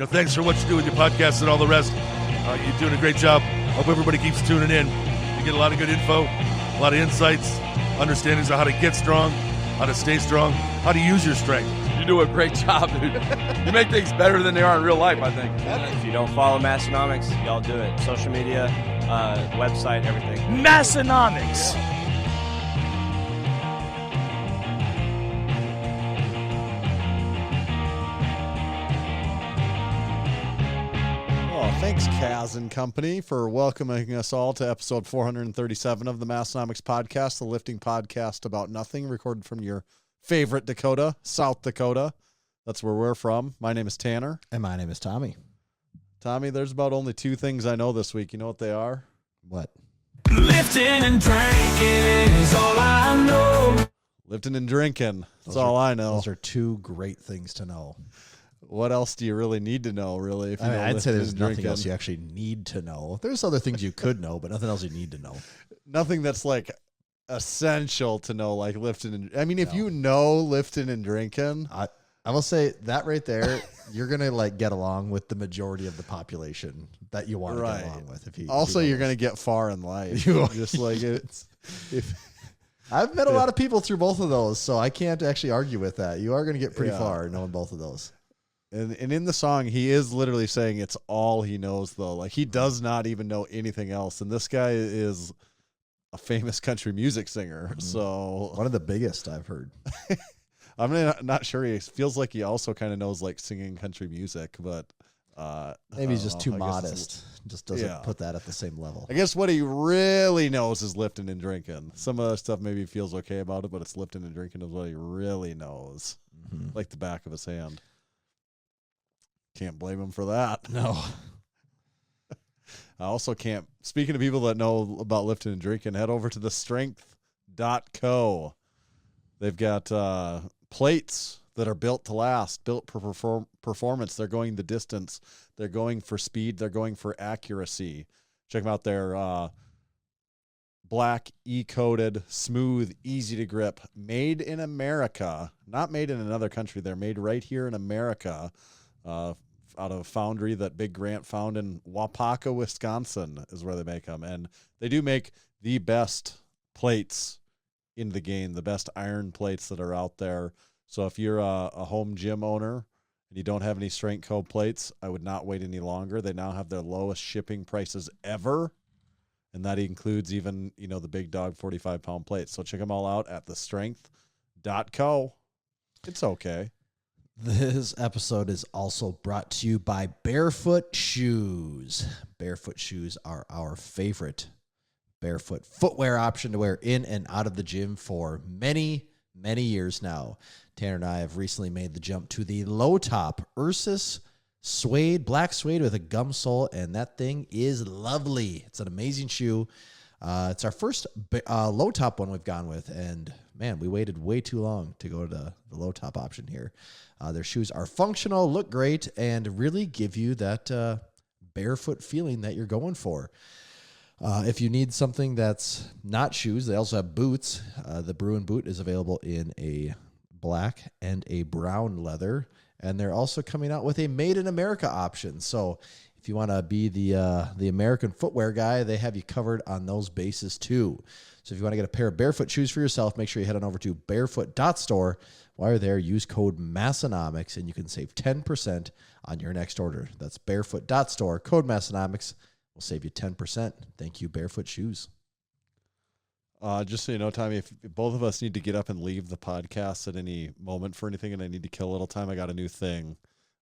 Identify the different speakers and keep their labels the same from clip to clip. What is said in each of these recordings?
Speaker 1: thanks for what you do with your podcast and all the rest. You're doing a great job. Hope everybody keeps tuning in. You get a lot of good info, a lot of insights, understandings of how to get strong, how to stay strong, how to use your strength.
Speaker 2: You do a great job, dude. You make things better than they are in real life, I think.
Speaker 3: If you don't follow Massenomics, y'all do it. Social media, website, everything.
Speaker 4: Massenomics.
Speaker 5: Thanks, Kaz and Company, for welcoming us all to episode 437 of the Massenomics podcast, the lifting podcast about nothing, recorded from your favorite Dakota, South Dakota. That's where we're from. My name is Tanner.
Speaker 6: And my name is Tommy.
Speaker 5: Tommy, there's about only two things I know this week. You know what they are?
Speaker 6: What?
Speaker 7: Lifting and drinking is all I know.
Speaker 5: Lifting and drinking. That's all I know.
Speaker 6: Those are two great things to know.
Speaker 5: What else do you really need to know, really? If you know
Speaker 6: I'd say there's nothing
Speaker 5: drinking
Speaker 6: else you actually need to know. There's other things you could know, but nothing else you need to know.
Speaker 5: Nothing that's like essential to know, like lifting and if you know lifting and drinking,
Speaker 6: I will say that right there, you're gonna like get along with the majority of the population that you want to get along with.
Speaker 5: You're gonna get far in life. Just like it's.
Speaker 6: I've met a lot of people through both of those, so I can't actually argue with that. You are gonna get pretty far knowing both of those.
Speaker 5: And in the song, he is literally saying it's all he knows, though. Like, he does not even know anything else. And this guy is a famous country music singer. So
Speaker 6: one of the biggest I've heard.
Speaker 5: I'm not sure. He feels like he also kind of knows, like, singing country music. But
Speaker 6: maybe he's just too modest. Just doesn't put that at the same level.
Speaker 5: I guess what he really knows is lifting and drinking. Some of the stuff maybe he feels okay about it, but it's lifting and drinking is what he really knows. Mm-hmm. Like the back of his hand. Can't blame him for that.
Speaker 6: No.
Speaker 5: I also can't. Speaking of people that know about lifting and drinking, head over to thestrength.co. They've got plates that are built to last, built for performance. They're going the distance. They're going for speed. They're going for accuracy. Check them out. They're black, E-coated, smooth, easy to grip, made in America, not made in another country. They're made right here in America. Out of a foundry that Big Grant found in Wapaka, Wisconsin is where they make them. And they do make the best plates in the game, the best iron plates that are out there. So if you're a home gym owner and you don't have any Strength Co plates, I would not wait any longer. They now have their lowest shipping prices ever. And that includes even, the big dog 45-pound plates. So check them all out at thestrength.co. It's okay.
Speaker 6: This episode is also brought to you by Barefoot Shoes. Barefoot shoes are our favorite barefoot footwear option to wear in and out of the gym for many, many years now. Tanner and I have recently made the jump to the low top Ursus suede, black suede with a gum sole, and that thing is lovely. It's an amazing shoe. It's our first low top one we've gone with, and man, we waited way too long to go to the low top option here. Their shoes are functional, look great, and really give you that barefoot feeling that you're going for. If you need something that's not shoes, they also have boots. The Bruin boot is available in a black and a brown leather, and they're also coming out with a Made in America option. So if you want to be the American footwear guy, they have you covered on those bases too. So if you want to get a pair of barefoot shoes for yourself, make sure you head on over to barefoot.store. While you're there, use code Massenomics, and you can save 10% on your next order. That's barefoot.store. Code Massenomics will save you 10%. Thank you, Barefoot Shoes.
Speaker 5: Just so you know, Tommy, if both of us need to get up and leave the podcast at any moment for anything and I need to kill a little time, I got a new thing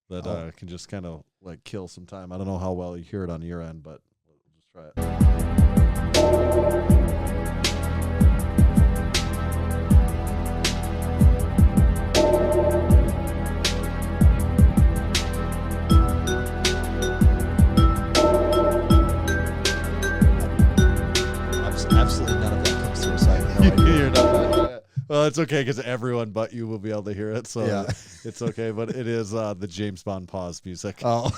Speaker 5: that can just kind of like kill some time. I don't know how well you hear it on your end, but we'll just try it.
Speaker 6: Absolutely none of that comes through, so I have no idea.
Speaker 5: You're not well, it's okay because everyone but you will be able to hear it, so
Speaker 6: yeah.
Speaker 5: It's okay. But it is the James Bond pause music.
Speaker 6: Oh,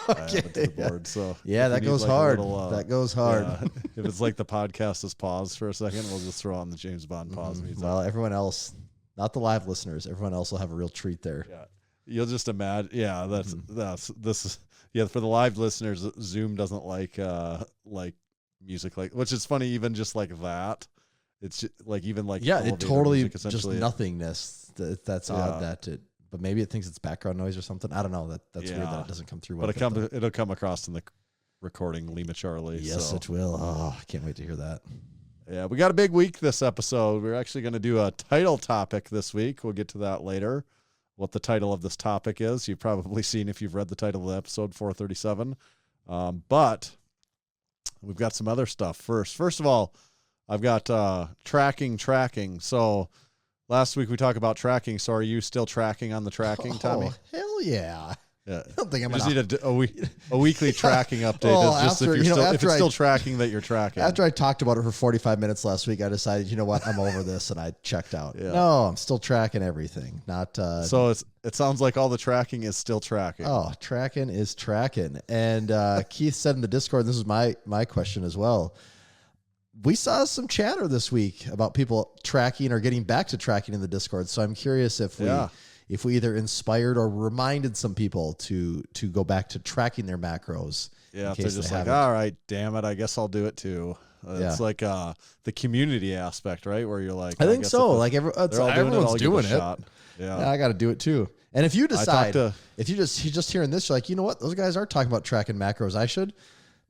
Speaker 5: okay. To the board, so
Speaker 6: yeah, that goes hard. That goes hard.
Speaker 5: Yeah, if it's like the podcast is paused for a second, we'll just throw on the James Bond pause music.
Speaker 6: Well, everyone else, not the live listeners, everyone else will have a real treat there.
Speaker 5: Yeah. You'll just imagine. Yeah, this is for the live listeners. Zoom doesn't like music which is funny. Even just like that, it's just, like even like
Speaker 6: it totally
Speaker 5: music,
Speaker 6: just nothingness. That's odd that it. But maybe it thinks it's background noise or something. I don't know. That's weird that it doesn't come through.
Speaker 5: But it'll come across in the recording, Lima Charlie.
Speaker 6: Yes, it will. Oh, I can't wait to hear that.
Speaker 5: Yeah, we got a big week this episode. We're actually going to do a title topic this week. We'll get to that later. What the title of this topic is, you've probably seen if you've read the title of the episode, 437. But we've got some other stuff first. First of all, I've got tracking. So last week we talked about tracking. So are you still tracking on the tracking, Tommy?
Speaker 6: Hell yeah.
Speaker 5: Yeah.
Speaker 6: I don't think I'm
Speaker 5: just
Speaker 6: gonna
Speaker 5: need a weekly tracking update.
Speaker 6: Well,
Speaker 5: It's just
Speaker 6: after,
Speaker 5: if it's still tracking that you're tracking.
Speaker 6: After I talked about it for 45 minutes last week, I decided, you know what, I'm over this, and I checked out.
Speaker 5: Yeah.
Speaker 6: No, I'm still tracking everything. Not
Speaker 5: so it sounds like all the tracking is still tracking.
Speaker 6: Oh, tracking is tracking. And Keith said in the Discord, and this is my question as well. We saw some chatter this week about people tracking or getting back to tracking in the Discord. So I'm curious if we either inspired or reminded some people to go back to tracking their macros.
Speaker 5: Yeah, if they're just like, all right, damn it, I guess I'll do it too. It's like the community aspect, right? Where you're like,
Speaker 6: I think so. Like everyone's doing it.
Speaker 5: Yeah,
Speaker 6: I got to do it too. And if you decide, if you're just hearing this, you're like, you know what, those guys are talking about tracking macros. I should.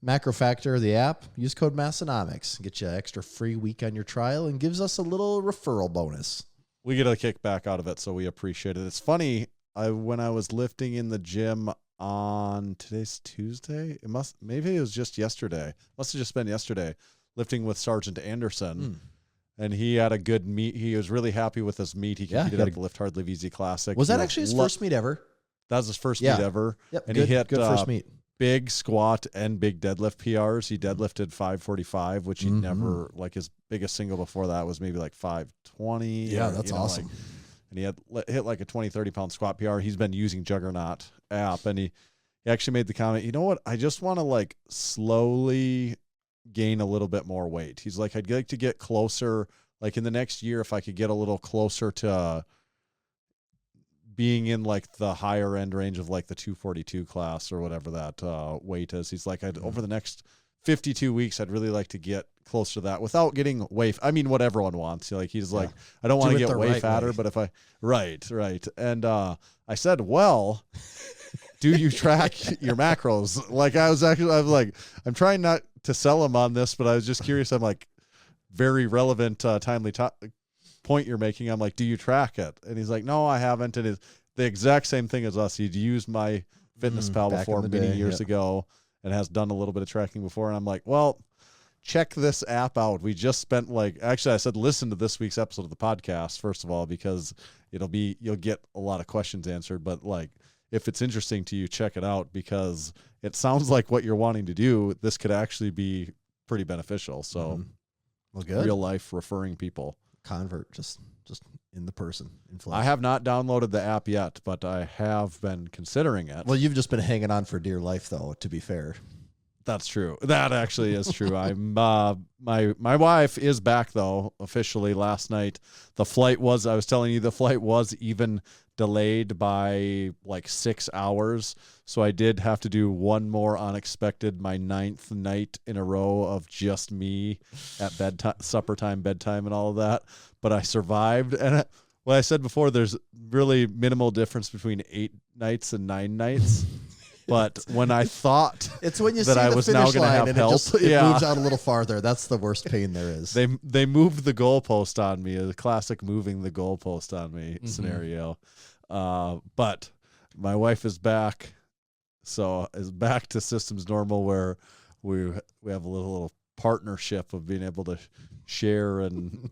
Speaker 6: MarcoFactor, the app, use code Massenomics. Get you an extra free week on your trial and gives us a little referral bonus.
Speaker 5: We get a kickback out of it, so we appreciate it. It's funny, when I was lifting in the gym on today's Tuesday, maybe it was just yesterday. Must have just been yesterday, lifting with Sergeant Anderson. And he had a good meet. He was really happy with his meet. He competed at the Lift Hard Live Easy Classic.
Speaker 6: Was that actually his first meet ever?
Speaker 5: That was his first meet ever.
Speaker 6: Yep,
Speaker 5: and
Speaker 6: good,
Speaker 5: he hit
Speaker 6: good first meet.
Speaker 5: Big squat and big deadlift PRs. He deadlifted 545, which he never, like his biggest single before that was maybe like 520.
Speaker 6: Yeah, that's awesome.
Speaker 5: And he had hit like a 20, 30 pound squat PR. He's been using JUGGERNAUT app, and he actually made the comment, you know what? I just want to like slowly gain a little bit more weight. He's like, I'd like to get closer, like in the next year, if I could get a little closer to being in like the higher end range of like the 242 class or whatever that weight is. He's like, over the next 52 weeks, I'd really like to get close to that without getting way. I mean, what everyone wants. Like, he's like, I don't want to get way fatter, but if I, right. And I said, well, do you track your macros? Like I was like, I'm trying not to sell him on this, but I was just curious. I'm like, very relevant, timely point you're making. I'm like, do you track it? And he's like, no, I haven't. And it's the exact same thing as us. He'd used my FitnessPal before many years ago and has done a little bit of tracking before. And I'm like, well, check this app out. We just spent actually I said, listen to this week's episode of the podcast, first of all, because you'll get a lot of questions answered. But like, if it's interesting to you, check it out, because it sounds like what you're wanting to do, this could actually be pretty beneficial. So
Speaker 6: well, good.
Speaker 5: Real life referring people.
Speaker 6: Convert just in the person.
Speaker 5: I have not downloaded the app yet, but I have been considering it.
Speaker 6: Well, you've just been hanging on for dear life, though, to be fair.
Speaker 5: That's true. That actually is true. I'm my wife is back though, officially last night. I was telling you, the flight was even delayed by like 6 hours. So I did have to do one more unexpected, my 9th night in a row of just me at bedtime, supper time, bedtime, and all of that. But I survived. And I said before, there's really minimal difference between 8 nights and 9 nights. But when I thought
Speaker 6: it's when you
Speaker 5: that
Speaker 6: see
Speaker 5: I
Speaker 6: the
Speaker 5: was
Speaker 6: finish
Speaker 5: now going to
Speaker 6: line
Speaker 5: have
Speaker 6: and
Speaker 5: help,
Speaker 6: it moves out a little farther. That's the worst pain there is.
Speaker 5: They moved the goalpost on me, a classic moving the goalpost on me scenario. But my wife is back, so is back to systems normal, where we have a little partnership of being able to share and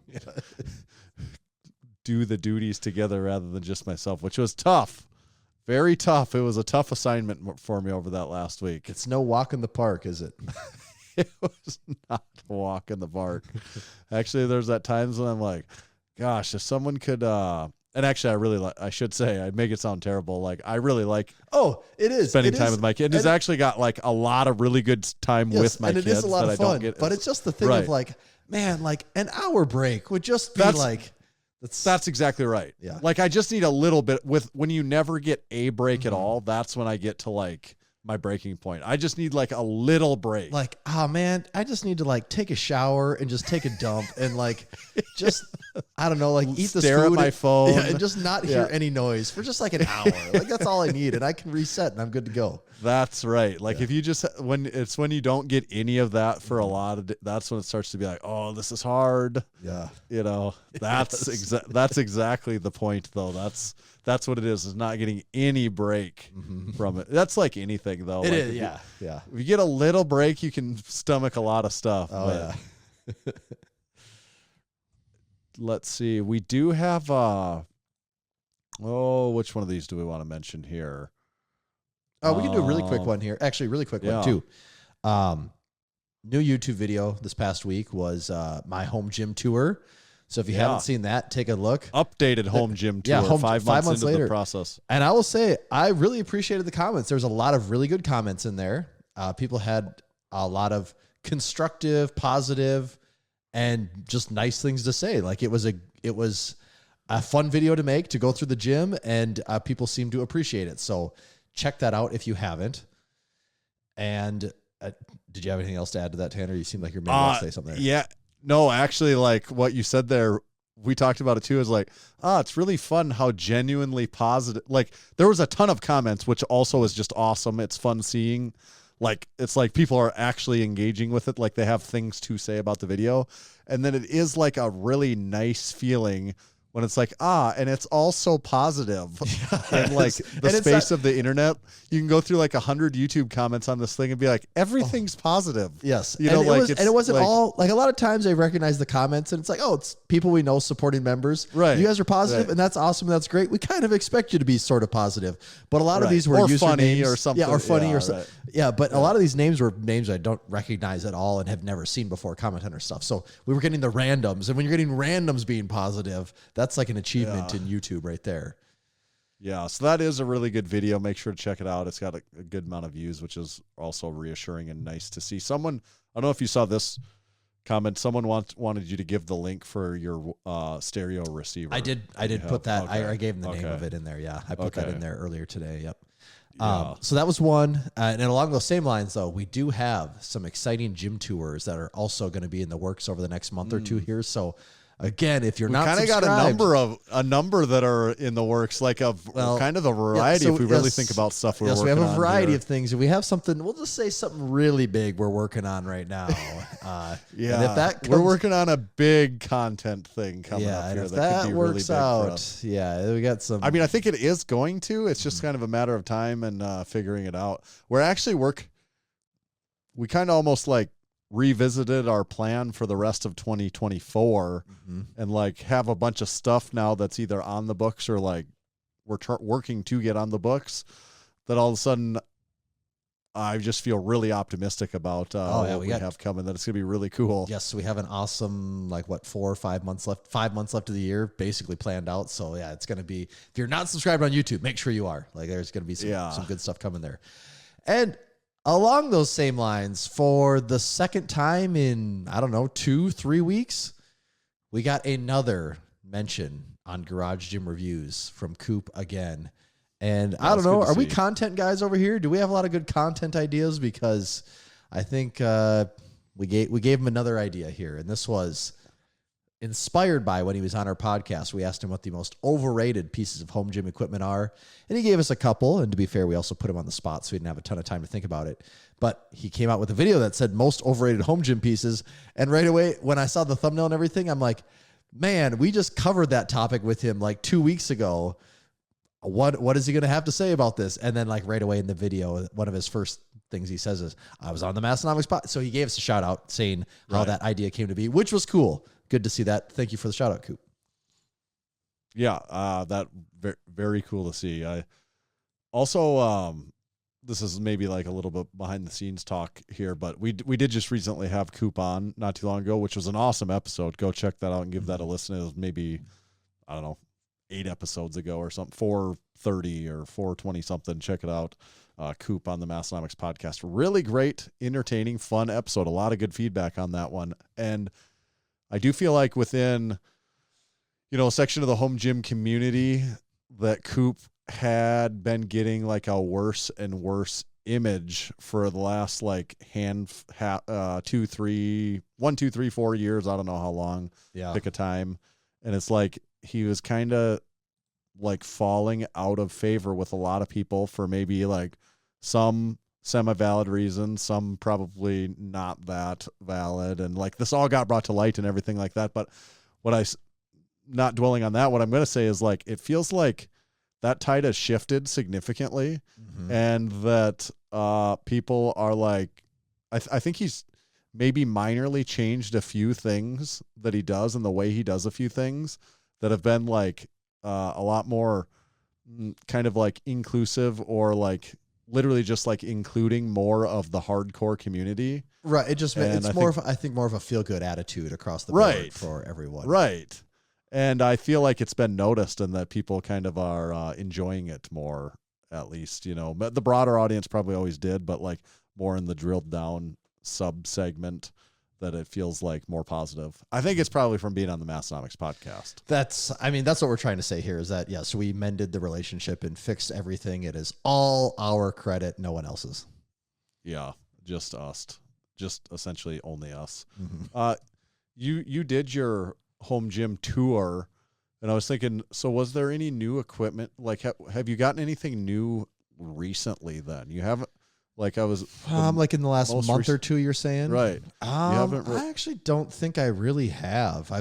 Speaker 5: do the duties together rather than just myself, which was tough. Very tough. It was a tough assignment for me over that last week.
Speaker 6: It's no walk in the park, is it?
Speaker 5: It was not a walk in the park. Actually, there's at times when I'm like, gosh, if someone could, and actually I should say, I'd make it sound terrible. Like, I really like
Speaker 6: it is
Speaker 5: spending time with my kids. He's actually got like a lot of really good time with my kids.
Speaker 6: And it is a lot of fun, but it's just the thing of like, man, like an hour break would just be like,
Speaker 5: That's exactly right.
Speaker 6: Yeah.
Speaker 5: Like I just need a little bit when you never get a break at all. That's when I get to like my breaking point. I just need like a little break.
Speaker 6: Like, oh man, I just need to like take a shower and just take a dump and like just I don't know, like eat this
Speaker 5: Stare at
Speaker 6: food
Speaker 5: my phone.
Speaker 6: and just not hear any noise for just like an hour. Like that's all I need, and I can reset and I'm good to go.
Speaker 5: That's right. Like if you just when you don't get any of that for a lot of that's when it starts to be like, oh, this is hard.
Speaker 6: Yeah.
Speaker 5: You know, that's that's exactly the point though. That's what it is not getting any break from it. That's like anything though.
Speaker 6: It
Speaker 5: like
Speaker 6: is, yeah.
Speaker 5: If you get a little break, you can stomach a lot of stuff.
Speaker 6: Oh yeah.
Speaker 5: Let's see. We do have which one of these do we want to mention here?
Speaker 6: Oh, we can do a really quick one here. Actually, really quick one too. New YouTube video this past week was my home gym tour. So if you haven't seen that, take a look.
Speaker 5: Updated home gym tour.
Speaker 6: Yeah,
Speaker 5: 5 months into
Speaker 6: later.
Speaker 5: the process.
Speaker 6: And I will say, I really appreciated the comments. There's a lot of really good comments in there. People had a lot of constructive, positive, and just nice things to say. Like it was a fun video to make, to go through the gym, and people seem to appreciate it. So check that out if you haven't. And did you have anything else to add to that, Tanner? You seem like you're maybe going to say something there.
Speaker 5: Yeah. No, actually, like what you said there, we talked about it too, is like, it's really fun how genuinely positive, like there was a ton of comments, which also is just awesome. It's fun seeing, like, it's like people are actually engaging with it. Like they have things to say about the video. And then it is like a really nice feeling when it's like, and it's all so positive. And like the space of the internet, you can go through like 100 YouTube comments on this thing and be like, everything's positive.
Speaker 6: Yes.
Speaker 5: You know,
Speaker 6: and it wasn't like, all like a lot of times I recognize the comments and it's like, it's people we know supporting members.
Speaker 5: Right.
Speaker 6: You guys are positive and that's awesome. That's great. We kind of expect you to be sort of positive, but a lot of these were
Speaker 5: funny
Speaker 6: usernames
Speaker 5: or something.
Speaker 6: Yeah. Or funny or
Speaker 5: right.
Speaker 6: something. Yeah. But a lot of these names were names I don't recognize at all and have never seen before, comment on our stuff. So we were getting the randoms, and when you're getting randoms being positive, that's like an achievement in YouTube right there.
Speaker 5: Yeah, so that is a really good video. Make sure to check it out. It's got a good amount of views, which is also reassuring and nice to see. Someone, I don't know if you saw this comment, someone wanted you to give the link for your stereo receiver.
Speaker 6: I did put that.
Speaker 5: Okay.
Speaker 6: I gave them the name of it in there. Yeah, I put that in there earlier today. Yep.
Speaker 5: Yeah.
Speaker 6: So that was one. And along those same lines, though, we do have some exciting gym tours that are also going to be in the works over the next month or two here. So again, if you're not
Speaker 5: kind of got a number that are in the works, like kind of a variety. If we really think about stuff we're working on.
Speaker 6: We have a variety
Speaker 5: here.
Speaker 6: of things, and we have something. We'll just say something really big we're working on right now. And if that
Speaker 5: we're working on a big content thing coming up
Speaker 6: and
Speaker 5: here
Speaker 6: if
Speaker 5: that could be
Speaker 6: works
Speaker 5: really big
Speaker 6: out,
Speaker 5: for us.
Speaker 6: we got some.
Speaker 5: I mean, I think it is going to. It's just kind of a matter of time and figuring it out. We're actually we kind of almost like revisited our plan for the rest of 2024 and like have a bunch of stuff now that's either on the books or like we're working to get on the books, that all of a sudden I just feel really optimistic about what we have coming, that it's going to be really cool.
Speaker 6: Yes, we have an awesome, 4 or 5 months left, 5 months left of the year, basically planned out. So yeah, it's going to be, if you're not subscribed on YouTube, make sure you are. Like there's going to be some good stuff coming there. And along those same lines, for the second time in, 2-3 weeks, we got another mention on Garage Gym Reviews from Coop again. And I don't know, are we content guys over here? Do we have a lot of good content ideas? Because I think we gave him another idea here. And this was inspired by when he was on our podcast. We asked him what the most overrated pieces of home gym equipment are, and he gave us a couple. And to be fair, we also put him on the spot, so we didn't have a ton of time to think about it. But he came out with a video that said most overrated home gym pieces. And right away, when I saw the thumbnail and everything, I'm like, man, we just covered that topic with him like 2 weeks ago. What is he going to have to say about this? And then like right away in the video, one of his first things he says is, I was on the Massenomics pod. So he gave us a shout out saying how that idea came to be, which was cool. Good to see that. Thank you for the shout out, Coop.
Speaker 5: Yeah, that very cool to see. I also, this is maybe like a little bit behind the scenes talk here, but we did just recently have Coop on not too long ago, which was an awesome episode. Go check that out and give that a listen. It was maybe, 8 episodes ago or something, 430 or 420 something. Check it out. Coop on the Massenomics podcast. Really great, entertaining, fun episode. A lot of good feedback on that one. And I do feel like within, a section of the home gym community that Coop had been getting like a worse and worse image for the last like 4 years. I don't know how long.
Speaker 6: Yeah.
Speaker 5: Pick a time. And it's like he was kind of like falling out of favor with a lot of people for maybe like some semi-valid reasons, some probably not that valid. And like this all got brought to light and everything like that. But not dwelling on that, what I'm going to say is like, it feels like that tide has shifted significantly and that people are like, I think he's maybe minorly changed a few things that he does and the way he does a few things that have been like a lot more kind of like inclusive or like literally just like including more of the hardcore community.
Speaker 6: Right. It's more of a feel good attitude across the board for everyone.
Speaker 5: Right. And I feel like it's been noticed and that people kind of are enjoying it more, at least, but the broader audience probably always did, but like more in the drilled down sub segment that it feels like more positive. I think it's probably from being on the Massenomics podcast.
Speaker 6: That's what we're trying to say here is that, yes, we mended the relationship and fixed everything. It is all our credit, no one else's.
Speaker 5: Yeah, just us. Just essentially only us.
Speaker 6: Mm-hmm.
Speaker 5: You did your home gym tour, and I was thinking, so was there any new equipment? Like, have you gotten anything new recently then? You haven't? Like I was
Speaker 6: like in the last month or two, you're saying?
Speaker 5: Right.
Speaker 6: I actually don't think I really have.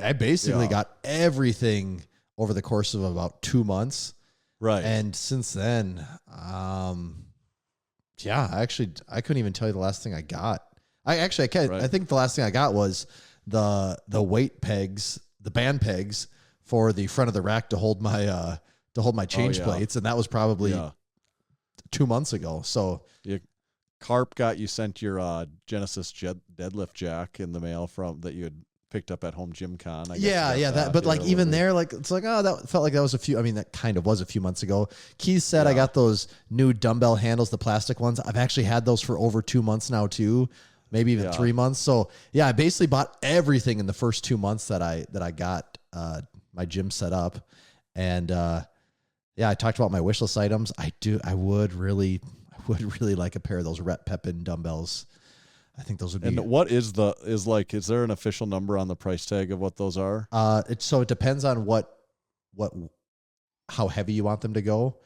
Speaker 6: I basically got everything over the course of about 2 months.
Speaker 5: Right.
Speaker 6: And since then, I couldn't even tell you the last thing I got. I think the last thing I got was the weight pegs, the band pegs for the front of the rack to hold my change plates. And that was probably 2 months ago. So
Speaker 5: Carp sent your Genesis deadlift jack in the mail that you had picked up at Home Gym Con.
Speaker 6: But like even there, like it's like, oh, that felt like that was that kind of was a few months ago. Keith said I got those new dumbbell handles, the plastic ones. I've actually had those for over 2 months now too, maybe even 3 months. So yeah, I basically bought everything in the first 2 months that I got my gym set up. And I talked about my wish list items. I would really like a pair of those Rep Pepin dumbbells. I think those would be.
Speaker 5: And what is there an official number on the price tag of what those are?
Speaker 6: It depends on how heavy you want them to go.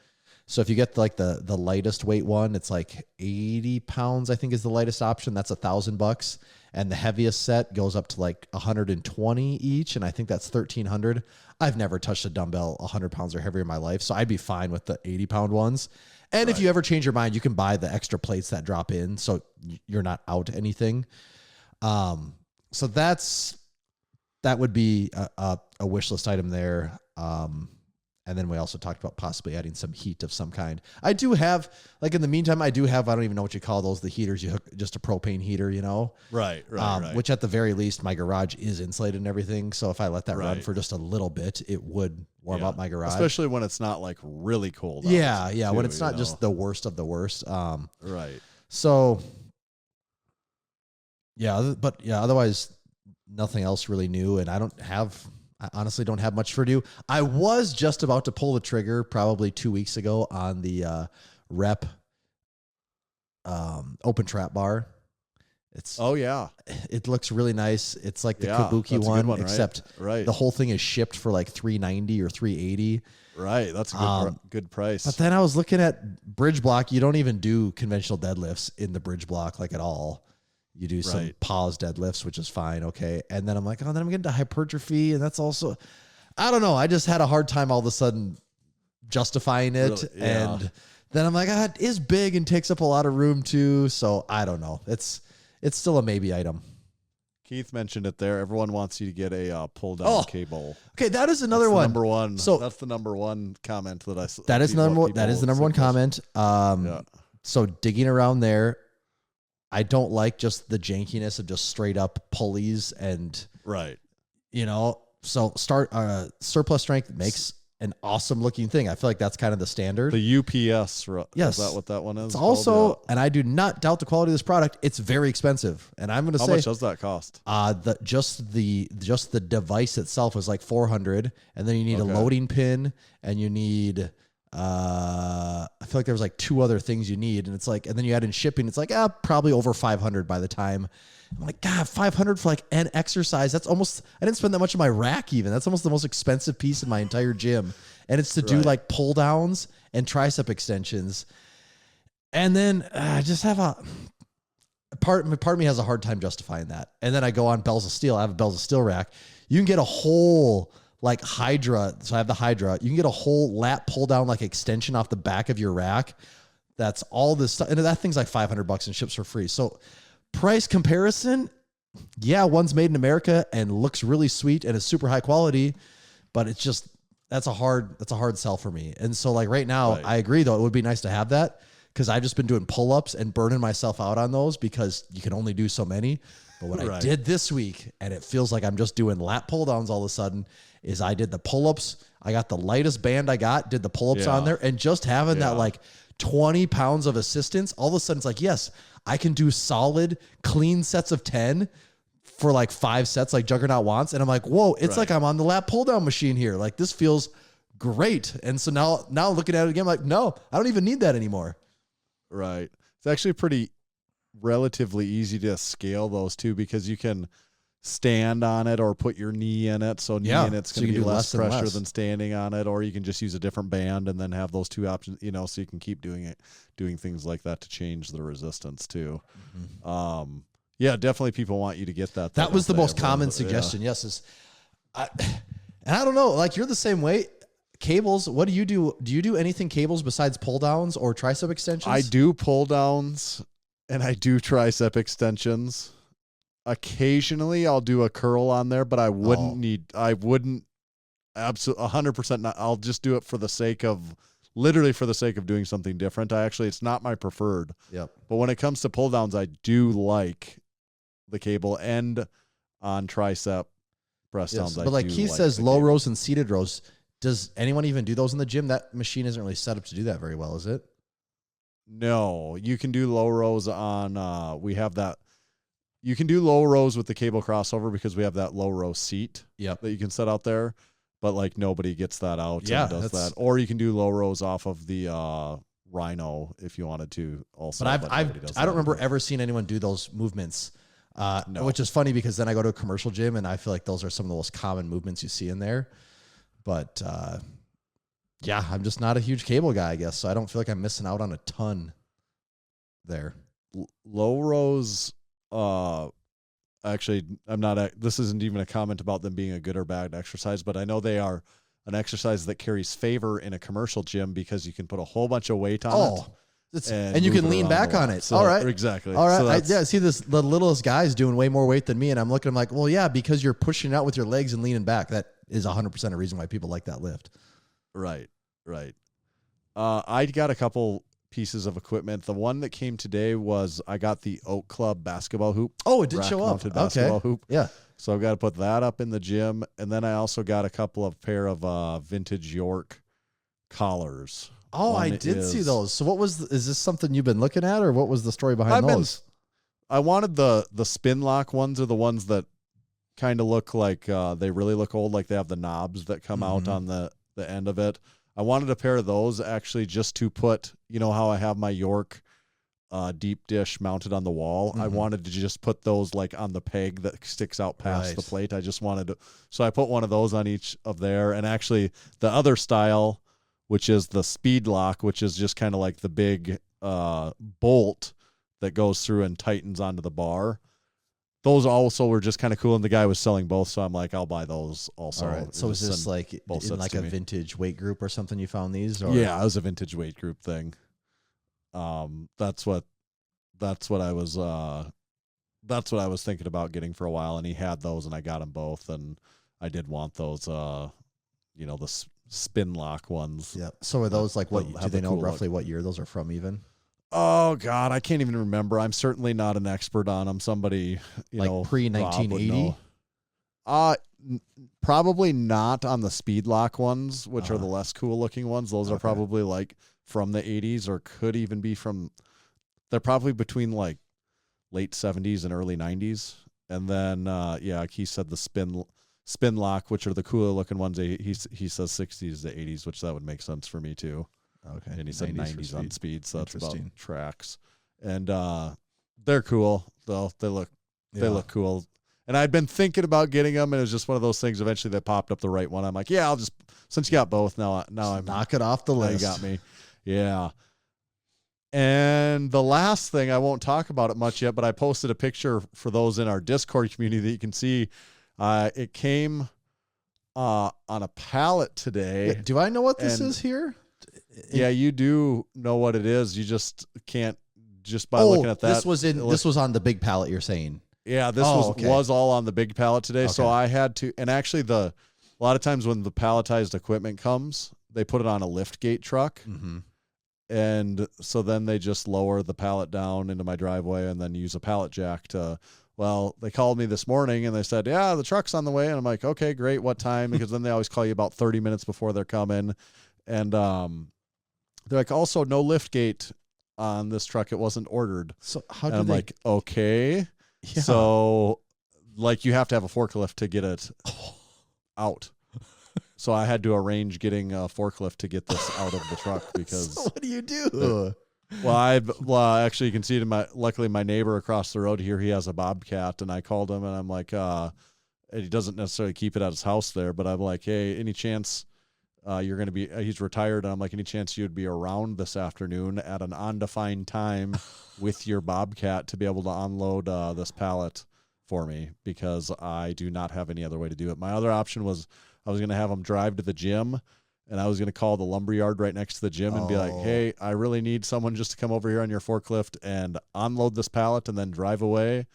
Speaker 6: So if you get like the lightest weight one, it's like 80 pounds, I think is the lightest option. That's $1,000. And the heaviest set goes up to like 120 each. And I think that's 1,300. I've never touched a dumbbell 100 pounds or heavier in my life. So I'd be fine with the 80 pound ones. And if you ever change your mind, you can buy the extra plates that drop in. So you're not out anything. So that would be a wish list item there. And then we also talked about possibly adding some heat of some kind. I do have, like in the meantime, I don't even know what you call those, the heaters you hook, just a propane heater,
Speaker 5: Right.
Speaker 6: Which at the very least, my garage is insulated and everything. So if I let that run for just a little bit, it would warm up my garage.
Speaker 5: Especially when it's not like really cold.
Speaker 6: Yeah. When it's not just the worst of the worst.
Speaker 5: Right.
Speaker 6: So otherwise nothing else really new. And I honestly don't have much for you. I was just about to pull the trigger probably 2 weeks ago on the Rep open trap bar. It looks really nice. It's like the Kabuki one, except the whole thing is shipped for like $390 or $380.
Speaker 5: Right, that's a good price.
Speaker 6: But then I was looking at bridge block. You don't even do conventional deadlifts in the bridge block like at all. You do some pause deadlifts, which is fine. Okay. And then I'm like, then I'm getting to hypertrophy. And that's also, I don't know. I just had a hard time all of a sudden justifying it. Really? Yeah. And then I'm like, it is big and takes up a lot of room too. So I don't know. It's still a maybe item.
Speaker 5: Keith mentioned it there. Everyone wants you to get a pull down cable.
Speaker 6: Okay. That is another one.
Speaker 5: Number one. So that's the number one comment that I saw.
Speaker 6: That is the number one comment. So digging around there, I don't like just the jankiness of just straight up pulleys and
Speaker 5: so
Speaker 6: surplus strength makes an awesome looking thing. I feel like that's kind of the standard.
Speaker 5: The UPS.
Speaker 6: Yes.
Speaker 5: Is that what that one is?
Speaker 6: It's
Speaker 5: called?
Speaker 6: also, and I do not doubt the quality of this product. It's very expensive, and I'm going to say,
Speaker 5: how much does that cost?
Speaker 6: just the device itself is like $400, and then you need a loading pin, and you need. I feel like there was like 2 other things you need, and it's like, and then you add in shipping. It's like probably over 500 by the time. I'm like, God, 500 for like an exercise. That's almost, I didn't spend that much on my rack even. That's almost the most expensive piece in my entire gym. And it's to do like pull downs and tricep extensions. And then I just have a part of me has a hard time justifying that. And then I go on Bells of Steel. I have a Bells of Steel rack. You can get a whole like Hydra. So I have the Hydra. You can get a whole lat pull down like extension off the back of your rack. That's all this stuff. And that thing's like $500 and ships for free. So price comparison, yeah, one's made in America and looks really sweet and is super high quality, but it's just that's a hard sell for me. And so like right now, I agree though, it would be nice to have that because I've just been doing pull-ups and burning myself out on those because you can only do so many. But what I did this week, and it feels like I'm just doing lat pull downs all of a sudden, is I did the pull-ups. I got the lightest band I got, did the pull-ups on there, and just having that like 20 pounds of assistance, all of a sudden it's like, yes, I can do solid, clean sets of 10 for like 5 sets like Juggernaut wants. And I'm like, whoa, it's like I'm on the lat pull down machine here. Like this feels great. And so now looking at it again, I'm like, no, I don't even need that anymore.
Speaker 5: Right. It's actually pretty relatively easy to scale those too, because you can stand on it or put your knee in it. So knee in it's going to be less pressure than standing on it, or you can just use a different band and then have those 2 options, so you can keep doing things like that to change the resistance too. Mm-hmm. Yeah, definitely people want you to get that.
Speaker 6: That was the most common suggestion. Yeah. Yes. And I don't know, like you're the same way. Cables, what do you do? Do you do anything cables besides pull downs or tricep extensions?
Speaker 5: I do pull downs and I do tricep extensions. Occasionally I'll do a curl on there, but I wouldn't absolutely 100% not. I'll just do it for the sake of doing something different. It's not my preferred.
Speaker 6: Yep.
Speaker 5: But when it comes to pull downs, I do like the cable and on tricep press downs.
Speaker 6: But like Keith says, low rows and seated rows. Does anyone even do those in the gym? That machine isn't really set up to do that very well, is it?
Speaker 5: No, you can do low rows on, we have that. You can do low rows with the cable crossover because we have that low row seat that you can set out there, but like nobody gets that out and does that. Or you can do low rows off of the Rhino if you wanted to also.
Speaker 6: But I don't remember ever seeing anyone do those movements, which is funny because then I go to a commercial gym and I feel like those are some of the most common movements you see in there. But I'm just not a huge cable guy, I guess, so I don't feel like I'm missing out on a ton there.
Speaker 5: Low rows, actually, I'm not. This isn't even a comment about them being a good or bad exercise, but I know they are an exercise that carries favor in a commercial gym because you can put a whole bunch of weight on it.
Speaker 6: And you can lean back on it.
Speaker 5: So,
Speaker 6: all right.
Speaker 5: Exactly.
Speaker 6: All right. So I see the littlest guy's doing way more weight than me, and I'm like, well, yeah, because you're pushing out with your legs and leaning back. That is 100% a reason why people like that lift.
Speaker 5: Right. I got a couple pieces of equipment. The one that came today was I got the Oak Club basketball hoop.
Speaker 6: Oh, it did show up.
Speaker 5: Basketball hoop.
Speaker 6: Yeah.
Speaker 5: So I've got to put that up in the gym. And then I also got a couple of pair of vintage York collars.
Speaker 6: Oh, I did see those. So is this something you've been looking at, or what was the story behind those?
Speaker 5: I wanted the spin lock ones, are the ones that kind of look like they really look old, like they have the knobs that come out on the end of it. I wanted a pair of those actually just to put, how I have my York deep dish mounted on the wall. I wanted to just put those like on the peg that sticks out past the plate. I just wanted to, so I put one of those on each of there. And actually the other style, which is the speed lock, which is just kind of like the big bolt that goes through and tightens onto the bar. Those also were just kind of cool, and the guy was selling both, so I'm like, I'll buy those also.
Speaker 6: All right. So is this like in like a vintage weight group or something you found these? Or?
Speaker 5: Yeah, it was a vintage weight group thing. That's what I was thinking about getting for a while, and he had those, and I got them both, and I did want those, the spin lock ones.
Speaker 6: Yeah. So are those like what? Do they know roughly what year those are from even?
Speaker 5: Oh God, I can't even remember. I'm certainly not an expert on them. Somebody,
Speaker 6: pre-1980.
Speaker 5: Probably not on the speed lock ones, which are the less cool looking ones. Those are probably like from the 80s or could even be from, they're probably between like late 70s and early 90s. And then, like he said the spin lock, which are the cooler looking ones. He says 60s to 80s, which that would make sense for me too.
Speaker 6: Okay.
Speaker 5: And he said 90s on speed. So that's about
Speaker 6: Interesting.
Speaker 5: tracks. And they're cool though. They look cool. And I'd been thinking about getting them, and it was just one of those things. Eventually, they popped up the right one. I'm like, yeah, I'll just, since you got both, now I'm
Speaker 6: knock it off the list.
Speaker 5: You got me. Yeah. And the last thing, I won't talk about it much yet, but I posted a picture for those in our Discord community that you can see. It came on a pallet today.
Speaker 6: Do I know what this is here?
Speaker 5: Yeah, you do know what it is. You just can't just by looking at that.
Speaker 6: This was on the big pallet you're saying.
Speaker 5: Yeah, this was all on the big pallet today. Okay. So I had to, and actually a lot of times when the palletized equipment comes, they put it on a lift gate truck.
Speaker 6: Mm-hmm.
Speaker 5: And so then they just lower the pallet down into my driveway and then use a pallet jack to, they called me this morning and they said, yeah, the truck's on the way. And I'm like, okay, great. What time? Because then they always call you about 30 minutes before they're coming. And they're like, also no lift gate on this truck. It wasn't ordered.
Speaker 6: So how do
Speaker 5: I'm like, okay. Yeah. So, like, you have to have a forklift to get it out. So I had to arrange getting a forklift to get this out of the truck because.
Speaker 6: So what do you do?
Speaker 5: Actually, you can see luckily my neighbor across the road here, he has a Bobcat, and I called him, and I'm like, he doesn't necessarily keep it at his house there, but I'm like, hey, any chance you're going to be? He's retired, and I'm like, any chance you'd be around this afternoon at an undefined time with your Bobcat to be able to unload this pallet for me, because I do not have any other way to do it. My other option was I was going to have him drive to the gym, and I was going to call the lumberyard right next to the gym and be like, hey, I really need someone just to come over here on your forklift and unload this pallet and then drive away,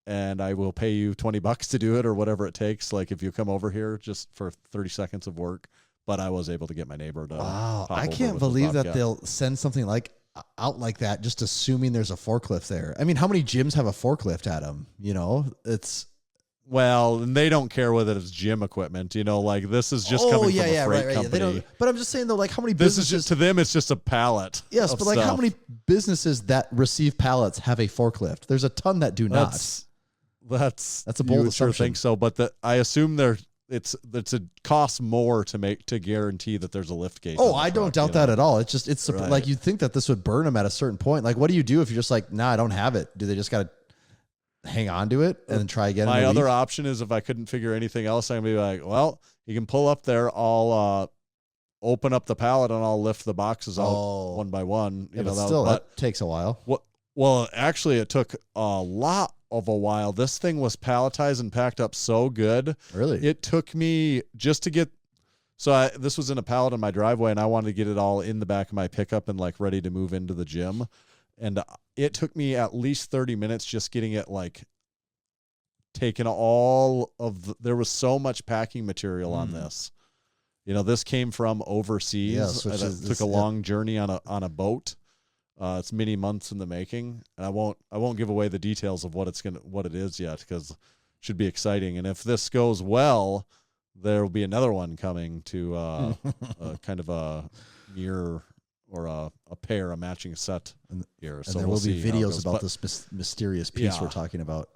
Speaker 5: and I will pay you $20 to do it or whatever it takes. Like, if you come over here just for 30 seconds of work. But I was able to get my neighbor to.
Speaker 6: Wow, I can't believe that they'll send something out like that, just assuming there's a forklift there. I mean, how many gyms have a forklift at them? You know,
Speaker 5: and they don't care whether it's gym equipment. You know, like, this is just coming from a freight company.
Speaker 6: They don't, but I'm just saying though, like, how many
Speaker 5: businesses?
Speaker 6: This is
Speaker 5: just, to them, it's just a pallet.
Speaker 6: Yes, but like, how many businesses that receive pallets have a forklift? There's a ton that do not.
Speaker 5: That's
Speaker 6: a bold assumption.
Speaker 5: Sure think so, but I assume it costs more to guarantee that there's a lift gate.
Speaker 6: Oh, I don't doubt that at all. It's right. Like, you'd think that this would burn them at a certain point. Like, what do you do if you're just like, nah, I don't have it? Do they just got to hang on to it and then try again?
Speaker 5: My other option is, if I couldn't figure anything else, I'm gonna be like, well, you can pull up there. I'll open up the pallet and I'll lift the boxes out one by one.
Speaker 6: Yeah, that takes a while.
Speaker 5: Well, actually, it took a lot of a while. This thing was palletized and packed up so good.
Speaker 6: Really?
Speaker 5: It took me just to get. So this was in a pallet in my driveway, and I wanted to get it all in the back of my pickup and like ready to move into the gym. And it took me at least 30 minutes just getting it like taken all of there was so much packing material on this. You know, this came from overseas.
Speaker 6: Yeah,
Speaker 5: it took a long journey on a boat. It's many months in the making, and I won't give away the details of what it is yet, because it should be exciting. And if this goes well, there will be another one coming to kind of a mirror or a matching set here. So
Speaker 6: there will be videos about this mysterious piece we're talking about.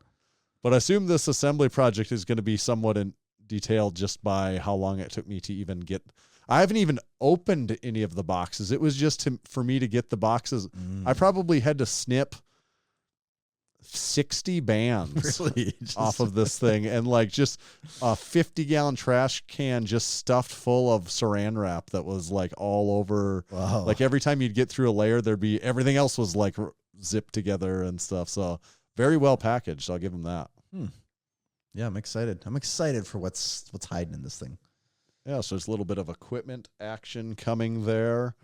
Speaker 5: But I assume this assembly project is going to be somewhat in detail just by how long it took me to even get. I haven't even opened any of the boxes. It was just for me to get the boxes. I probably had to snip 60 bands off of this thing, and like just a 50-gallon trash can just stuffed full of saran wrap that was like all over.
Speaker 6: Wow.
Speaker 5: Like, every time you'd get through a layer, everything else was like zipped together and stuff. So very well packaged. I'll give them that.
Speaker 6: Yeah, I'm excited. I'm excited for what's hiding in this thing.
Speaker 5: Yeah, so there's a little bit of equipment action coming there.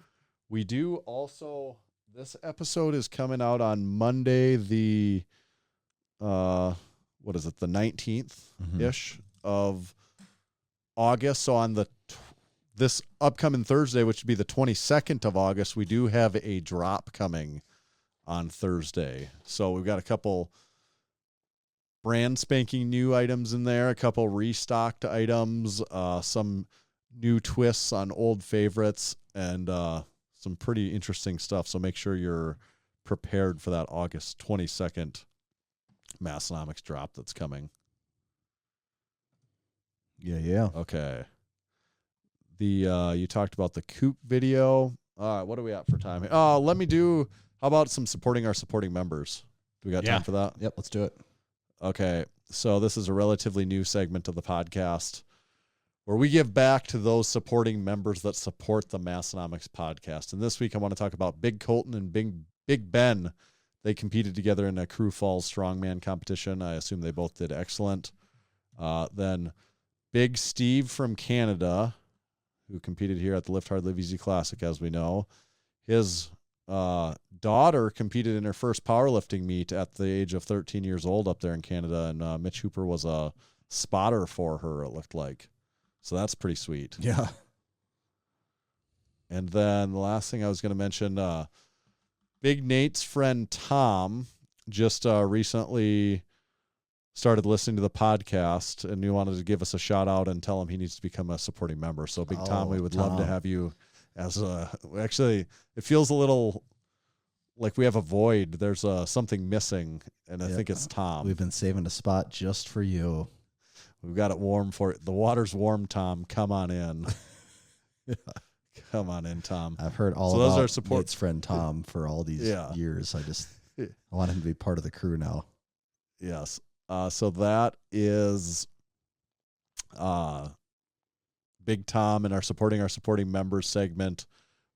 Speaker 5: We do also, this episode is coming out on Monday, the, the 19th-ish of August. So on this upcoming Thursday, which would be the 22nd of August, we do have a drop coming on Thursday. So we've got a couple brand spanking new items in there, a couple restocked items, some new twists on old favorites, and some pretty interesting stuff. So make sure you're prepared for that August 22nd Massenomics drop that's coming.
Speaker 6: Yeah.
Speaker 5: Okay. You talked about the Coop video. What are we at for time? How about some supporting our supporting members? Do we got time for that?
Speaker 6: Yep, let's do it.
Speaker 5: Okay. So this is a relatively new segment of the podcast where we give back to those supporting members that support the Massenomics podcast. And this week I want to talk about Big Colton and Big Ben. They competed together in a Crew Falls Strongman competition. I assume they both did excellent. Then Big Steve from Canada, who competed here at the Lift Hard, Live Easy Classic, as we know. His daughter competed in her first powerlifting meet at the age of 13 years old up there in Canada, and Mitch Hooper was a spotter for her, it looked like. So that's pretty sweet.
Speaker 6: Yeah.
Speaker 5: And then the last thing I was going to mention, Big Nate's friend Tom just recently started listening to the podcast, and he wanted to give us a shout out and tell him he needs to become a supporting member. So Big Tom, we would love to have you as actually, it feels a little like we have a void. There's something missing, and I think it's Tom.
Speaker 6: We've been saving a spot just for you.
Speaker 5: We've got it warm for it. The water's warm, Tom. Come on in. Come on in, Tom.
Speaker 6: I've heard all
Speaker 5: those
Speaker 6: about
Speaker 5: are support
Speaker 6: Nate's friend Tom for all these years. I want him to be part of the crew now.
Speaker 5: Yes. So that is Big Tom and our supporting members segment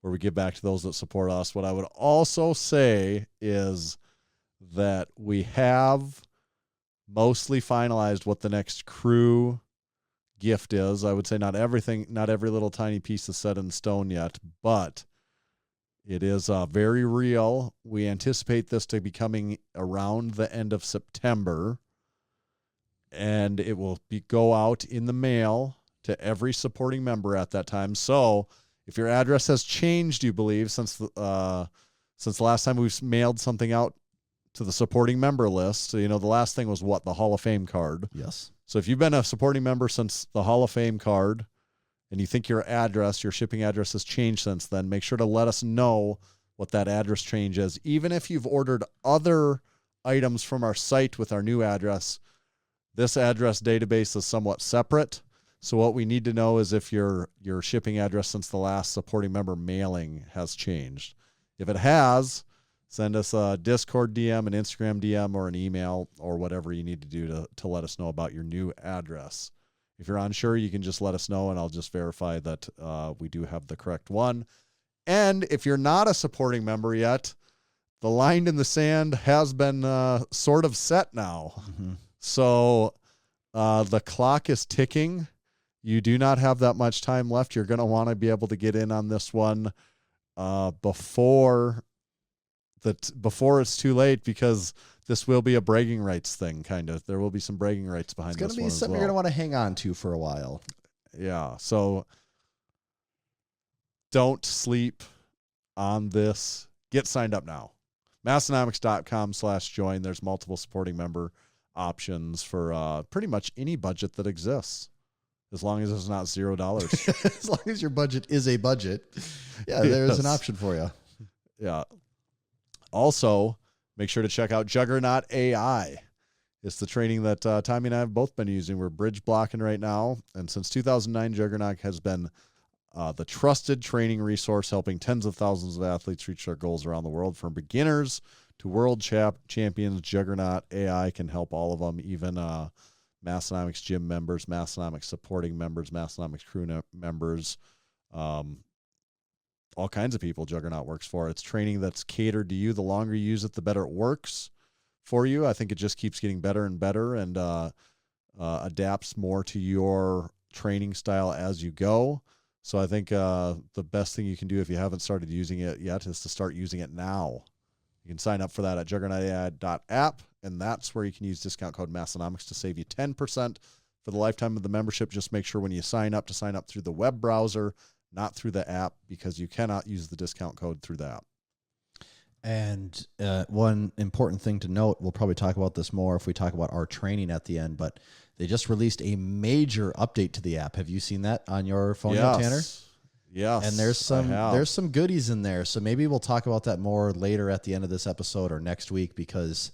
Speaker 5: where we give back to those that support us. What I would also say is that we have mostly finalized what the next crew gift is. I would say not everything, not every little tiny piece is set in stone yet, but it is very real. We anticipate this to be coming around the end of September, and it will go out in the mail to every supporting member at that time. So if your address has changed, you believe, since the last time we've mailed something out to the supporting member list, so, the last thing was what? The Hall of Fame card.
Speaker 6: Yes.
Speaker 5: So if you've been a supporting member since the Hall of Fame card and you think your shipping address has changed since then, make sure to let us know what that address change is. Even if you've ordered other items from our site with our new address, this address database is somewhat separate. So what we need to know is if your shipping address since the last supporting member mailing has changed. If it has, send us a Discord DM, an Instagram DM, or an email, or whatever you need to do to let us know about your new address. If you're unsure, you can just let us know, and I'll just verify that we do have the correct one. And if you're not a supporting member yet, the line in the sand has been sort of set now.
Speaker 6: Mm-hmm.
Speaker 5: So the clock is ticking. You do not have that much time left. You're going to want to be able to get in on this one before it's too late, because this will be a bragging rights thing, kind of. There will be some bragging rights behind this one.
Speaker 6: It's going to be something you're going to want to hang on to for a while.
Speaker 5: Yeah. So don't sleep on this. Get signed up now. Massenomics.com/join. There's multiple supporting member options for pretty much any budget that exists, as long as it's not $0.
Speaker 6: As long as your budget is a budget. Yeah, there's an option for you.
Speaker 5: Yeah. Also, make sure to check out Juggernaut AI. It's the training that Tommy and I have both been using. We're bridge blocking right now. And since 2009, Juggernaut has been the trusted training resource, helping tens of thousands of athletes reach their goals around the world. From beginners to world champions, Juggernaut AI can help all of them, even Massenomics gym members, Massenomics supporting members, Massenomics crew members, all kinds of people Juggernaut works for. It's training that's catered to you. The longer you use it, the better it works for you. I think it just keeps getting better and better, and adapts more to your training style as you go. So I think the best thing you can do if you haven't started using it yet is to start using it now. You can sign up for that at juggernautai.app, and that's where you can use discount code Massenomics to save you 10% for the lifetime of the membership. Just make sure when you sign up to sign up through the web browser, not through the app, because you cannot use the discount code through the app.
Speaker 6: And one important thing to note, we'll probably talk about this more if we talk about our training at the end, but they just released a major update to the app. Have you seen that on your phone yet, Tanner?
Speaker 5: Yes.
Speaker 6: And there's some goodies in there. So maybe we'll talk about that more later at the end of this episode or next week, because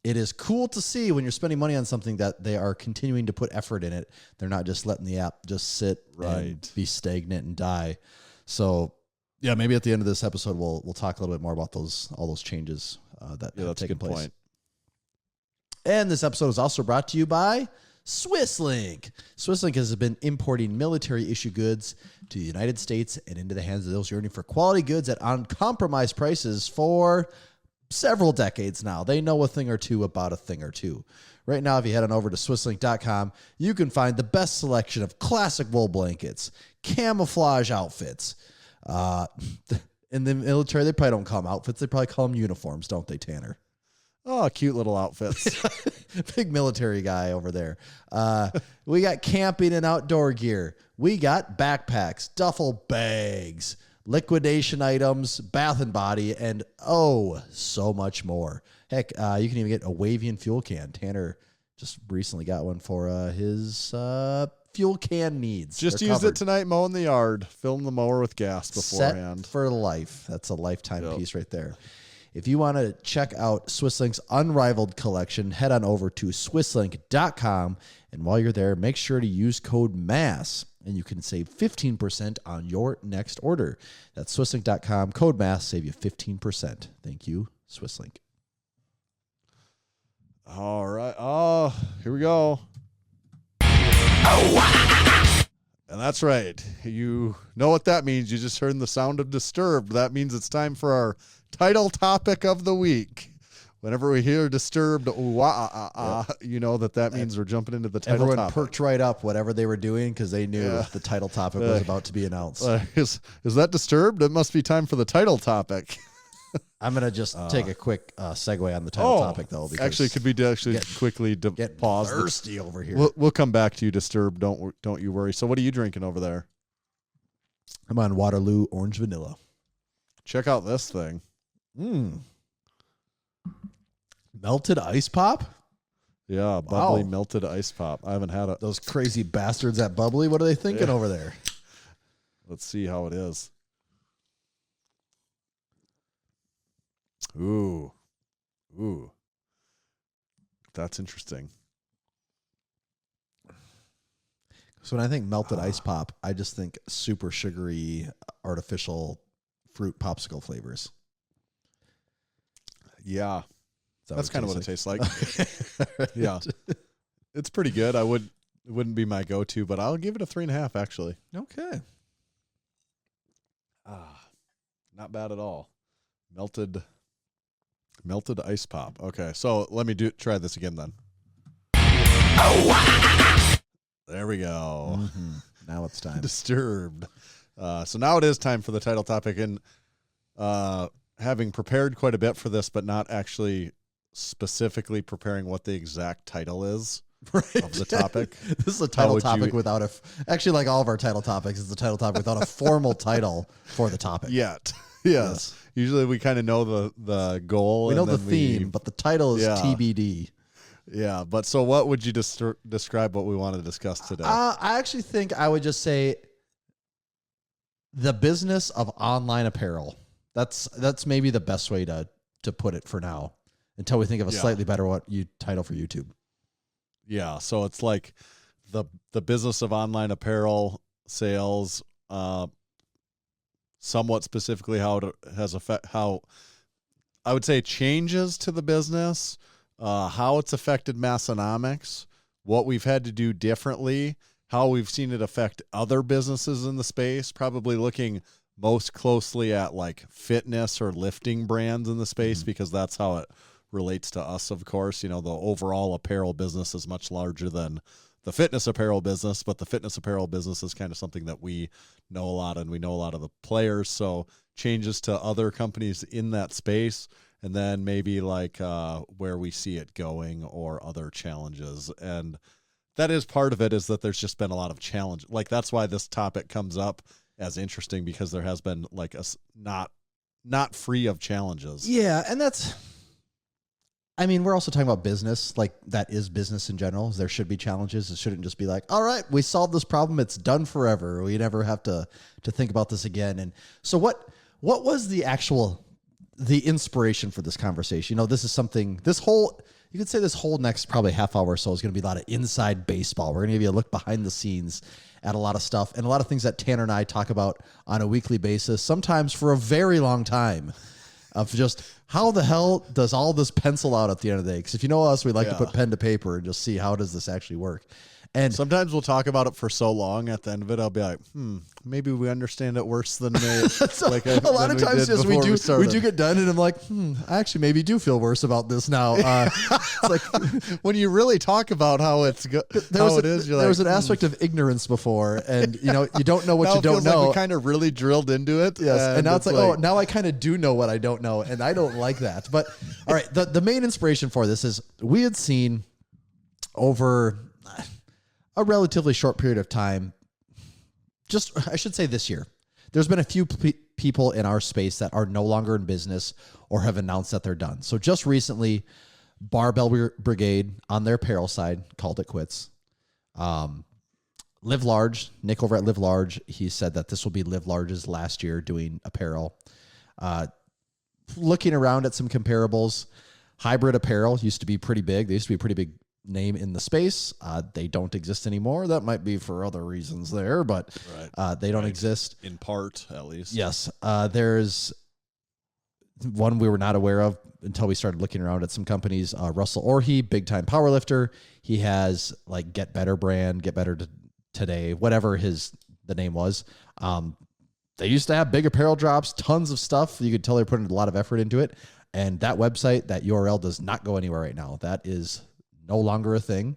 Speaker 6: it is cool to see when you're spending money on something that they are continuing to put effort in it. They're not just letting the app just sit and be stagnant and die. So yeah, maybe at the end of this episode, we'll talk a little bit more about all those changes that have taken place. Point. And this episode is also brought to you by Swisslink. Swisslink has been importing military issue goods to the United States and into the hands of those yearning for quality goods at uncompromised prices for several decades now. They know a thing or two about a thing or two. Right now, if you head on over to swisslink.com, you can find the best selection of classic wool blankets, camouflage outfits. In the military, they probably don't call them outfits. They probably call them uniforms, don't they, Tanner?
Speaker 5: Oh, cute little outfits.
Speaker 6: Big military guy over there. We got camping and outdoor gear. We got backpacks, duffel bags, liquidation items, bath and body, and so much more. Heck, you can even get a Wavian fuel can. Tanner just recently got one for his fuel can needs.
Speaker 5: Just used it tonight mowing the yard, filling the mower with gas beforehand.
Speaker 6: Set for life. That's a lifetime piece right there. If you want to check out Swisslink's unrivaled collection, head on over to swisslink.com. And while you're there, make sure to use code MASS, and you can save 15% on your next order. That's swisslink.com. Code MASS, save you 15%. Thank you, Swisslink.
Speaker 5: All right. Oh, here we go. And that's right. You know what that means. You just heard the sound of Disturbed. That means it's time for our title topic of the week. Whenever we hear Disturbed, you know that means we're jumping into the title
Speaker 6: topic.
Speaker 5: Everyone
Speaker 6: perked right up whatever they were doing because they knew the title topic was about to be announced.
Speaker 5: Is that Disturbed? It must be time for the title topic.
Speaker 6: I'm going to just take a quick segue on the title topic, though. Because
Speaker 5: actually, could we quickly pause?
Speaker 6: Thirsty over here.
Speaker 5: We'll come back to you, Disturbed. Don't you worry. So what are you drinking over there?
Speaker 6: I'm on Waterloo Orange Vanilla.
Speaker 5: Check out this thing.
Speaker 6: Melted ice pop?
Speaker 5: Yeah, bubbly melted ice pop. I haven't had it.
Speaker 6: Those crazy bastards at Bubbly, what are they thinking over there?
Speaker 5: Let's see how it is. Ooh. That's interesting.
Speaker 6: So when I think melted ice pop, I just think super sugary, artificial fruit popsicle flavors.
Speaker 5: Yeah. That's kind of what it tastes like.
Speaker 6: Right.
Speaker 5: Yeah. It's pretty good. It wouldn't be my go-to, but I'll give it a 3.5 actually.
Speaker 6: Okay.
Speaker 5: Not bad at all. Melted ice pop. Okay, so let me try this again then. There we go.
Speaker 6: Mm-hmm. Now it's time.
Speaker 5: Disturbed. So now it is time for the title topic, and having prepared quite a bit for this, but not actually specifically preparing what the exact title is of the topic.
Speaker 6: This is a title topic without actually, like all of our title topics, is the title topic without a formal title for the topic.
Speaker 5: Yet. Yes. Usually we kind of know the goal.
Speaker 6: We know the theme, but the title is TBD.
Speaker 5: Yeah, but so what would you describe what we want to discuss today?
Speaker 6: I actually think I would just say the business of online apparel. That's maybe the best way to put it for now, until we think of a slightly better title for YouTube.
Speaker 5: Yeah, so it's like the business of online apparel sales, somewhat specifically how it has how I would say changes to the business, how it's affected Massenomics, what we've had to do differently, how we've seen it affect other businesses in the space, probably looking most closely at like fitness or lifting brands in the space, because that's how it relates to us, of course. You know, the overall apparel business is much larger than the fitness apparel business, but the fitness apparel business is kind of something that we know a lot, and we know a lot of the players. So changes to other companies in that space, and then maybe like where we see it going or other challenges. And that is part of it, is that there's just been a lot of challenge. Like that's why this topic comes up as interesting, because there has been like a not not free of challenges.
Speaker 6: Yeah, and that's. I mean, we're also talking about business. Like, that is business in general. There should be challenges. It shouldn't just be like, all right, we solved this problem. It's done forever. We never have to think about this again. And so what was the inspiration for this conversation? This is something, you could say this whole next probably half hour or so is going to be a lot of inside baseball. We're going to give you a look behind the scenes at a lot of stuff and a lot of things that Tanner and I talk about on a weekly basis, sometimes for a very long time. Of just how the hell does all this pencil out at the end of the day? Because if you know us, we like to put pen to paper and just see how does this actually work. And
Speaker 5: sometimes we'll talk about it for so long. At the end of it, I'll be like, maybe we understand it worse than me.
Speaker 6: So a lot of times, yes, we do get done, and I'm like, I actually maybe do feel worse about this now. It's like
Speaker 5: when you really talk about how it's
Speaker 6: there was an aspect of ignorance before, and you don't know what you don't know.
Speaker 5: Like we kind of really drilled into it.
Speaker 6: Yes, and now it's like, now I kind of do know what I don't know, and I don't like that. But all right, the main inspiration for this is we had seen over a relatively short period of time, I should say this year, there's been a few people in our space that are no longer in business or have announced that they're done. So just recently, Barbell Brigade on their apparel side called it quits. Live Large, Nick over at Live Large, he said that this will be Live Large's last year doing apparel. Looking around at some comparables, Hybrid Apparel used to be pretty big. They used to be a pretty big name in the space. They don't exist anymore. That might be for other reasons there, but they don't exist.
Speaker 5: In part, at least.
Speaker 6: Yes. There's one we were not aware of until we started looking around at some companies. Russell Orhe, big time powerlifter. He has like Get Better brand, Get Better Today, whatever the name was. They used to have big apparel drops, tons of stuff. You could tell they're putting a lot of effort into it. And that website, that URL does not go anywhere right now. That is no longer a thing.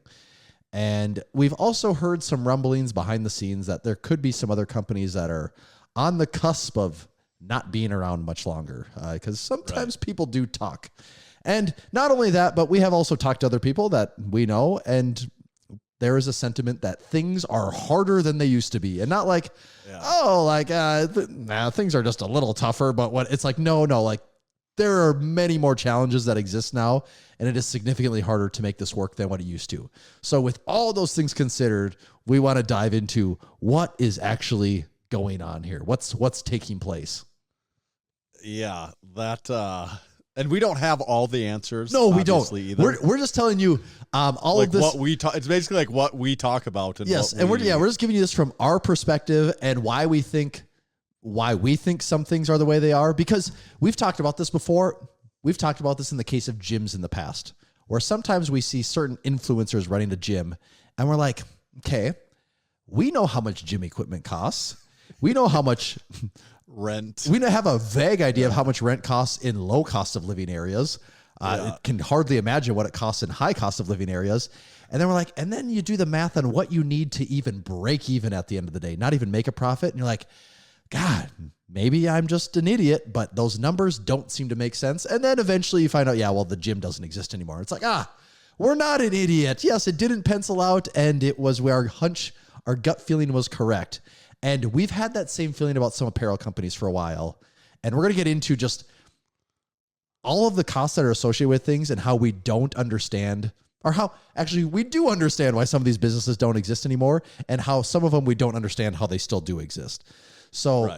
Speaker 6: And we've also heard some rumblings behind the scenes that there could be some other companies that are on the cusp of not being around much longer. Because sometimes people do talk. And not only that, but we have also talked to other people that we know, and there is a sentiment that things are harder than they used to be. And not like, things are just a little tougher, but it's like, no, like there are many more challenges that exist now, and it is significantly harder to make this work than what it used to. So with all those things considered, we want to dive into what is actually going on here. What's taking place?
Speaker 5: Yeah, and we don't have all the answers.
Speaker 6: No, we don't.
Speaker 5: Either.
Speaker 6: We're just telling you all
Speaker 5: like
Speaker 6: of this.
Speaker 5: What we talk. It's basically like what we talk about. And
Speaker 6: yes, and we're just giving you this from our perspective and why we think some things are the way they are, because we've talked about this before. We've talked about this in the case of gyms in the past, where sometimes we see certain influencers running a gym and we're like, okay, we know how much gym equipment costs. We know how much
Speaker 5: rent.
Speaker 6: We have a vague idea of how much rent costs in low cost of living areas. It can hardly imagine what it costs in high cost of living areas. And then we're like, and then you do the math on what you need to even break even at the end of the day, not even make a profit. And you're like, God, maybe I'm just an idiot, but those numbers don't seem to make sense. And then eventually you find out, the gym doesn't exist anymore. It's like, we're not an idiot. Yes, it didn't pencil out, and it was where our gut feeling was correct. And we've had that same feeling about some apparel companies for a while. And we're going to get into just all of the costs that are associated with things and how we don't understand, or how actually we do understand why some of these businesses don't exist anymore, and how some of them we don't understand how they still do exist. So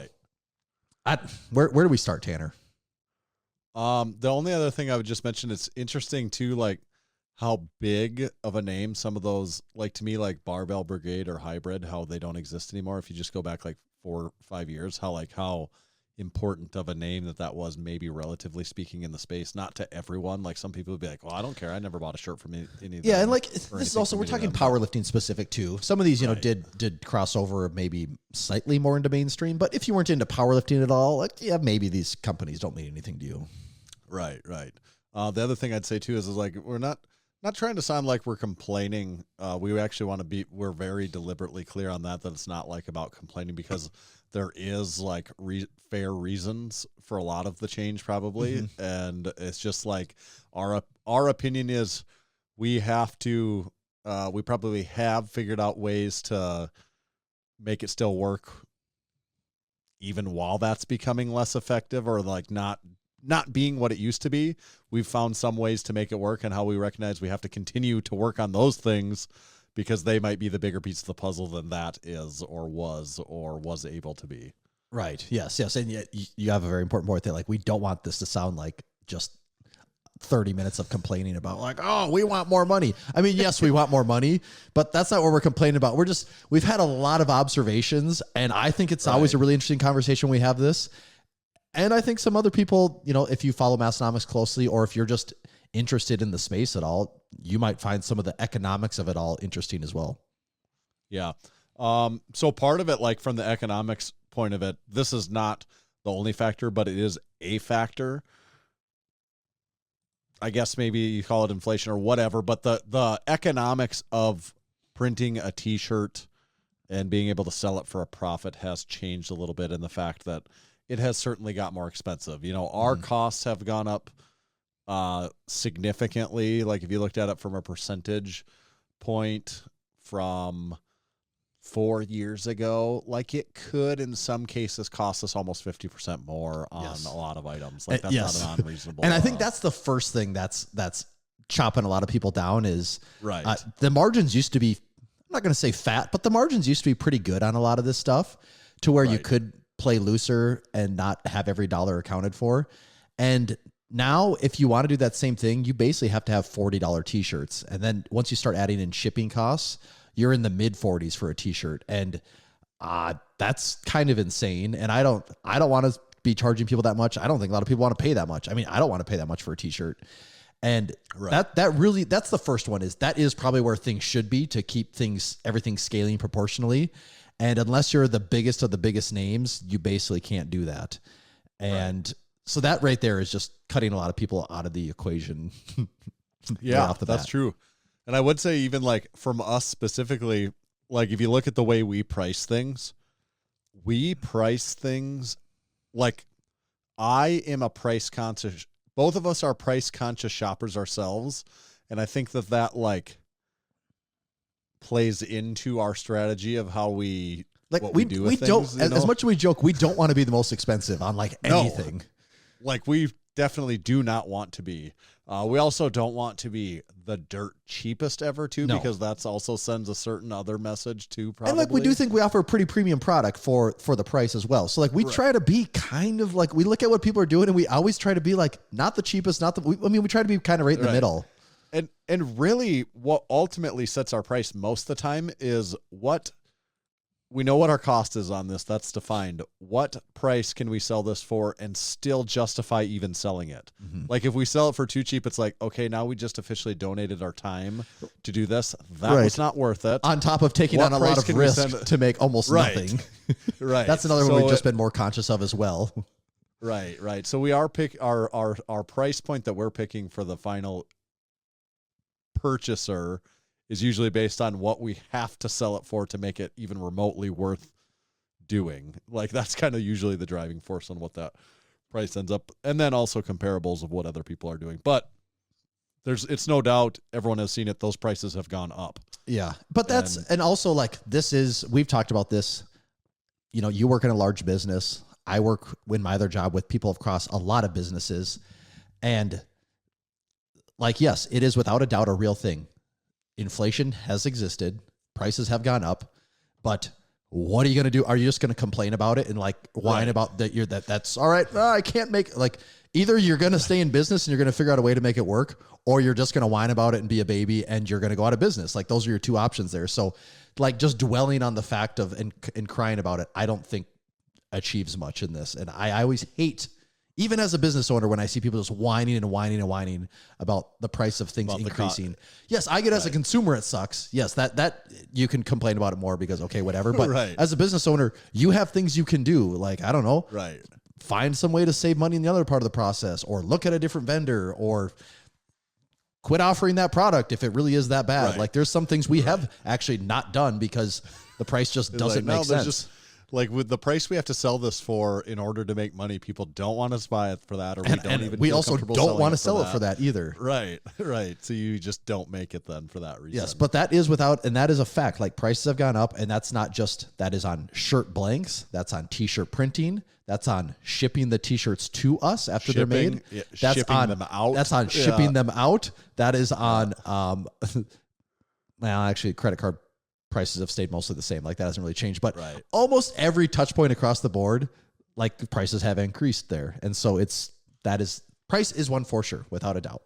Speaker 6: where do we start, Tanner?
Speaker 5: The only other thing I would just mention, it's interesting too, like how big of a name some of those, like to me, like Barbell Brigade or Hybrid, how they don't exist anymore. If you just go back like 4 or 5 years, how important of a name that was, maybe relatively speaking, in the space. Not to everyone. Like some people would be like, well, I don't care. I never bought a shirt from any of them.
Speaker 6: Yeah, and like this is also, we're talking powerlifting specific too. Some of these, did cross over maybe slightly more into mainstream, but if you weren't into powerlifting at all, like, maybe these companies don't mean anything to you.
Speaker 5: Right. The other thing I'd say too is like, we're not trying to sound like we're complaining. We actually want to we're very deliberately clear on that it's not like about complaining, because there is like fair reasons for a lot of the change probably. Mm-hmm. And it's just like our opinion is we probably have figured out ways to make it still work even while that's becoming less effective or like not being what it used to be, we've found some ways to make it work, and how we recognize we have to continue to work on those things because they might be the bigger piece of the puzzle than that is or was able to be.
Speaker 6: Right. Yes. And yet you have a very important point there. Like, we don't want this to sound like just 30 minutes of complaining about like, oh, we want more money. I mean, yes, we want more money, but that's not what we're complaining about. We've had a lot of observations, and I think it's always a really interesting conversation when we have this. And I think some other people, if you follow Massenomics closely, or if you're just interested in the space at all, you might find some of the economics of it all interesting as well.
Speaker 5: Yeah. So part of it, like from the economics point of it, this is not the only factor, but it is a factor. I guess maybe you call it inflation or whatever, but the economics of printing a t-shirt and being able to sell it for a profit has changed a little bit, in the fact that it has certainly got more expensive. Our costs have gone up significantly. Like if you looked at it from a percentage point from 4 years ago, like it could in some cases cost us almost 50% more on a lot of items. Like that's not an unreasonable.
Speaker 6: And I think that's the first thing that's chopping a lot of people down is
Speaker 5: right.
Speaker 6: The margins used to be, I'm not going to say fat, but the margins used to be pretty good on a lot of this stuff, to where you could play looser and not have every dollar accounted for. And now if you want to do that same thing, you basically have to have $40 t-shirts. And then once you start adding in shipping costs, you're in the mid 40s for a t-shirt. And that's kind of insane. And I don't want to be charging people that much. I don't think a lot of people want to pay that much. I mean, I don't want to pay that much for a t-shirt. And that's the first one, that is probably where things should be, to keep everything scaling proportionally. And unless you're the biggest of the biggest names, you basically can't do that. And so that right there is just cutting a lot of people out of the equation.
Speaker 5: Yeah, that's true. And I would say, even like from us specifically, like if you look at the way we price things like, I am a price conscious. Both of us are price conscious shoppers ourselves. And I think that like plays into our strategy of how we do with things,
Speaker 6: as much as we joke, we don't want to be the most expensive on like anything.
Speaker 5: No. Like we definitely do not want to be. We also don't want to be the dirt cheapest ever too, because that's also sends a certain other message too. Probably.
Speaker 6: And like, we do think we offer a pretty premium product for the price as well. So like, we try to be kind of like, we look at what people are doing, and we always try to be like, not the cheapest, we try to be kind of right in the middle.
Speaker 5: And really what ultimately sets our price most of the time is we know what our cost is on this. That's defined. What price can we sell this for and still justify even selling it? Mm-hmm. Like if we sell it for too cheap, it's like, okay, now we just officially donated our time to do this. That was not worth it.
Speaker 6: On top of taking on a lot of risk to make almost nothing.
Speaker 5: Right.
Speaker 6: That's another one we've just been more conscious of as well.
Speaker 5: Right. So we are our price point that we're picking for the final purchaser is usually based on what we have to sell it for to make it even remotely worth doing. Like that's kind of usually the driving force on what that price ends up. And then also comparables of what other people are doing. But it's no doubt, everyone has seen it, those prices have gone up.
Speaker 6: Yeah. But and also like, we've talked about this, you work in a large business. I work in my other job with people across a lot of businesses. And like, yes, it is without a doubt a real thing. Inflation has existed. Prices have gone up. But what are you going to do? Are you just going to complain about it and like whine about that? That's all right. I can't make like, either you're going to stay in business and you're going to figure out a way to make it work, or you're just going to whine about it and be a baby and you're going to go out of business. Like those are your two options there. So like just dwelling on the fact of and crying about it, I don't think achieves much in this. And I always hate, even as a business owner, when I see people just whining about the price of things increasing. Yes, I get as a consumer, it sucks. Yes, that you can complain about it more because, okay, whatever. But as a business owner, you have things you can do. Like, I don't know.
Speaker 5: Right.
Speaker 6: Find some way to save money in the other part of the process, or look at a different vendor, or quit offering that product if it really is that bad. Like there's some things we have actually not done because the price just doesn't make sense.
Speaker 5: like with the price we have to sell this for in order to make money, people don't want us to buy it for that, or we don't even.
Speaker 6: We
Speaker 5: feel
Speaker 6: also
Speaker 5: comfortable
Speaker 6: don't
Speaker 5: selling
Speaker 6: want to sell it for that either.
Speaker 5: Right. So you just don't make it then for that reason.
Speaker 6: Yes, but that is and that is a fact. Like prices have gone up, and that's not just that is on shirt blanks. That's on t-shirt printing. That's on shipping the t-shirts to us after they're made.
Speaker 5: Yeah,
Speaker 6: that's
Speaker 5: shipping
Speaker 6: on
Speaker 5: them out.
Speaker 6: That's on shipping them out. That is on. Well, actually, credit card prices have stayed mostly the same. Like that hasn't really changed. But almost every touch point across the board, like the prices have increased there, and so price is one for sure, without a doubt.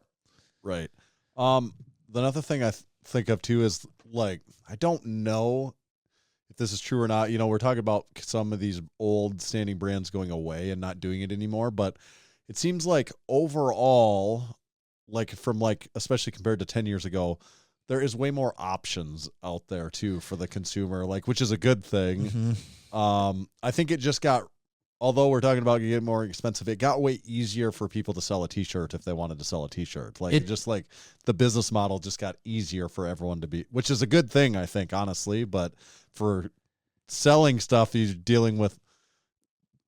Speaker 5: Right. Another thing I think of too is like I don't know if this is true or not. You know, we're talking about some of these old standing brands going away and not doing it anymore, but it seems like overall, like from like especially compared to 10 years ago, there is way more options out there too for the consumer, like which is a good thing. I think it just got, although we're talking about getting more expensive, it got way easier for people to sell a t-shirt if they wanted to sell a t-shirt. Like just like the business model just got easier for everyone to be, which is a good thing, I think, honestly. But for selling stuff, you're dealing with,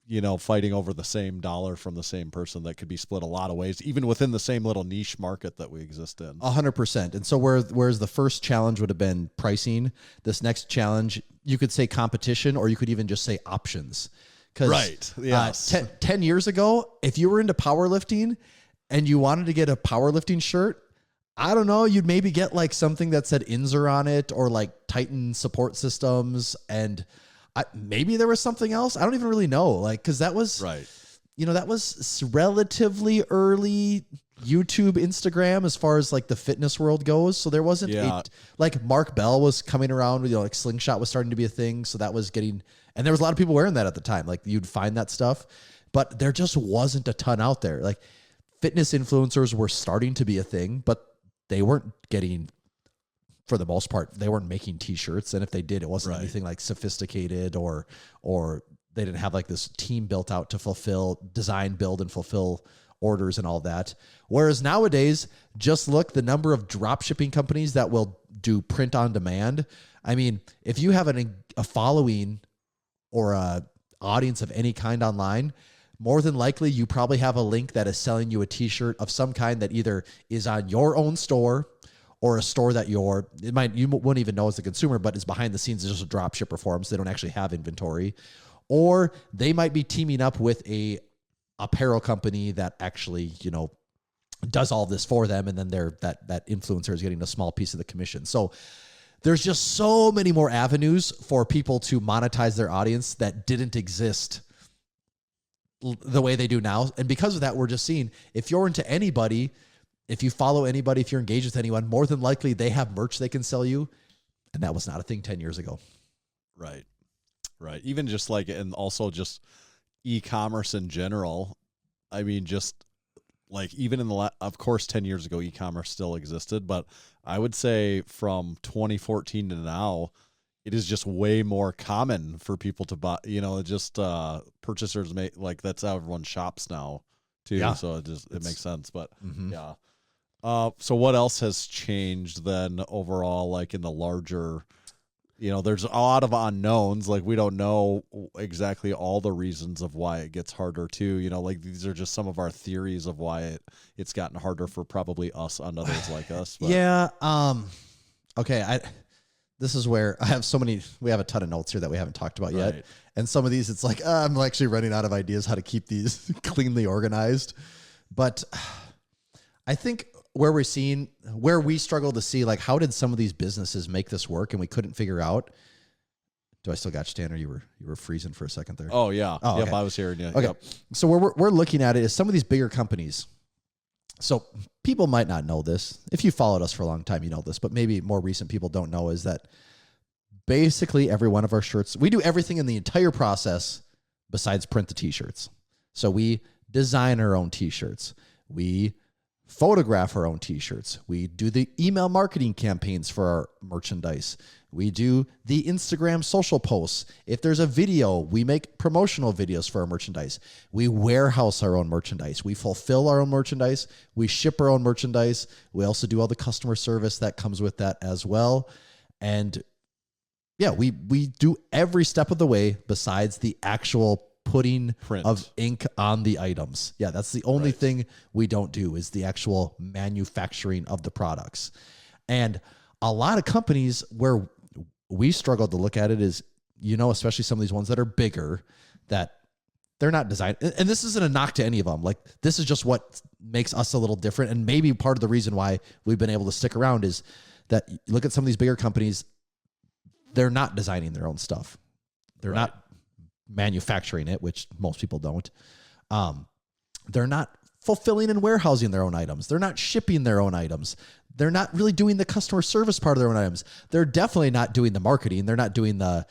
Speaker 5: you know, fighting over the same dollar from the same person that could be split a lot of ways, even within the same little niche market that we exist in.
Speaker 6: 100%. And so whereas the first challenge would have been pricing, this next challenge, you could say competition, or you could even just say options.
Speaker 5: Right. Yes.
Speaker 6: 10 years ago, if you were into powerlifting and you wanted to get a powerlifting shirt, I don't know, you'd maybe get like something that said Inzer on it, or like Titan support systems, and maybe there was something else. I don't even really know. Like, cause that was, you know, that was relatively early YouTube, Instagram, as far as like the fitness world goes. So there wasn't like Mark Bell was coming around with, you know, like Slingshot was starting to be a thing. So that was getting, and there was a lot of people wearing that at the time. Like you'd find that stuff, but there just wasn't a ton out there. Like fitness influencers were starting to be a thing, but they weren't getting, for the most part, they weren't making t-shirts. And if they did, it wasn't anything like sophisticated, or they didn't have like this team built out to fulfill, design, build, and fulfill orders and all that. Whereas nowadays, just look, the number of drop shipping companies that will do print on demand. I mean, if you have a following or a audience of any kind online, more than likely you probably have a link that is selling you a t-shirt of some kind that either is on your own store, or a store that you wouldn't even know as a consumer, but is behind the scenes, just a drop shipper for them, so they don't actually have inventory. Or they might be teaming up with a apparel company that actually, you know, does all this for them, and then that influencer is getting a small piece of the commission. So there's just so many more avenues for people to monetize their audience that didn't exist the way they do now. And because of that, we're just seeing, if you're into anybody, if you follow anybody, if you're engaged with anyone, more than likely they have merch they can sell you. And that was not a thing 10 years ago.
Speaker 5: Right. Even just like, and also just e-commerce in general. I mean, just like even in of course, 10 years ago, e-commerce still existed, but I would say from 2014 to now, it is just way more common for people to buy, you know, just purchasers make, like that's how everyone shops now too. Yeah. So it makes sense, but yeah. So what else has changed then overall, like in the larger, you know, there's a lot of unknowns. Like we don't know exactly all the reasons of why it gets harder too. You know, like these are just some of our theories of why it's gotten harder for probably us and others like us. But.
Speaker 6: Yeah. Okay. This is where I have we have a ton of notes here that we haven't talked about yet. And some of these, it's like, I'm actually running out of ideas how to keep these cleanly organized. But I think where we struggle to see, like, how did some of these businesses make this work, and we couldn't figure out. Do I still got you, Stan, or you were freezing for a second there?
Speaker 5: Oh yeah.
Speaker 6: Oh, okay.
Speaker 5: Yep, I was hearing you.
Speaker 6: Okay.
Speaker 5: Yep.
Speaker 6: So we're looking at it is some of these bigger companies. So people might not know this. If you followed us for a long time, you know this, but maybe more recent people don't know, is that basically every one of our shirts, we do everything in the entire process besides print the t-shirts. So we design our own t-shirts. We photograph our own t-shirts. We do the email marketing campaigns for our merchandise. We do the Instagram social posts. If there's a video, we make promotional videos for our merchandise. We warehouse our own merchandise. We fulfill our own merchandise. We ship our own merchandise. We also do all the customer service that comes with that as well. And yeah, we do every step of the way besides the actual putting
Speaker 5: Print.
Speaker 6: of ink on the items. Yeah, that's the only thing we don't do is the actual manufacturing of the products. And a lot of companies where we struggle to look at it is, especially some of these ones that are bigger, that they're not designed. And this isn't a knock to any of them. Like, this is just what makes us a little different. And maybe part of the reason why we've been able to stick around is that you look at some of these bigger companies, they're not designing their own stuff. They're not manufacturing it, which most people don't. They're not fulfilling and warehousing their own items. They're not shipping their own items. They're not really doing the customer service part of their own items. They're definitely not doing the marketing. They're not doing the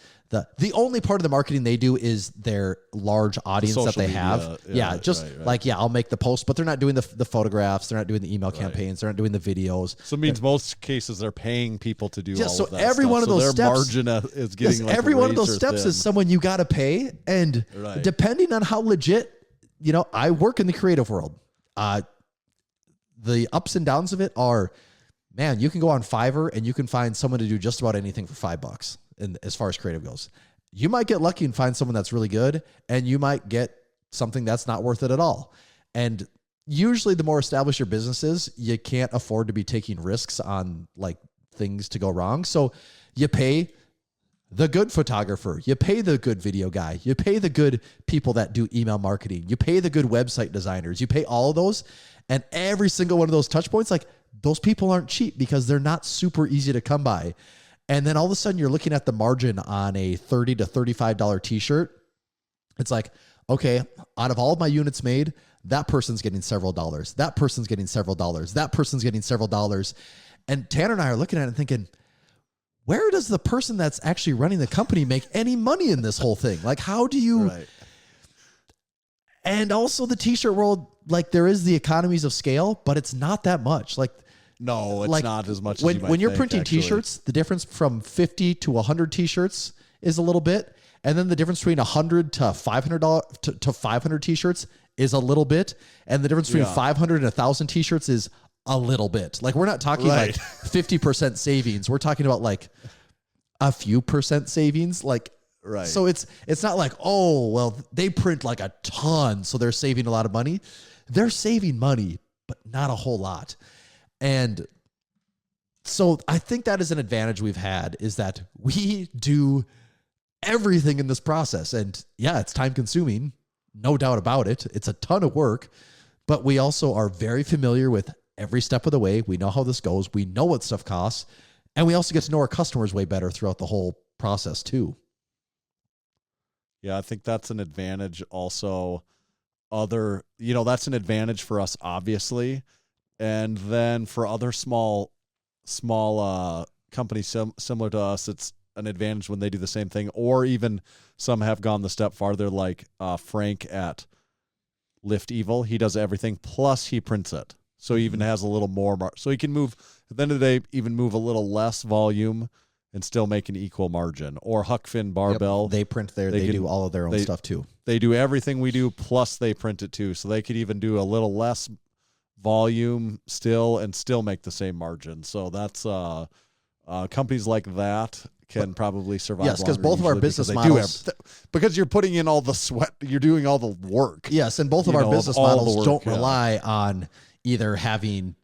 Speaker 6: only part of the marketing they do is their large audience that they have. I'll make the post, but they're not doing the photographs. They're not doing the email campaigns. They're not doing the videos.
Speaker 5: So it means most cases they're paying people to do all
Speaker 6: so
Speaker 5: of that
Speaker 6: every
Speaker 5: stuff.
Speaker 6: one of those
Speaker 5: their
Speaker 6: steps,
Speaker 5: margin is getting like
Speaker 6: every one of those
Speaker 5: razor
Speaker 6: steps
Speaker 5: thin.
Speaker 6: is someone you got to pay. And depending on how legit, I work in the creative world. The ups and downs of it are, man, you can go on Fiverr and you can find someone to do just about anything for $5. And as far as creative goes, you might get lucky and find someone that's really good, and you might get something that's not worth it at all. And usually the more established your business is, you can't afford to be taking risks on like things to go wrong. So you pay the good photographer, you pay the good video guy, you pay the good people that do email marketing, you pay the good website designers, you pay all of those. And every single one of those touch points, like, those people aren't cheap because they're not super easy to come by. And then all of a sudden you're looking at the margin on a $30 to $35 t-shirt. It's like, okay, out of all of my units made, that person's getting several dollars. That person's getting several dollars. That person's getting several dollars. And Tanner and I are looking at it and thinking, where does the person that's actually running the company make any money in this whole thing? Like, how do you... Right. And also the t-shirt world, like, there is the economies of scale, but it's not that much. Like,
Speaker 5: no, it's not as much
Speaker 6: when,
Speaker 5: as you might
Speaker 6: when you're
Speaker 5: think,
Speaker 6: printing
Speaker 5: actually.
Speaker 6: t-shirts, the difference from 50 to 100 t-shirts is a little bit. And then the difference between 100 to $500 to 500 t-shirts is a little bit. And the difference between 500 and 1,000 t-shirts is a little bit. Like, we're not talking like 50% savings. We're talking about like a few percent savings. Like, so it's not like, oh, well, they print like a ton, so they're saving a lot of money. They're saving money, but not a whole lot. And so I think that is an advantage we've had, is that we do everything in this process. And yeah, it's time consuming, no doubt about it. It's a ton of work, but we also are very familiar with every step of the way. We know how this goes. We know what stuff costs. And we also get to know our customers way better throughout the whole process too.
Speaker 5: Yeah, I think that's an advantage also. That's an advantage for us, obviously. And then for other small companies similar to us, it's an advantage when they do the same thing, or even some have gone the step farther, like Frank at Lift Evil. He does everything, plus he prints it. So he even has a little more. So he can move, at the end of the day, even move a little less volume and still make an equal margin. Or Huck Finn Barbell.
Speaker 6: Yep, they print they do all of their own stuff too.
Speaker 5: They do everything we do, plus they print it too. So they could even do a little less volume still and still make the same margin. So that's companies like that can probably survive.
Speaker 6: Yes, because both of our business models,
Speaker 5: because you're putting in all the sweat, you're doing all the work.
Speaker 6: Yes, and both of our business models don't rely on either having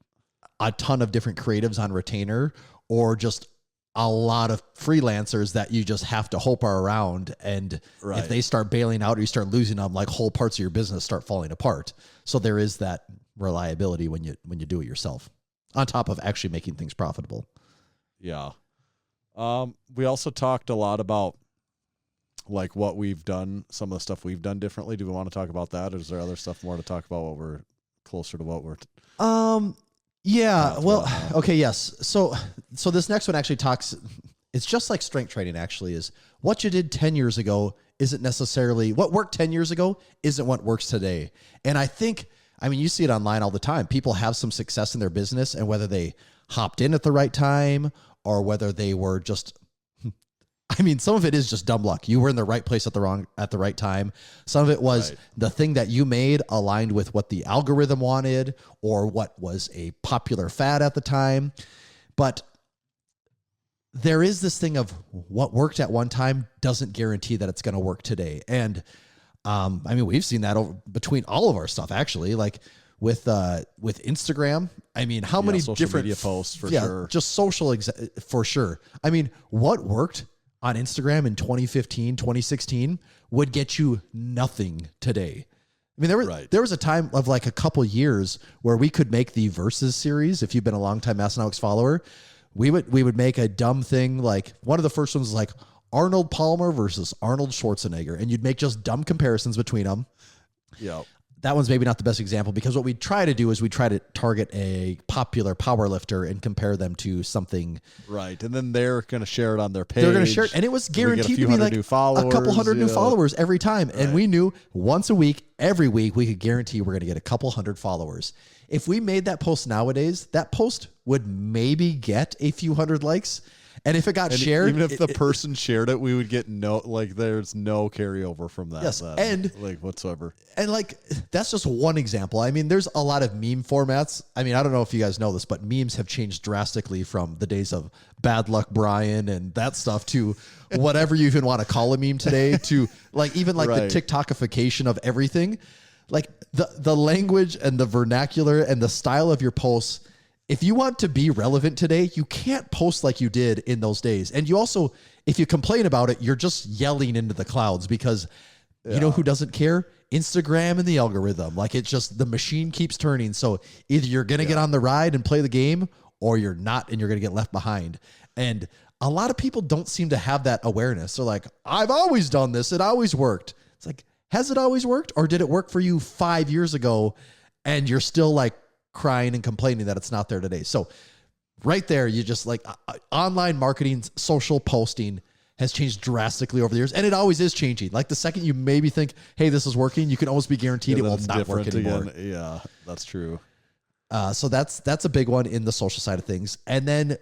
Speaker 6: a ton of different creatives on retainer or just a lot of freelancers that you just have to hope are around. And if they start bailing out or you start losing them, like, whole parts of your business start falling apart. So there is that reliability when you do it yourself, on top of actually making things profitable.
Speaker 5: Yeah. We also talked a lot about like what we've done, some of the stuff we've done differently. Do we want to talk about that, or is there other stuff more to talk about what we're closer to what we're
Speaker 6: yeah, well, okay, yes. So this next one actually talks, it's just like strength training actually, is what you did 10 years ago isn't necessarily what worked 10 years ago isn't what works today. And I mean, you see it online all the time. People have some success in their business, and whether they hopped in at the right time or whether they were just, I mean, some of it is just dumb luck. You were in the right place at the right time. Some of it was the thing that you made aligned with what the algorithm wanted or what was a popular fad at the time. But there is this thing of what worked at one time doesn't guarantee that it's going to work today. And I mean, we've seen that between all of our stuff, actually, like with Instagram. I mean, how many
Speaker 5: social
Speaker 6: different
Speaker 5: media posts for sure.
Speaker 6: Just social for sure. I mean, what worked on Instagram in 2015, 2016 would get you nothing today. I mean, there was a time of like a couple years where we could make the Versus series. If you've been a longtime Massenomics follower, we would make a dumb thing. Like one of the first ones was like Arnold Palmer versus Arnold Schwarzenegger. And you'd make just dumb comparisons between them.
Speaker 5: Yeah.
Speaker 6: That one's maybe not the best example because what we try to do is we try to target a popular power lifter and compare them to something.
Speaker 5: Right. And then they're going to share it on their page.
Speaker 6: They're going to share it. And it was guaranteed to be like a couple hundred new followers every time. Right. And we knew once a week, every week, we could guarantee we're going to get a couple hundred followers. If we made that post nowadays, that post would maybe get a few hundred likes. And if it got shared,
Speaker 5: even if the person shared it, we would get there's no carryover from that.
Speaker 6: Yes,
Speaker 5: then,
Speaker 6: and
Speaker 5: like whatsoever.
Speaker 6: And like that's just one example. I mean, there's a lot of meme formats. I mean, I don't know if you guys know this, but memes have changed drastically from the days of Bad Luck Brian and that stuff to whatever you even want to call a meme today. To like even like the TikTokification of everything. Like the language and the vernacular and the style of your posts. If you want to be relevant today, you can't post like you did in those days. And you also, if you complain about it, you're just yelling into the clouds because you know who doesn't care? Instagram and the algorithm. Like it's just the machine keeps turning. So either you're going to get on the ride and play the game or you're not and you're going to get left behind. And a lot of people don't seem to have that awareness. They're like, I've always done this. It always worked. It's like, has it always worked? Or did it work for you 5 years ago and you're still like, crying and complaining that it's not there today? So right there, you just like online marketing, social posting has changed drastically over the years. And it always is changing. Like the second you maybe think, hey, this is working, you can almost be guaranteed it will not work anymore.
Speaker 5: Again. Yeah, that's true.
Speaker 6: So that's a big one in the social side of things. And then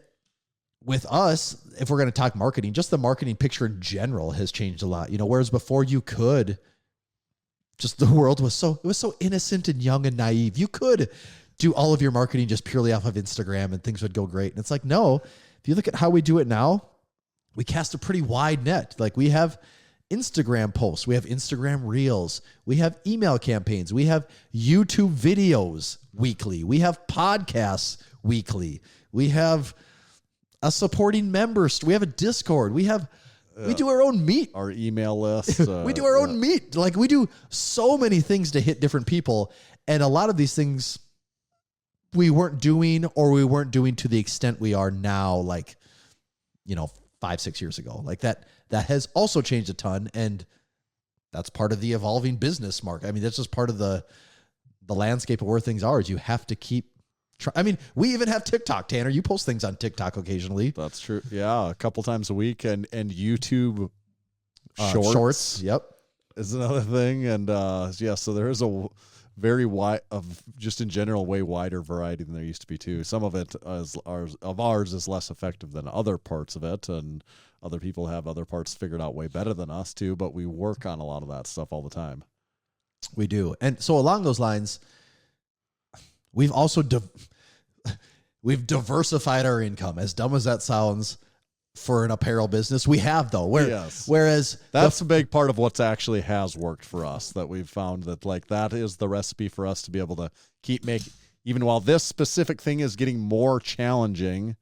Speaker 6: with us, if we're going to talk marketing, just the marketing picture in general has changed a lot. You know, whereas before you could just, the world was so innocent and young and naive. You could do all of your marketing just purely off of Instagram and things would go great. And it's like, no, if you look at how we do it now, we cast a pretty wide net. Like we have Instagram posts, we have Instagram reels, we have email campaigns, we have YouTube videos weekly, we have podcasts weekly, we have a supporting members, we have a Discord, we do our own meet.
Speaker 5: Our email list.
Speaker 6: We do our own meet. Like we do so many things to hit different people. And a lot of these things we weren't doing to the extent we are now, like, 5-6 years ago. Like that has also changed a ton. And that's part of the evolving business, Mark. I mean, that's just part of the landscape of where things are is you have to keep I mean, we even have TikTok, Tanner. You post things on TikTok occasionally.
Speaker 5: That's true. Yeah, a couple times a week, and YouTube
Speaker 6: shorts. Yep,
Speaker 5: is another thing. And so there is a very wide just in general way wider variety than there used to be too. Some of it ours is less effective than other parts of it, and other people have other parts figured out way better than us too. But we work on a lot of that stuff all the time.
Speaker 6: We do, and so along those lines, we've also we've diversified our income. As dumb as that sounds, for an apparel business, we have though. Whereas
Speaker 5: that's a big part of what's actually has worked for us. That we've found that like that is the recipe for us to be able to keep making, even while this specific thing is getting more challenging.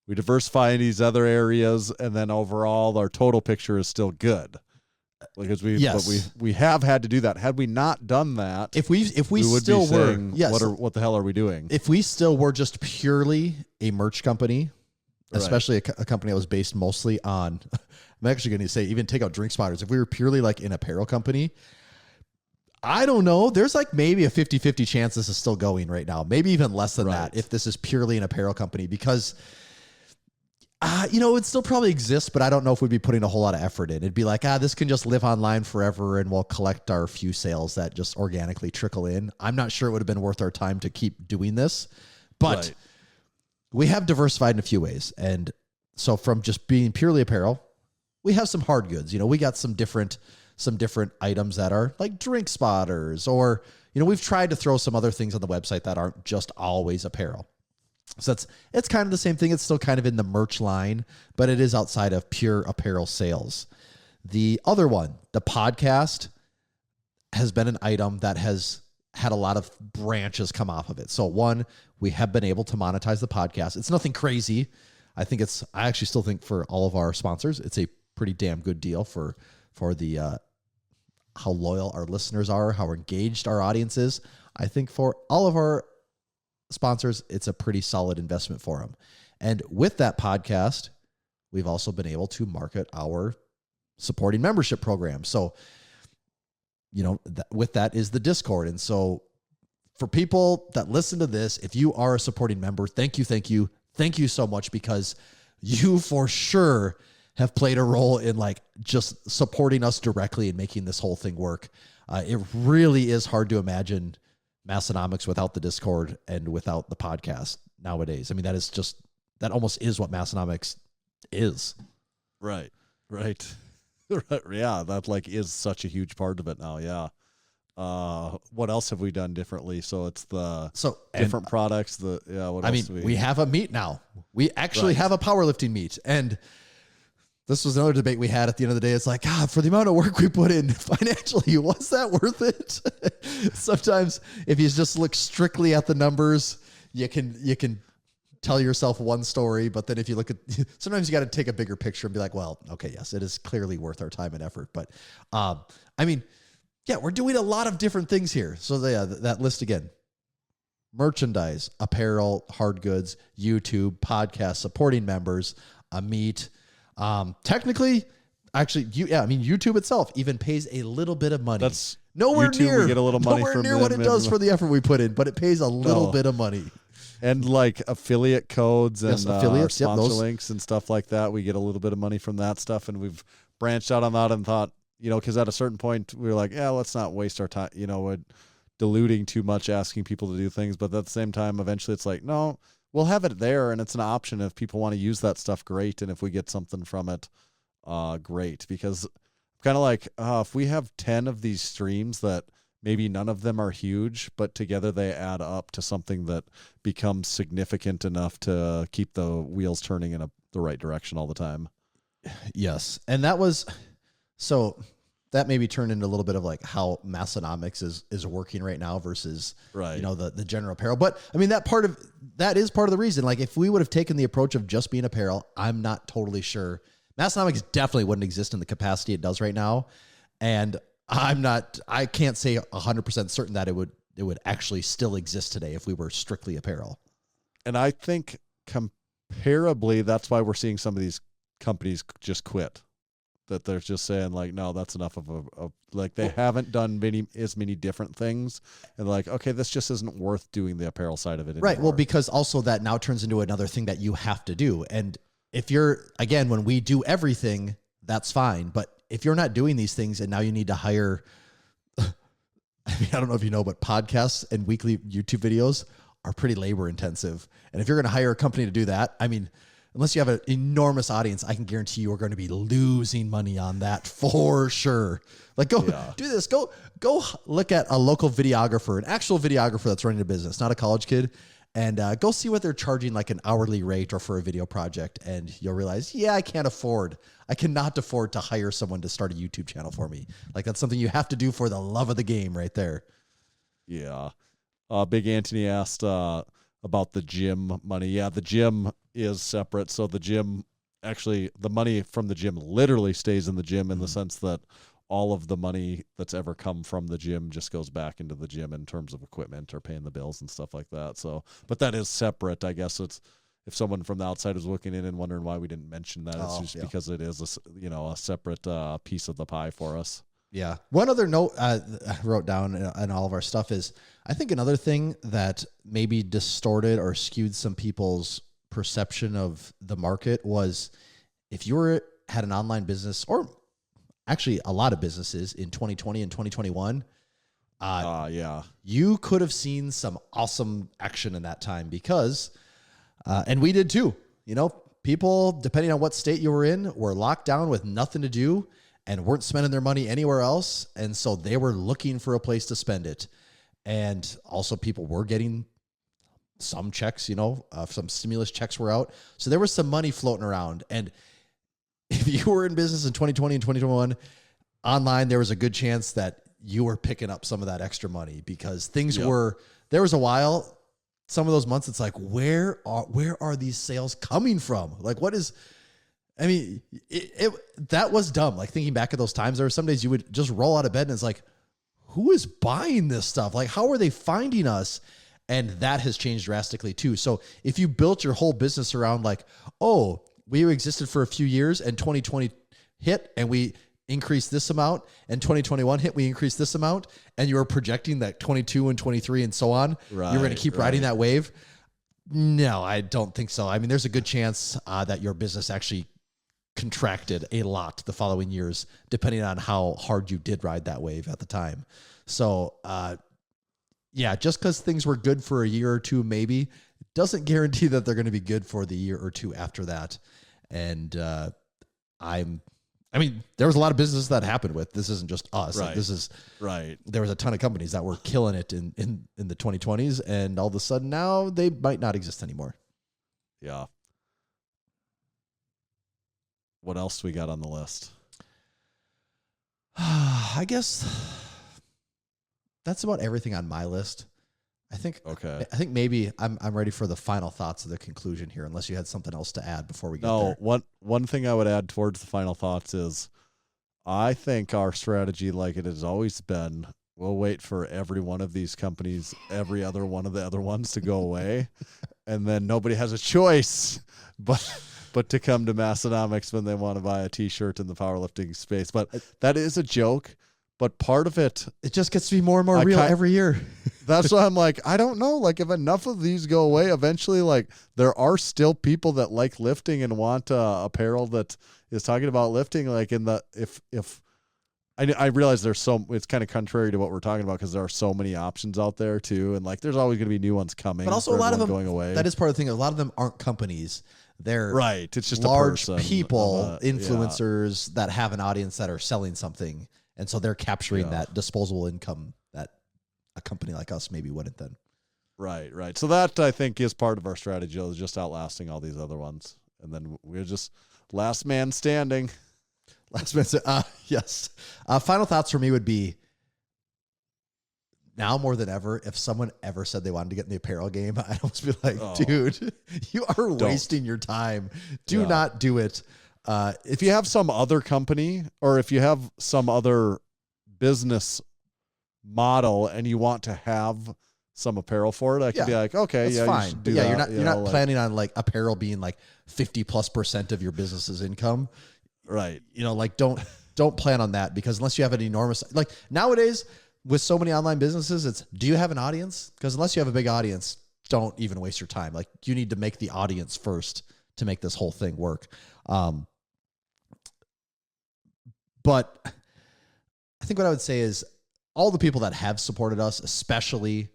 Speaker 5: We diversify in these other areas, and then overall our total picture is still good. Because we have had to do that. Had we not done that,
Speaker 6: if we
Speaker 5: would
Speaker 6: still
Speaker 5: be saying, what the hell are we doing?
Speaker 6: If we still were just purely a merch company, especially a company that was based mostly on, I'm actually going to say even take out Drink Spotters. If we were purely like an apparel company, I don't know. There's like maybe a 50-50 chance this is still going right now. Maybe even less than that if this is purely an apparel company, because it would still probably exist, but I don't know if we'd be putting a whole lot of effort in. It'd be like, this can just live online forever and we'll collect our few sales that just organically trickle in. I'm not sure it would have been worth our time to keep doing this, but we have diversified in a few ways. And so from just being purely apparel, we have some hard goods. We got some different items that are like Drink Spotters, or, we've tried to throw some other things on the website that aren't just always apparel. So it's kind of the same thing. It's still kind of in the merch line, but it is outside of pure apparel sales. The other one, the podcast, has been an item that has had a lot of branches come off of it. So one, we have been able to monetize the podcast. It's nothing crazy. I actually still think for all of our sponsors, it's a pretty damn good deal for the how loyal our listeners are, how engaged our audience is. I think for all of our sponsors, it's a pretty solid investment for them. And with that podcast, we've also been able to market our supporting membership program. So, with that is the Discord. And so for people that listen to this, if you are a supporting member, thank you so much, because you for sure have played a role in like just supporting us directly and making this whole thing work. It really is hard to imagine Massenomics without the Discord and without the podcast nowadays. I mean, that almost is what Massenomics is.
Speaker 5: Right. Yeah, that like is such a huge part of it now. Yeah. What else have we done differently? So it's the different products. We have a meet now. We actually have a powerlifting meet, and this was another debate we had at the end of the day. It's like, God, for the amount of work we put in financially, was that worth it? Sometimes if you just look strictly at the numbers, you can tell yourself one story, but then if you look at, sometimes you got to take a bigger picture and be like, well, okay, yes, it is clearly worth our time and effort. But we're doing a lot of different things here. So that list again: merchandise, apparel, hard goods, YouTube, podcast, supporting members, a meet. Technically, actually, YouTube itself even pays a little bit of money. That's nowhere YouTube,
Speaker 6: near.
Speaker 5: We get a little money
Speaker 6: nowhere
Speaker 5: from
Speaker 6: near what it does for the effort we put in, but it pays a little bit of money.
Speaker 5: And like affiliate codes and
Speaker 6: affiliates,
Speaker 5: sponsor links and stuff like that, we get a little bit of money from that stuff. And we've branched out on that and thought, because at a certain point we were like, yeah, let's not waste our time, diluting too much, asking people to do things. But at the same time, eventually it's like, no, we'll have it there, and it's an option if people want to use that stuff. Great, and if we get something from it, great. Because kind of like if we have 10 of these streams that maybe none of them are huge, but together they add up to something that becomes significant enough to keep the wheels turning in the right direction all the time.
Speaker 6: Yes, and that maybe turned into a little bit of like how Massenomics is working right now versus the general apparel. But I mean, that is part of the reason. Like if we would have taken the approach of just being apparel, I'm not totally sure. Massenomics definitely wouldn't exist in the capacity it does right now. And I can't say 100% certain that it would actually still exist today if we were strictly apparel. And
Speaker 5: I think comparably, that's why we're seeing some of these companies just quit. That they're just saying like, no, that's enough of they haven't done as many different things, and like, okay, this just isn't worth doing the apparel side of it anymore.
Speaker 6: Right. Well, because also that now turns into another thing that you have to do. And if when we do everything, that's fine. But if you're not doing these things and now you need to hire, I don't know if you know, but podcasts and weekly YouTube videos are pretty labor intensive. And if you're going to hire a company to do that, unless you have an enormous audience, I can guarantee you are going to be losing money on that for sure. Like do this, go look at a local videographer, an actual videographer that's running a business, not a college kid, and go see what they're charging like an hourly rate or for a video project. And you'll realize, I cannot afford to hire someone to start a YouTube channel for me. Like that's something you have to do for the love of the game right there.
Speaker 5: Yeah. Big Anthony asked about the gym money. Yeah, the gym is separate. So the gym, actually, the money from the gym literally stays in the gym in the sense that all of the money that's ever come from the gym just goes back into the gym in terms of equipment or paying the bills and stuff like that. So, but that is separate. I guess it's, if someone from the outside is looking in and wondering why we didn't mention that, it's just because it is a separate piece of the pie for us.
Speaker 6: Yeah. One other note I wrote down in all of our stuff is, I think another thing that maybe distorted or skewed some people's perception of the market was if you had an online business, or actually a lot of businesses in 2020 and 2021, you could have seen some awesome action in that time because, and we did too, people, depending on what state you were in, were locked down with nothing to do and weren't spending their money anywhere else. And so they were looking for a place to spend it. And also people were getting some checks, some stimulus checks were out. So there was some money floating around. And if you were in business in 2020 and 2021 online, there was a good chance that you were picking up some of that extra money because things there was a while, some of those months, it's like, where are these sales coming from? Like, that was dumb. Like thinking back at those times, there were some days you would just roll out of bed and it's like, who is buying this stuff? Like, how are they finding us? And that has changed drastically too. So if you built your whole business around like, oh, we existed for a few years and 2020 hit and we increased this amount and 2021 hit, we increased this amount, and you were projecting that 22 and 23 and so on, you're going to keep riding that wave. No, I don't think so. I mean, there's a good chance that your business actually contracted a lot the following years, depending on how hard you did ride that wave at the time. So, just because things were good for a year or two, maybe, doesn't guarantee that they're going to be good for the year or two after that. And there was a lot of business that happened with. This isn't just us.
Speaker 5: Right.
Speaker 6: Like, this is
Speaker 5: Right.
Speaker 6: There was a ton of companies that were killing it in the 2020s, and all of a sudden now they might not exist anymore.
Speaker 5: Yeah. What else we got on the list?
Speaker 6: I guess that's about everything on my list. I think maybe I'm ready for the final thoughts of the conclusion here, unless you had something else to add before we get there.
Speaker 5: One thing I would add towards the final thoughts is I think our strategy, like it has always been, we'll wait for every one of these companies, every other one of the other ones to go away, and then nobody has a choice but to come to Massenomics when they want to buy a T-shirt in the powerlifting space. But that is a joke. But part of it
Speaker 6: just gets to be more and more real every year.
Speaker 5: That's why I'm like, I don't know. Like, if enough of these go away, eventually, like, there are still people that like lifting and want apparel that is talking about lifting. Like, if I realize it's kind of contrary to what we're talking about because there are so many options out there too, and like, there's always going to be new ones coming.
Speaker 6: But also, a lot of them
Speaker 5: going away.
Speaker 6: That is part of the thing. A lot of them aren't companies. They're
Speaker 5: right. It's just
Speaker 6: large
Speaker 5: a person
Speaker 6: people, influencers that have an audience that are selling something. And so they're capturing that disposable income that a company like us maybe wouldn't then.
Speaker 5: Right. So that, I think, is part of our strategy, is just outlasting all these other ones. And then we're just last man standing.
Speaker 6: Yes. Final thoughts for me would be, now more than ever, if someone ever said they wanted to get in the apparel game, I'd almost be like, dude, you are wasting your time. Do not do it.
Speaker 5: If you have some other company or if you have some other business model and you want to have some apparel for it, I could be like, okay,
Speaker 6: that's fine.
Speaker 5: you should do
Speaker 6: that.
Speaker 5: You're
Speaker 6: not planning on like apparel being like 50+% of your business's income.
Speaker 5: Right.
Speaker 6: Don't plan on that, because unless you have an enormous, like nowadays with so many online businesses, it's, do you have an audience? Because unless you have a big audience, don't even waste your time. Like, you need to make the audience first to make this whole thing work. But I think what I would say is all the people that have supported us, especially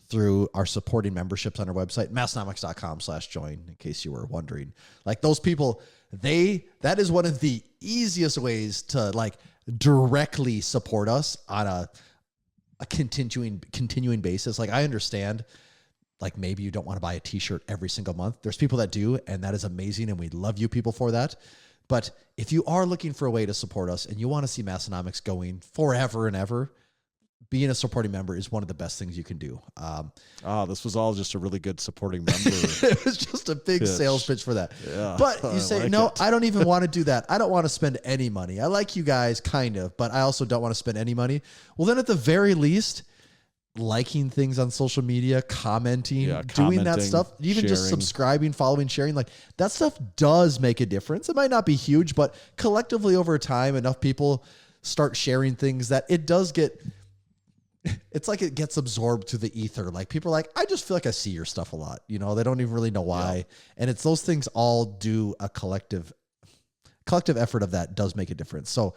Speaker 6: through our supporting memberships on our website, massenomics.com/join, in case you were wondering, like those people, that is one of the easiest ways to like directly support us on a continuing basis. Like, I understand, like, maybe you don't want to buy a T-shirt every single month. There's people that do, and that is amazing, and we love you people for that. But if you are looking for a way to support us and you want to see Massenomics going forever and ever, being a supporting member is one of the best things you can do.
Speaker 5: This was all just a really good supporting member.
Speaker 6: It was just a big sales pitch for that.
Speaker 5: Yeah,
Speaker 6: but you say, I don't even want to do that. I don't want to spend any money. I like you guys kind of, but I also don't want to spend any money. Well, then at the very least, liking things on social media, commenting, doing that stuff, even just subscribing, following, sharing, like that stuff does make a difference. It might not be huge, but collectively over time, enough people start sharing things that it does get, it's like it gets absorbed to the ether. Like, people are like, I just feel like I see your stuff a lot. They don't even really know why. Yeah. And it's those things all do a collective effort of that does make a difference. So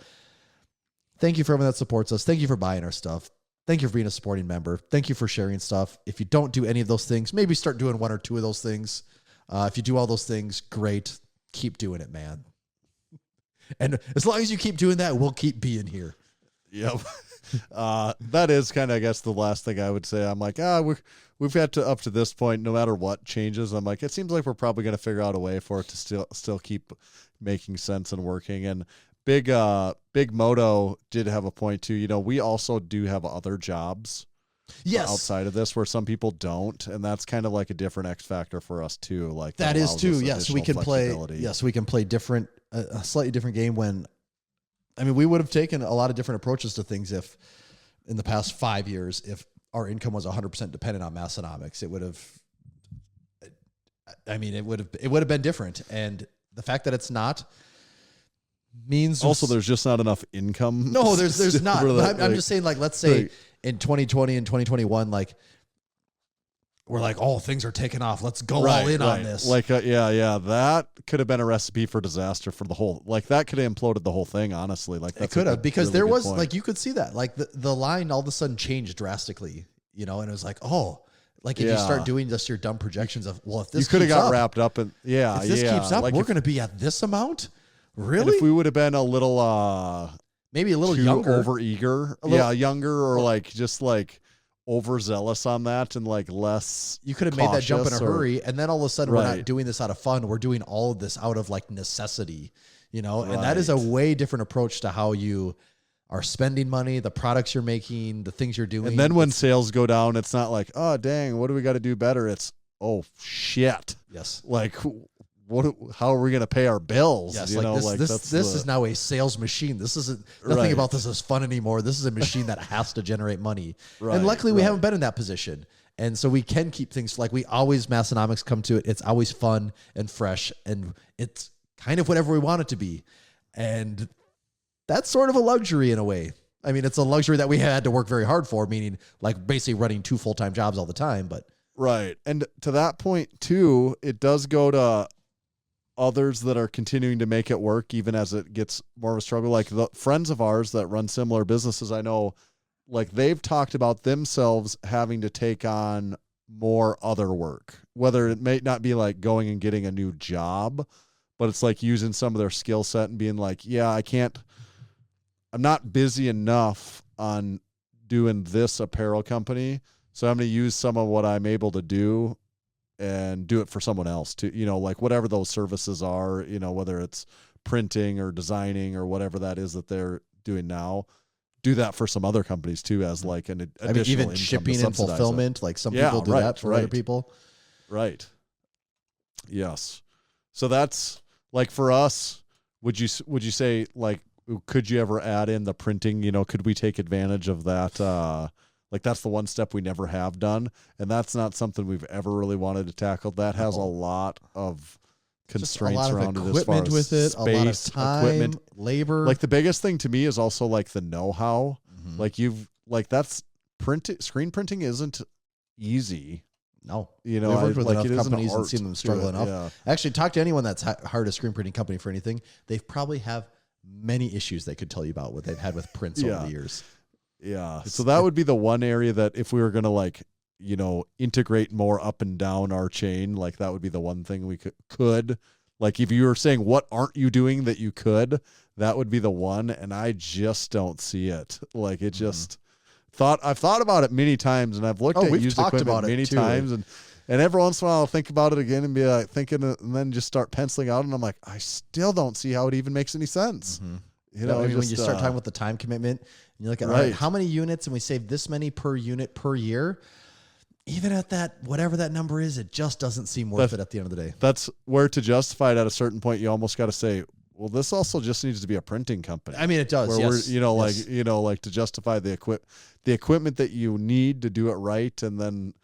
Speaker 6: thank you for everyone that supports us. Thank you for buying our stuff. Thank you for being a supporting member. Thank you for sharing stuff. If you don't do any of those things, maybe start doing one or two of those things. If you do all those things, great. Keep doing it, man. And as long as you keep doing that, we'll keep being here.
Speaker 5: Yep. That is kind of, I guess, the last thing I would say. I'm like, we've got to up to this point, no matter what changes. I'm like, it seems like we're probably going to figure out a way for it to still keep making sense and working. And Big Moto did have a point too. You know, we also do have other jobs.
Speaker 6: Yes.
Speaker 5: Outside of this, where some people don't, and that's kind of like a different X factor for us too. Like
Speaker 6: that is too. Yes, we can play.
Speaker 5: flexibility.
Speaker 6: Yes, we can play different, a slightly different game. When, I mean, we would have taken a lot of different approaches to things if, in the past 5 years, if our income was 100% dependent on Massenomics, it would have. I mean, it would have been different, and the fact that it's not means
Speaker 5: also there's just not enough income.
Speaker 6: No, there's not. But I'm just saying, like, let's say.
Speaker 5: Right.
Speaker 6: In 2020 and 2021, like, we're like, oh, things are taking off. Let's go all in on this.
Speaker 5: Like, yeah, that could have been a recipe for disaster for the whole. Like, that could have imploded the whole thing. Honestly, like
Speaker 6: it could have, because there was like, you could see that, like the line all of a sudden changed drastically, you know, and it was like, oh, like if you start doing just your dumb projections of, well, if this
Speaker 5: you could have got
Speaker 6: up,
Speaker 5: wrapped up in if
Speaker 6: this keeps up,
Speaker 5: like
Speaker 6: we're going to be at this amount. Really?
Speaker 5: And if we would have been a little
Speaker 6: maybe a little younger,
Speaker 5: overeager, younger, or like just like overzealous on that, and like less.
Speaker 6: You could have made that jump in a hurry, and then all of a sudden we're not doing this out of fun. We're doing all of this out of like necessity, you know. And that is a way different approach to how you are spending money, the products you're making, the things you're doing.
Speaker 5: And then when sales go down, it's not like, oh dang, what do we got to do better? It's, oh shit,
Speaker 6: yes,
Speaker 5: like. How are we going to pay our bills?
Speaker 6: Yes,
Speaker 5: you know,
Speaker 6: this is now a sales machine. This isn't nothing about this is fun anymore. This is a machine that has to generate money. And luckily we haven't been in that position. And so we can keep things like we always, Massenomics come to it. It's always fun and fresh, and it's kind of whatever we want it to be. And that's sort of a luxury in a way. I mean, it's a luxury that we had to work very hard for, meaning like basically running 2 full-time jobs all the time. But
Speaker 5: right. And to that point too, it does go to others that are continuing to make it work, even as it gets more of a struggle. Like the friends of ours that run similar businesses, I know, like they've talked about themselves having to take on more other work, whether it may not be like going and getting a new job, but it's like using some of their skill set and being like, yeah, I'm not busy enough on doing this apparel company, so I'm going to use some of what I'm able to do and do it for someone else to, you know, like whatever those services are, you know, whether it's printing or designing or whatever that is that they're doing now, do that for some other companies too, as like an additional
Speaker 6: even shipping and fulfillment. Like some people do that for other people.
Speaker 5: Right. Yes. So that's like for us, would you say like, could you ever add in the printing, you know, could we take advantage of that? Like that's the one step we never have done, and that's not something we've ever really wanted to tackle. That has a lot of constraints around it as far as
Speaker 6: with it,
Speaker 5: space,
Speaker 6: a lot of time,
Speaker 5: equipment,
Speaker 6: labor.
Speaker 5: Like the biggest thing to me is also like the know-how. Like that's screen printing isn't easy.
Speaker 6: No,
Speaker 5: you know,
Speaker 6: we've worked with enough
Speaker 5: it
Speaker 6: companies and seen them struggle enough.
Speaker 5: Yeah.
Speaker 6: Actually, talk to anyone that's hired a screen printing company for anything. They probably have many issues they could tell you about what they've had with prints over the years.
Speaker 5: Yeah. So that would be the one area that if we were going to like, you know, integrate more up and down our chain, like that would be the one thing we could like, if you were saying, what aren't you doing that you could, that would be the one. And I just don't see it. Like it just I've thought about it many times, and I've looked at used equipment many times, and every once in a while I'll think about it again and be like thinking, and then just start penciling out. And I'm like, I still don't see how it even makes any sense. You know,
Speaker 6: I mean, when you start talking about the time commitment, and you look at all right, how many units, and we save this many per unit per year, even at that, whatever that number is, it just doesn't seem worth it at the end of the day.
Speaker 5: That's where to justify it at a certain point, you almost got to say, well, this also just needs to be a printing company.
Speaker 6: I mean, it does.
Speaker 5: Where we're, like to justify the equipment that you need to do it right, and then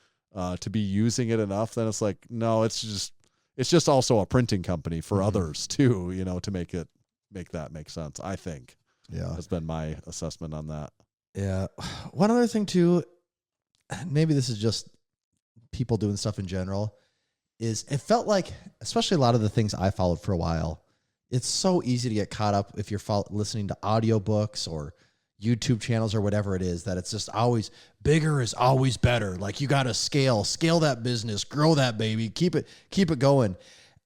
Speaker 5: to be using it enough, then it's like, no, it's just also a printing company for others too, you know, to make that make sense, I think.
Speaker 6: Yeah.
Speaker 5: Has been my assessment on that.
Speaker 6: Yeah. One other thing too, maybe this is just people doing stuff in general, is it felt like, especially a lot of the things I followed for a while, it's so easy to get caught up if you're listening to audiobooks or YouTube channels or whatever it is, that it's just always bigger is always better. Like you got to scale that business, grow that baby, keep it going.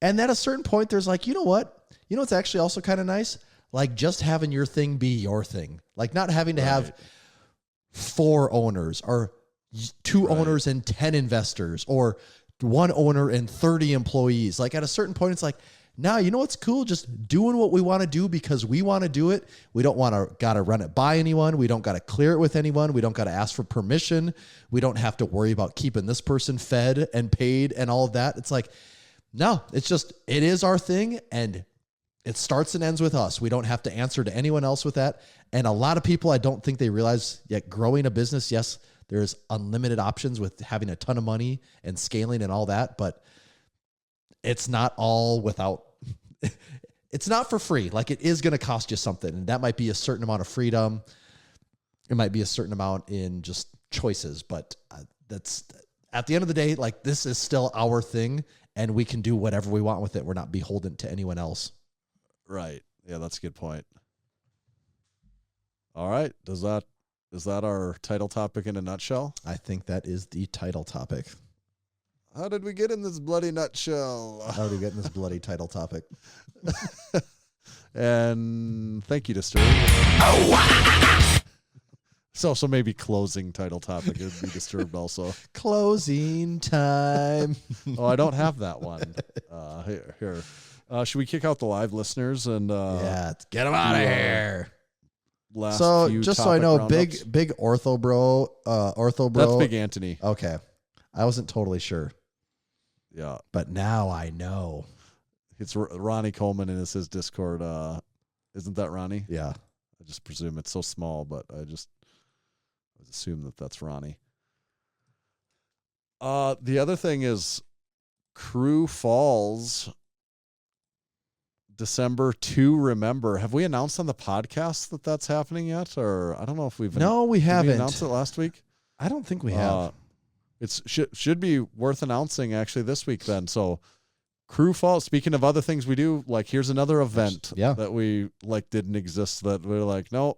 Speaker 6: And at a certain point, there's like, you know what? You know, it's actually also kind of nice. Like just having your thing be your thing. Like not having to have 4 owners or 2 owners and 10 investors or 1 owner and 30 employees. Like at a certain point, it's like, now, you know what's cool? Just doing what we want to do because we want to do it. We don't got to run it by anyone. We don't got to clear it with anyone. We don't got to ask for permission. We don't have to worry about keeping this person fed and paid and all of that. It's like, no, it is our thing. And it starts and ends with us. We don't have to answer to anyone else with that. And a lot of people, I don't think they realize yet growing a business, yes, there's unlimited options with having a ton of money and scaling and all that, but it's not all without, it's not for free. Like it is going to cost you something. And that might be a certain amount of freedom. It might be a certain amount in just choices, but that's at the end of the day, like this is still our thing and we can do whatever we want with it. We're not beholden to anyone else.
Speaker 5: Right. Yeah, that's a good point. All right. Is that our title topic in a nutshell?
Speaker 6: I think that is the title topic.
Speaker 5: How did we get in this bloody nutshell?
Speaker 6: How did we get in this bloody title topic?
Speaker 5: And thank you, Disturb. So maybe closing title topic would be Disturbed also.
Speaker 6: Closing time.
Speaker 5: Oh, I don't have that one. Here. Should we kick out the live listeners and
Speaker 6: get them out of here.
Speaker 5: Last
Speaker 6: so
Speaker 5: few
Speaker 6: just so I know,
Speaker 5: roundups?
Speaker 6: big ortho bro.
Speaker 5: That's Big Anthony.
Speaker 6: Okay, I wasn't totally sure.
Speaker 5: Yeah,
Speaker 6: but now I know.
Speaker 5: It's Ronnie Coleman and it's his Discord. Isn't that Ronnie?
Speaker 6: Yeah,
Speaker 5: I just presume it's so small, but I assume that's Ronnie. The other thing is Crew Falls. December to remember. Have we announced on the podcast that that's happening yet? Or I don't know if we've.
Speaker 6: No, we haven't.
Speaker 5: Did we announce it last week?
Speaker 6: I don't think we have.
Speaker 5: It should be worth announcing actually this week then. So Crew Falls, speaking of other things we do, like here's another event that we like didn't exist that we're like, no,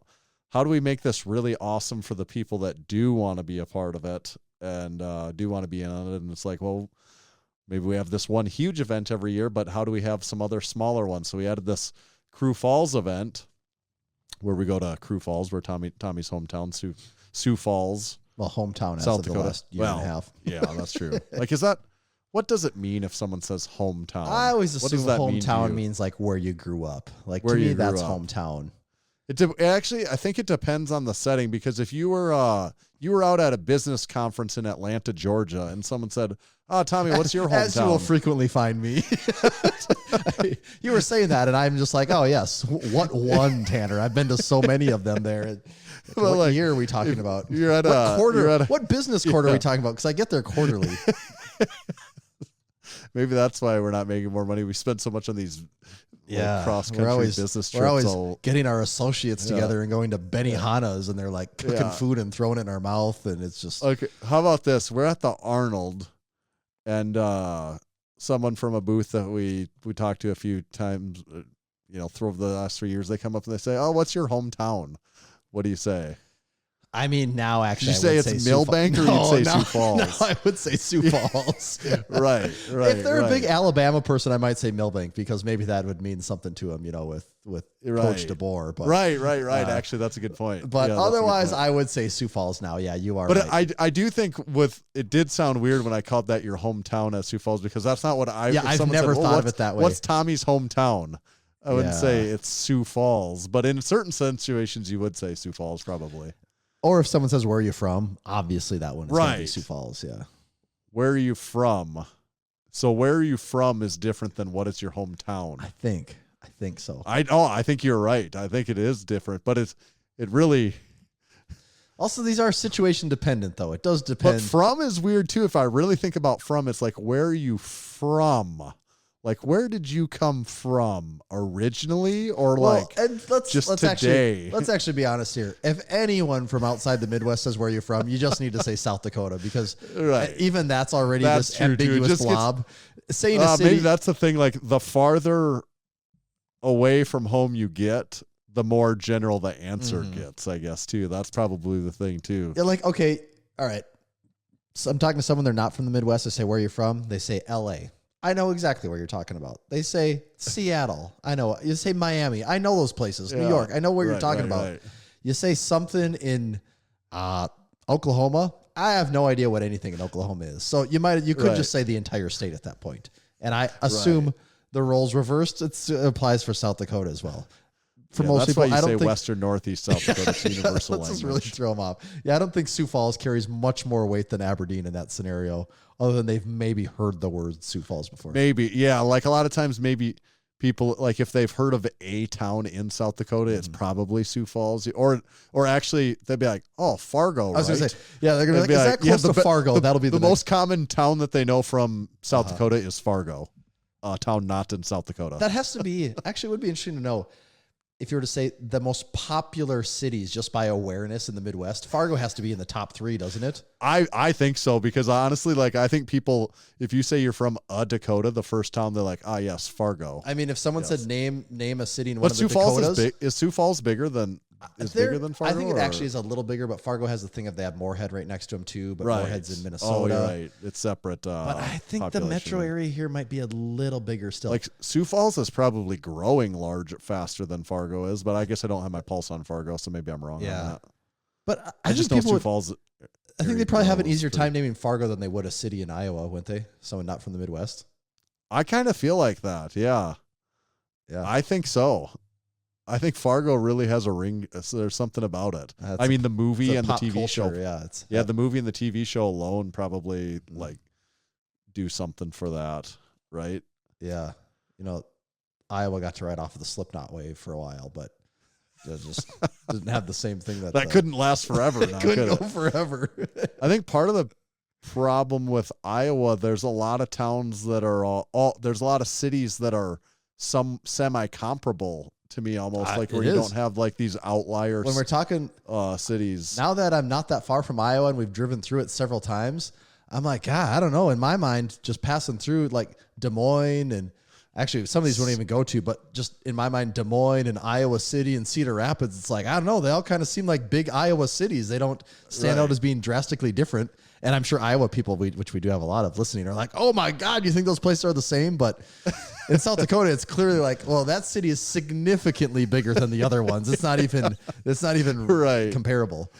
Speaker 5: how do we make this really awesome for the people that do want to be a part of it and do want to be in on it? And it's like, well, maybe we have this one huge event every year, but how do we have some other smaller ones? So we added this Crew Falls event where we go to Crew Falls, where Tommy's hometown, Sioux Falls.
Speaker 6: Well, hometown,
Speaker 5: South
Speaker 6: as
Speaker 5: Dakota.
Speaker 6: of the last year and a half.
Speaker 5: Yeah, that's true. Like, what does it mean if someone says hometown?
Speaker 6: I always assume hometown
Speaker 5: mean
Speaker 6: means like where you grew up. Like
Speaker 5: where
Speaker 6: to me,
Speaker 5: you grew
Speaker 6: that's
Speaker 5: up.
Speaker 6: hometown.
Speaker 5: Actually, I think it depends on the setting, because if you were out at a business conference in Atlanta, Georgia, and someone said, "Oh, Tommy, what's your hometown?"
Speaker 6: As you will frequently find me. You were saying that, and I'm just like, oh yes, what one, Tanner? I've been to so many of them there.
Speaker 5: Well,
Speaker 6: what year are we talking about?
Speaker 5: You're at
Speaker 6: what quarter? What business quarter are we talking about? Because I get there quarterly.
Speaker 5: Maybe that's why we're not making more money. We spend so much on these cross-country business trips.
Speaker 6: We're always getting our associates together and going to Benihana's, and they're like cooking food and throwing it in our mouth, and it's just
Speaker 5: okay. How about this? We're at the Arnold, and someone from a booth that we talked to a few times, through the last 3 years, they come up and they say, "Oh, what's your hometown?" What do you say?
Speaker 6: I mean, now actually,
Speaker 5: did you say it's Millbank or you'd say Sioux Falls?
Speaker 6: No, I would say Sioux Falls.
Speaker 5: Right.
Speaker 6: If they're a big Alabama person, I might say Millbank, because maybe that would mean something to them, with Coach DeBoer. But
Speaker 5: right. Actually, that's a good point.
Speaker 6: But otherwise, I would say Sioux Falls now. Yeah, you are.
Speaker 5: But
Speaker 6: right.
Speaker 5: I do think it did sound weird when I called that your hometown at Sioux Falls, because that's not what I.
Speaker 6: Yeah, I've never thought of it that way.
Speaker 5: What's Tommy's hometown? I wouldn't say it's Sioux Falls, but in certain situations, you would say Sioux Falls probably.
Speaker 6: Or if someone says, "Where are you from?" Obviously, that one is going to be Sioux Falls. Yeah.
Speaker 5: Where are you from? So where are you from is different than what is your hometown.
Speaker 6: I think so.
Speaker 5: I think you're right. I think it is different, but it really.
Speaker 6: Also, these are situation dependent, though. It does depend.
Speaker 5: But from is weird too. If I really think about from, it's like, where are you from? Like, where did you come from originally, or let's
Speaker 6: actually be honest here. If anyone from outside the Midwest says where you're from, you just need to say South Dakota, because even that's already this ambiguous blob. Saying a city,
Speaker 5: maybe that's the thing. Like, the farther away from home you get, the more general the answer gets, I guess, too. That's probably the thing too.
Speaker 6: You're like, okay, all right. So I'm talking to someone, they're not from the Midwest. I say, "Where are you from?" They say L.A. I know exactly what you're talking about. They say Seattle. I know. You say Miami. I know those places. New York. I know what you're talking about.
Speaker 5: Right.
Speaker 6: You say something in Oklahoma. I have no idea what anything in Oklahoma is. So you could just say the entire state at that point. And I assume the roles reversed. It applies for South Dakota as well. For most people,
Speaker 5: why you
Speaker 6: I don't
Speaker 5: say
Speaker 6: think
Speaker 5: Western, Northeast, South Dakota. It's universal
Speaker 6: let's
Speaker 5: language.
Speaker 6: just really throw them off. Yeah, I don't think Sioux Falls carries much more weight than Aberdeen in that scenario, other than they've maybe heard the word Sioux Falls before.
Speaker 5: Maybe, yeah. Like a lot of times, maybe people, like if they've heard of a town in South Dakota, it's probably Sioux Falls. Or actually, they'd be like, oh, Fargo,
Speaker 6: I was
Speaker 5: right?
Speaker 6: going to say, yeah, they're going to be like, is that close to Fargo? That'll be
Speaker 5: the most common town that they know from South Dakota is Fargo, a town not in South Dakota.
Speaker 6: That has to be, actually, it would be interesting to know. If you were to say the most popular cities just by awareness in the Midwest, Fargo has to be in the top 3, doesn't it?
Speaker 5: I think so, because honestly, like I think people, if you say you're from a Dakota, the first town they're like, yes, Fargo.
Speaker 6: I mean, if someone said name a city in one of the
Speaker 5: Sioux Falls
Speaker 6: Dakotas,
Speaker 5: is Sioux Falls bigger than bigger than Fargo?
Speaker 6: I think it actually is a little bigger, but Fargo has the thing of they have Moorhead right next to them too, but Moorhead's in Minnesota.
Speaker 5: Oh, you're right. It's separate.
Speaker 6: But I think the metro area here might be a little bigger still.
Speaker 5: Like Sioux Falls is probably growing faster than Fargo is, but I guess I don't have my pulse on Fargo, so maybe I'm wrong on that.
Speaker 6: But
Speaker 5: I just know Sioux Falls.
Speaker 6: I think they probably have an easier time naming Fargo than they would a city in Iowa, wouldn't they? Someone not from the Midwest.
Speaker 5: I kind of feel like that. Yeah. I think so. I think Fargo really has a ring. So there's something about it. I mean, the movie and the TV
Speaker 6: culture,
Speaker 5: show. The movie and the TV show alone probably like do something for that, right?
Speaker 6: Yeah. Iowa got to ride off of the Slipknot wave for a while, but it just didn't have the same thing that
Speaker 5: couldn't last forever.
Speaker 6: It couldn't go forever.
Speaker 5: I think part of the problem with Iowa, there's a lot of towns that are there's a lot of cities that are some semi-comparable to me, almost like where you don't have like these outliers.
Speaker 6: When we're talking
Speaker 5: cities,
Speaker 6: now that I'm not that far from Iowa and we've driven through it several times, I'm like, God, I don't know. In my mind, just passing through like Des Moines and actually some of these won't even go to, but just in my mind, Des Moines and Iowa City and Cedar Rapids, it's like, I don't know. They all kind of seem like big Iowa cities. They don't stand out as being drastically different. And I'm sure Iowa people, which we do have a lot of listening, are like, oh my God, you think those places are the same? But in South Dakota, it's clearly like, well, that city is significantly bigger than the other ones. It's not even comparable.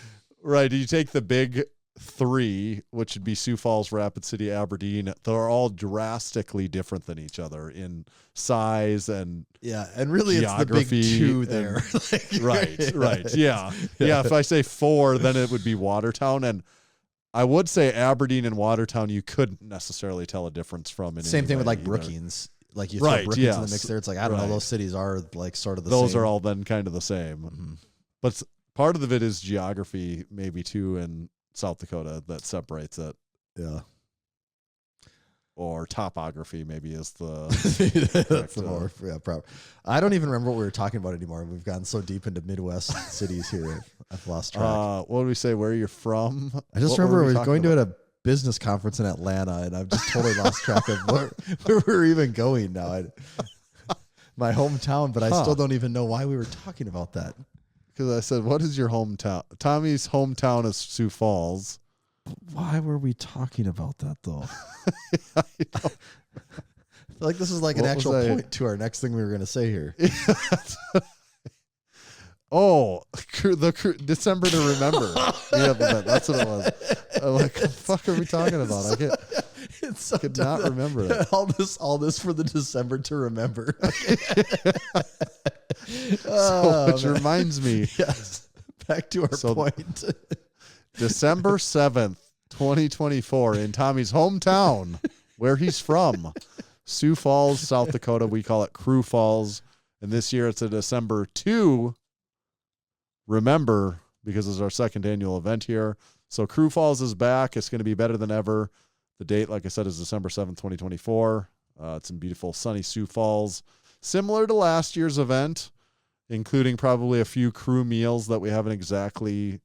Speaker 5: Right. You take the big 3, which would be Sioux Falls, Rapid City, Aberdeen. They're all drastically different than each other in size and
Speaker 6: and really it's the big 2 there.
Speaker 5: Right. Yeah. If I say 4, then it would be Watertown, and I would say Aberdeen and Watertown you couldn't necessarily tell a difference from.
Speaker 6: Same thing with like Brookings. Like you throw Brookings in the mix there. It's like, I don't know, those cities are like sort of the same.
Speaker 5: Those are all then kind of the same. Mm-hmm. But part of it is geography maybe too in South Dakota that separates it.
Speaker 6: Yeah.
Speaker 5: Or topography maybe is the
Speaker 6: that's the more proper. I don't even remember what we were talking about anymore. We've gotten so deep into Midwest cities here. I've lost track.
Speaker 5: What did we say? Where you're from?
Speaker 6: I just remember we were going to a business conference in Atlanta, and I've just totally lost track of where we're even going now. My hometown, but I still don't even know why we were talking about that.
Speaker 5: Because I said, what is your hometown? Tommy's hometown is Sioux Falls.
Speaker 6: Why were we talking about that, though? I feel like this is like an actual point to our next thing we were going to say here.
Speaker 5: December to remember. That's what it was. I'm like, what the fuck are we talking about? I could not remember it.
Speaker 6: All this for the December to remember.
Speaker 5: Which reminds me.
Speaker 6: Yes. Back to our point.
Speaker 5: December 7th, 2024, in Tommy's hometown, where he's from, Sioux Falls, South Dakota. We call it Crew Falls. And this year it's a December 2. Remember, because it's our second annual event here. So Crew Falls is back. It's going to be better than ever. The date, like I said, is December 7th, 2024. It's in beautiful sunny Sioux Falls. Similar to last year's event, including probably a few crew meals that we haven't exactly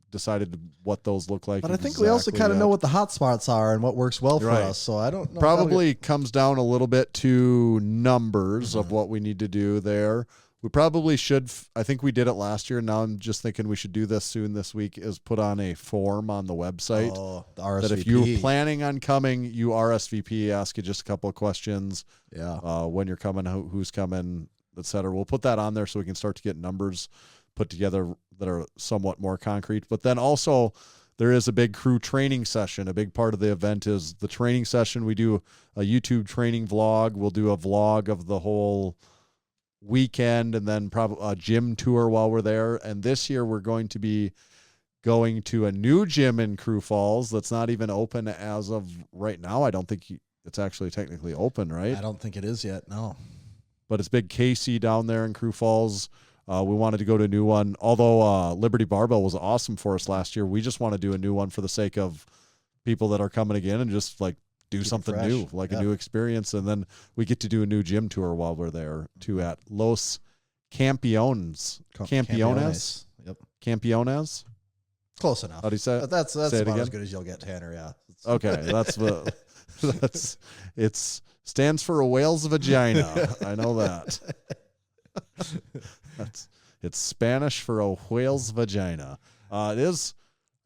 Speaker 5: decided what those look like.
Speaker 6: But I think we also kind of know what the hot spots are and what works well for us. So I don't know.
Speaker 5: Probably comes down a little bit to numbers of what we need to do there. We probably should. I think we did it last year. Now I'm just thinking we should do this soon this week is put on a form on the website.
Speaker 6: Oh, the RSVP.
Speaker 5: That if you're planning on coming, you RSVP, ask you just a couple of questions.
Speaker 6: Yeah.
Speaker 5: When you're coming, who's coming, etc. We'll put that on there so we can start to get numbers put together that are somewhat more concrete. But then also there is a big crew training session. A big part of the event is the training session. We do a YouTube training vlog. We'll do a vlog of the whole weekend and then probably a gym tour while we're there. And this year we're going to be going to a new gym in Crew Falls that's not even open as of right now. I don't think it's actually technically open, right?
Speaker 6: I don't think it is yet. No.
Speaker 5: But it's Big Casey down there in Crew Falls. We wanted to go to a new one. Although Liberty Barbell was awesome for us last year, we just want to do a new one for the sake of people that are coming again and just like do something new, like a new experience. And then we get to do a new gym tour while we're there too at Los Campeones. Campeones? Yep. Campeones?
Speaker 6: Close enough.
Speaker 5: How do you say it?
Speaker 6: That's
Speaker 5: say
Speaker 6: about as good as you'll get, Tanner. Yeah.
Speaker 5: Okay. It's stands for a whale's vagina. I know that. It's Spanish for a whale's vagina. It is.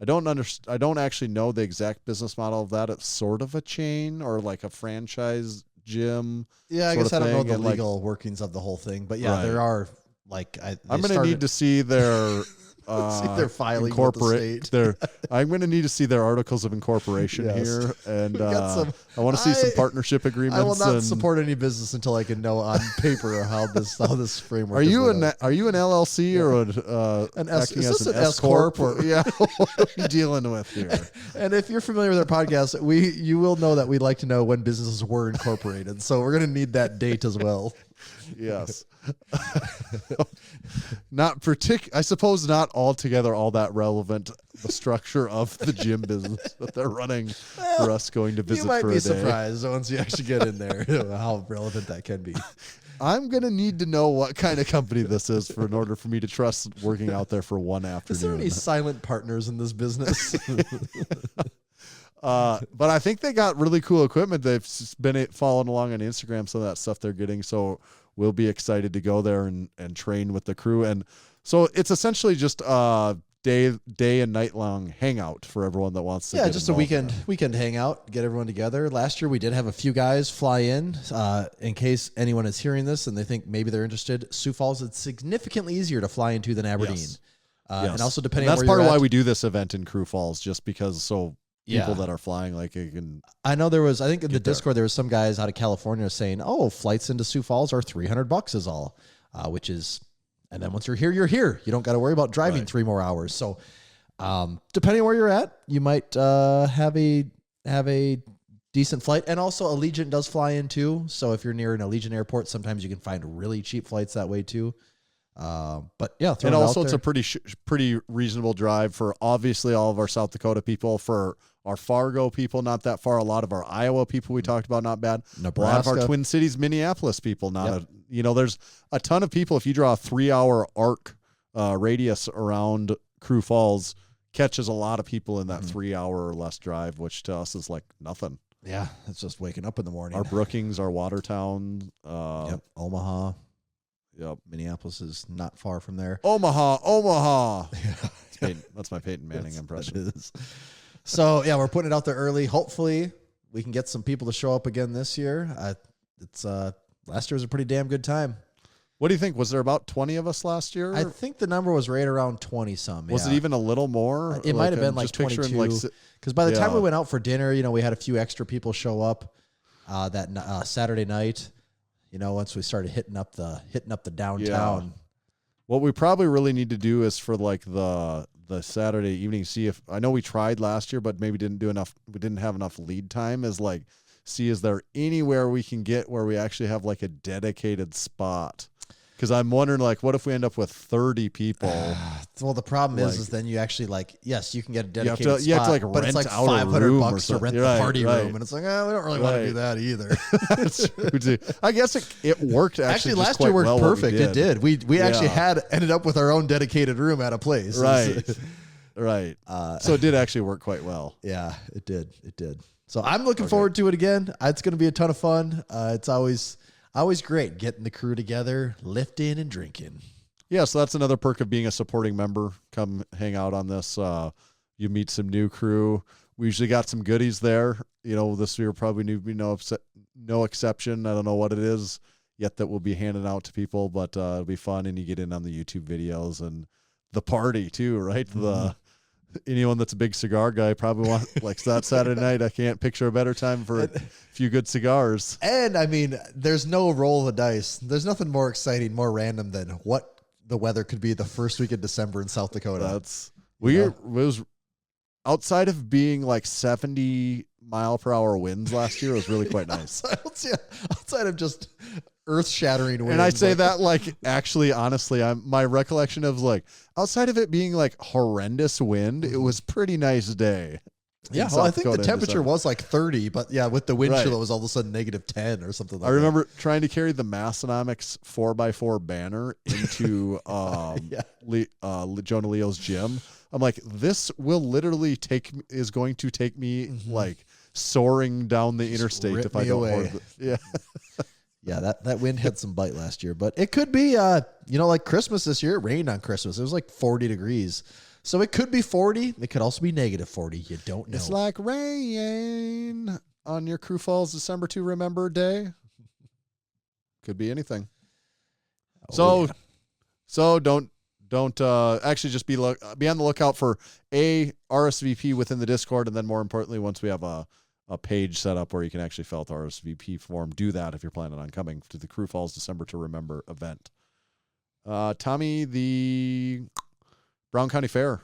Speaker 5: I don't actually know the exact business model of that. It's sort of a chain or like a franchise gym.
Speaker 6: Yeah, I guess I don't know the legal workings of the whole thing, but yeah, there are like
Speaker 5: I'm going to need to see their
Speaker 6: their filing with the state.
Speaker 5: I'm going to need to see their articles of incorporation here, and I want to see some partnership agreements.
Speaker 6: I will not support any business until I can know on paper how this framework.
Speaker 5: Are you an LLC or an S corp? Yeah, what are we dealing with here?
Speaker 6: And if you're familiar with our podcast, you will know that we like to know when businesses were incorporated. So we're going to need that date as well.
Speaker 5: Yes. I suppose not altogether all that relevant, the structure of the gym business that they're running for us going to visit for a day.
Speaker 6: You might be surprised once you actually get in there how relevant that can be.
Speaker 5: I'm going to need to know what kind of company this is in order for me to trust working out there for one afternoon.
Speaker 6: Is there any silent partners in this business?
Speaker 5: But I think they got really cool equipment. They've been following along on Instagram, some of that stuff they're getting. So we'll be excited to go there and train with the crew. And so it's essentially just a day and night long hangout for everyone that wants to.
Speaker 6: Yeah, just a weekend hangout, get everyone together. Last year we did have a few guys fly in case anyone is hearing this and they think maybe they're interested. Sioux Falls is significantly easier to fly into than Aberdeen. Yes. And also depending on where you're at.
Speaker 5: That's part of why we do this event in Crew Falls, just because people that are flying, like you can.
Speaker 6: I know I think in the Discord, there was some guys out of California saying, "Oh, flights into Sioux Falls are $300 is all," which is, and then once you're here, you're here. You don't got to worry about driving 3 more hours. So, depending on where you're at, you might have a decent flight. And also, Allegiant does fly in too. So if you're near an Allegiant airport, sometimes you can find really cheap flights that way too. But yeah,
Speaker 5: and also it's a pretty reasonable drive for obviously all of our South Dakota people, for our Fargo people, not that far. A lot of our Iowa people we talked about, not bad.
Speaker 6: Nebraska.
Speaker 5: A lot of our Twin Cities, Minneapolis people, there's a ton of people. If you draw a 3-hour arc radius around Crew Falls, catches a lot of people in that 3-hour or less drive, which to us is like nothing.
Speaker 6: Yeah, it's just waking up in the morning.
Speaker 5: Our Brookings, our Watertown,
Speaker 6: Omaha.
Speaker 5: Yep.
Speaker 6: Minneapolis is not far from there.
Speaker 5: Omaha. Yeah. That's my Peyton Manning impression.
Speaker 6: So, yeah, we're putting it out there early. Hopefully, we can get some people to show up again this year. Last year was a pretty damn good time.
Speaker 5: What do you think? Was there about 20 of us last year?
Speaker 6: I think the number was right around 20-some.
Speaker 5: Was it even a little more?
Speaker 6: It might have been like 22. Because by the time we went out for dinner, we had a few extra people show up that Saturday night. Once we started hitting up the downtown.
Speaker 5: Yeah. What we probably really need to do is for like the Saturday evening, see if, I know we tried last year, but maybe didn't do enough. We didn't have enough lead time, is like, see, is there anywhere we can get where we actually have like a dedicated spot? Because I'm wondering, like, what if we end up with 30 people?
Speaker 6: Well, the problem is then you actually yes, you can get a dedicated spot.
Speaker 5: You have to but it's like
Speaker 6: $500 to rent the party room, and it's like, we don't really want to do that either.
Speaker 5: I guess it worked actually.
Speaker 6: Last year worked perfect. It did. We actually ended up with our own dedicated room at a place.
Speaker 5: Right. Right. So it did actually work quite well.
Speaker 6: Yeah, it did. So I'm looking forward to it again. It's going to be a ton of fun. It's always. always great getting the crew together, lifting and drinking.
Speaker 5: Yeah, so that's another perk of being a supporting member. Come hang out on this. You meet some new crew. We usually got some goodies there. This year probably be no exception. I don't know what it is yet that we'll be handing out to people, but it'll be fun, and you get in on the YouTube videos and the party too, right? Anyone that's a big cigar guy probably likes that Saturday night. I can't picture a better time for a few good cigars.
Speaker 6: And I mean, there's no roll of the dice. There's nothing more exciting, more random than what the weather could be the first week of December in South Dakota.
Speaker 5: That's weird. It was outside of being like 70-mile-per-hour winds last year. It was really quite nice.
Speaker 6: outside of just earth-shattering wind.
Speaker 5: And I say that actually, honestly, my recollection of outside of it being horrendous wind, it was pretty nice day.
Speaker 6: Yeah, well, I think the temperature was 30, but yeah, with the wind chill, it was all of a sudden -10 or something like that.
Speaker 5: I remember trying to carry the Massenomics 4x4 banner into Jonah Leo's gym. I'm like, this will literally is going to take me soaring down the interstate if I don't hold it. Yeah.
Speaker 6: Yeah, that wind had some bite last year, but it could be, like Christmas this year. It rained on Christmas. It was 40 degrees. So it could be 40. It could also be -40. You don't know.
Speaker 5: It's like rain on your Crew Falls December to Remember day. Could be anything. So don't actually just be on the lookout for a RSVP within the Discord, and then more importantly, once we have a page set up where you can actually fill out the RSVP form, do that if you're planning on coming to the Crew Falls December to Remember event. Tommy, the Brown County Fair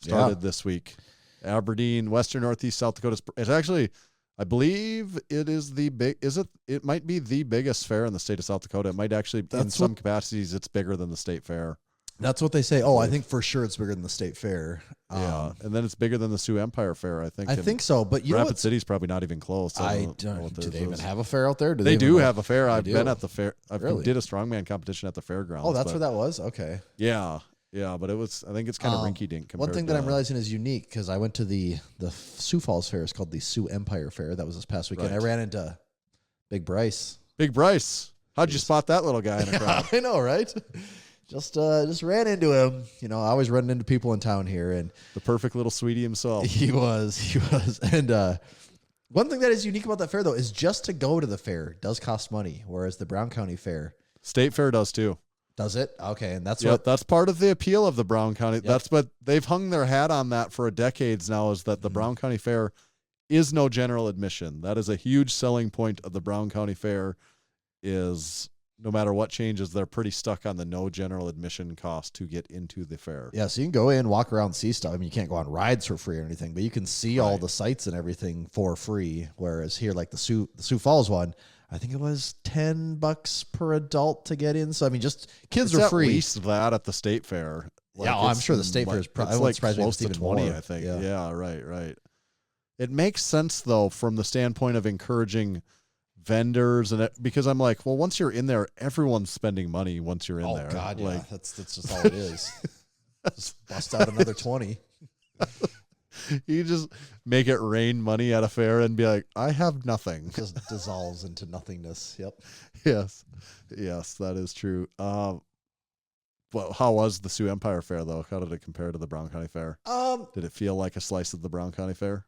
Speaker 5: started this week. Aberdeen, Western Northeast South Dakota. It's actually, I believe it is it might be the biggest fair in the state of South Dakota. It might actually, in some capacities, it's bigger than the state fair.
Speaker 6: That's what they say. Oh, I think for sure it's bigger than the state fair.
Speaker 5: Yeah, and then it's bigger than the Sioux Empire Fair, I think.
Speaker 6: I think so, but
Speaker 5: Rapid City's probably not even close.
Speaker 6: I don't. Do they even have a fair out there?
Speaker 5: They do have a fair. I've been at the fair. I did a strongman competition at the fairgrounds.
Speaker 6: Oh, that's where that was? Okay.
Speaker 5: Yeah, but it was. I think it's kind of rinky-dink.
Speaker 6: One thing that I'm realizing is unique because I went to the Sioux Falls Fair. It's called the Sioux Empire Fair. That was this past weekend. Right. I ran into Big Bryce.
Speaker 5: Big Bryce. How'd you spot that little guy in the crowd?
Speaker 6: I know, right? Just ran into him. I always run into people in town here, and
Speaker 5: the perfect little sweetie himself.
Speaker 6: He was. And one thing that is unique about that fair, though, is just to go to the fair does cost money, whereas the Brown County Fair,
Speaker 5: State Fair, does too.
Speaker 6: Does it? Okay, and that's
Speaker 5: that's part of the appeal of the Brown County. Yep. That's what they've hung their hat on that for decades now. Is that the Brown County Fair is no general admission. That is a huge selling point of the Brown County Fair. Is no matter what changes, they're pretty stuck on the no general admission cost to get into the fair.
Speaker 6: Yeah, so you can go in, walk around, see stuff. I mean, you can't go on rides for free or anything, but you can see all the sites and everything for free. Whereas here, like the Sioux Falls one, I think it was $10 per adult to get in. So I mean, just kids are free.
Speaker 5: At least that at the state fair.
Speaker 6: I'm sure the state fair is probably
Speaker 5: close to 20. More. I think. Yeah, right. It makes sense though from the standpoint of encouraging vendors because I'm like, well, once you're in there, everyone's spending money once you're in there.
Speaker 6: Oh God, yeah, that's just all it is. Just bust out another 20.
Speaker 5: You just make it rain money at a fair and be like, I have nothing.
Speaker 6: Just dissolves into nothingness. Yep.
Speaker 5: Yes, that is true. Well, how was the Sioux Empire Fair though? How did it compare to the Brown County Fair? Did it feel like a slice of the Brown County Fair?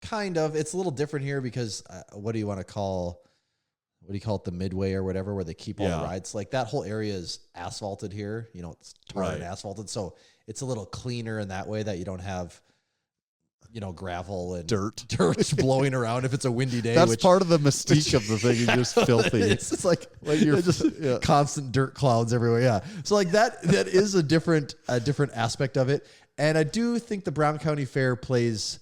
Speaker 6: Kind of. It's a little different here because what do you call it, the midway or whatever, where they keep all the rides? Like that whole area is asphalted here. It's tarred and asphalted, so it's a little cleaner in that way that you don't have, gravel and
Speaker 5: dirt
Speaker 6: blowing around if it's a windy day.
Speaker 5: That's part of the mystique of the thing. You're just filthy.
Speaker 6: It's like you're just constant dirt clouds everywhere. Yeah. So like that is a different aspect of it, and I do think the Brown County Fair plays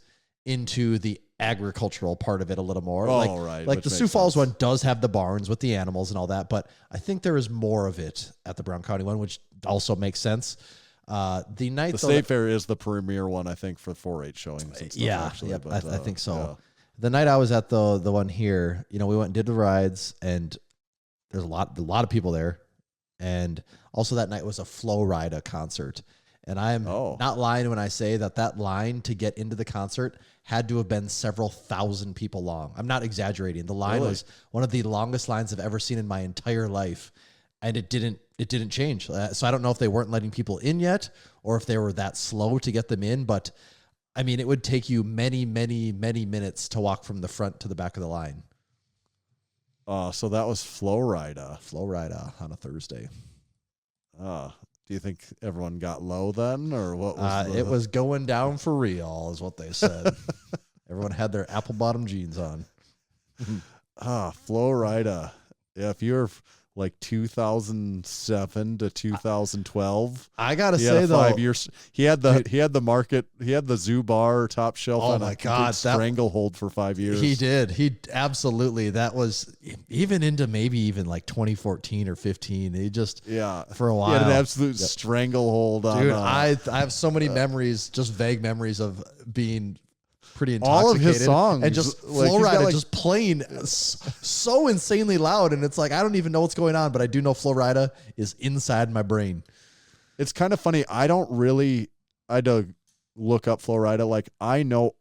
Speaker 6: into the agricultural part of it a little more. Like the Sioux Falls one does have the barns with the animals and all that, but I think there is more of it at the Brown County one, which also makes sense. The
Speaker 5: state fair is the premier one, I think, for 4-H showings and stuff.
Speaker 6: I think so. Yeah. The night I was at the one here, we went and did the rides, and there's a lot of people there, and also that night was a Flow Rida concert. And I am
Speaker 5: Oh.
Speaker 6: not lying when I say that line to get into the concert had to have been several thousand people long. I'm not exaggerating. The line
Speaker 5: Really?
Speaker 6: was one of the longest lines I've ever seen in my entire life, and it didn't change. So I don't know if they weren't letting people in yet, or if they were that slow to get them in. But I mean, it would take you many, many, many minutes to walk from the front to the back of the line.
Speaker 5: So that was Florida.
Speaker 6: Florida on a Thursday.
Speaker 5: Do you think everyone got low then, or what was
Speaker 6: It was going down for real, is what they said. Everyone had their apple bottom jeans on.
Speaker 5: Florida. Yeah, if you're like 2007 to 2012,
Speaker 6: I gotta
Speaker 5: he had
Speaker 6: say
Speaker 5: a
Speaker 6: though,
Speaker 5: 5 years. He had the Zoo Bar top shelf
Speaker 6: Oh
Speaker 5: on
Speaker 6: my
Speaker 5: a
Speaker 6: God,
Speaker 5: complete stranglehold for 5 years.
Speaker 6: he did. He absolutely. That was even into maybe even like 2014 or 15. He just for a while.
Speaker 5: He had an absolute stranglehold on.
Speaker 6: Dude, I have so many memories, just vague memories of being pretty
Speaker 5: all
Speaker 6: intoxicated.
Speaker 5: of his songs
Speaker 6: and just
Speaker 5: like, he's got,
Speaker 6: Florida
Speaker 5: like-
Speaker 6: just playing so insanely loud, and it's like I don't even know what's going on, but I do know Florida is inside my brain.
Speaker 5: It's kind of funny. I had to look up Florida. Like, I know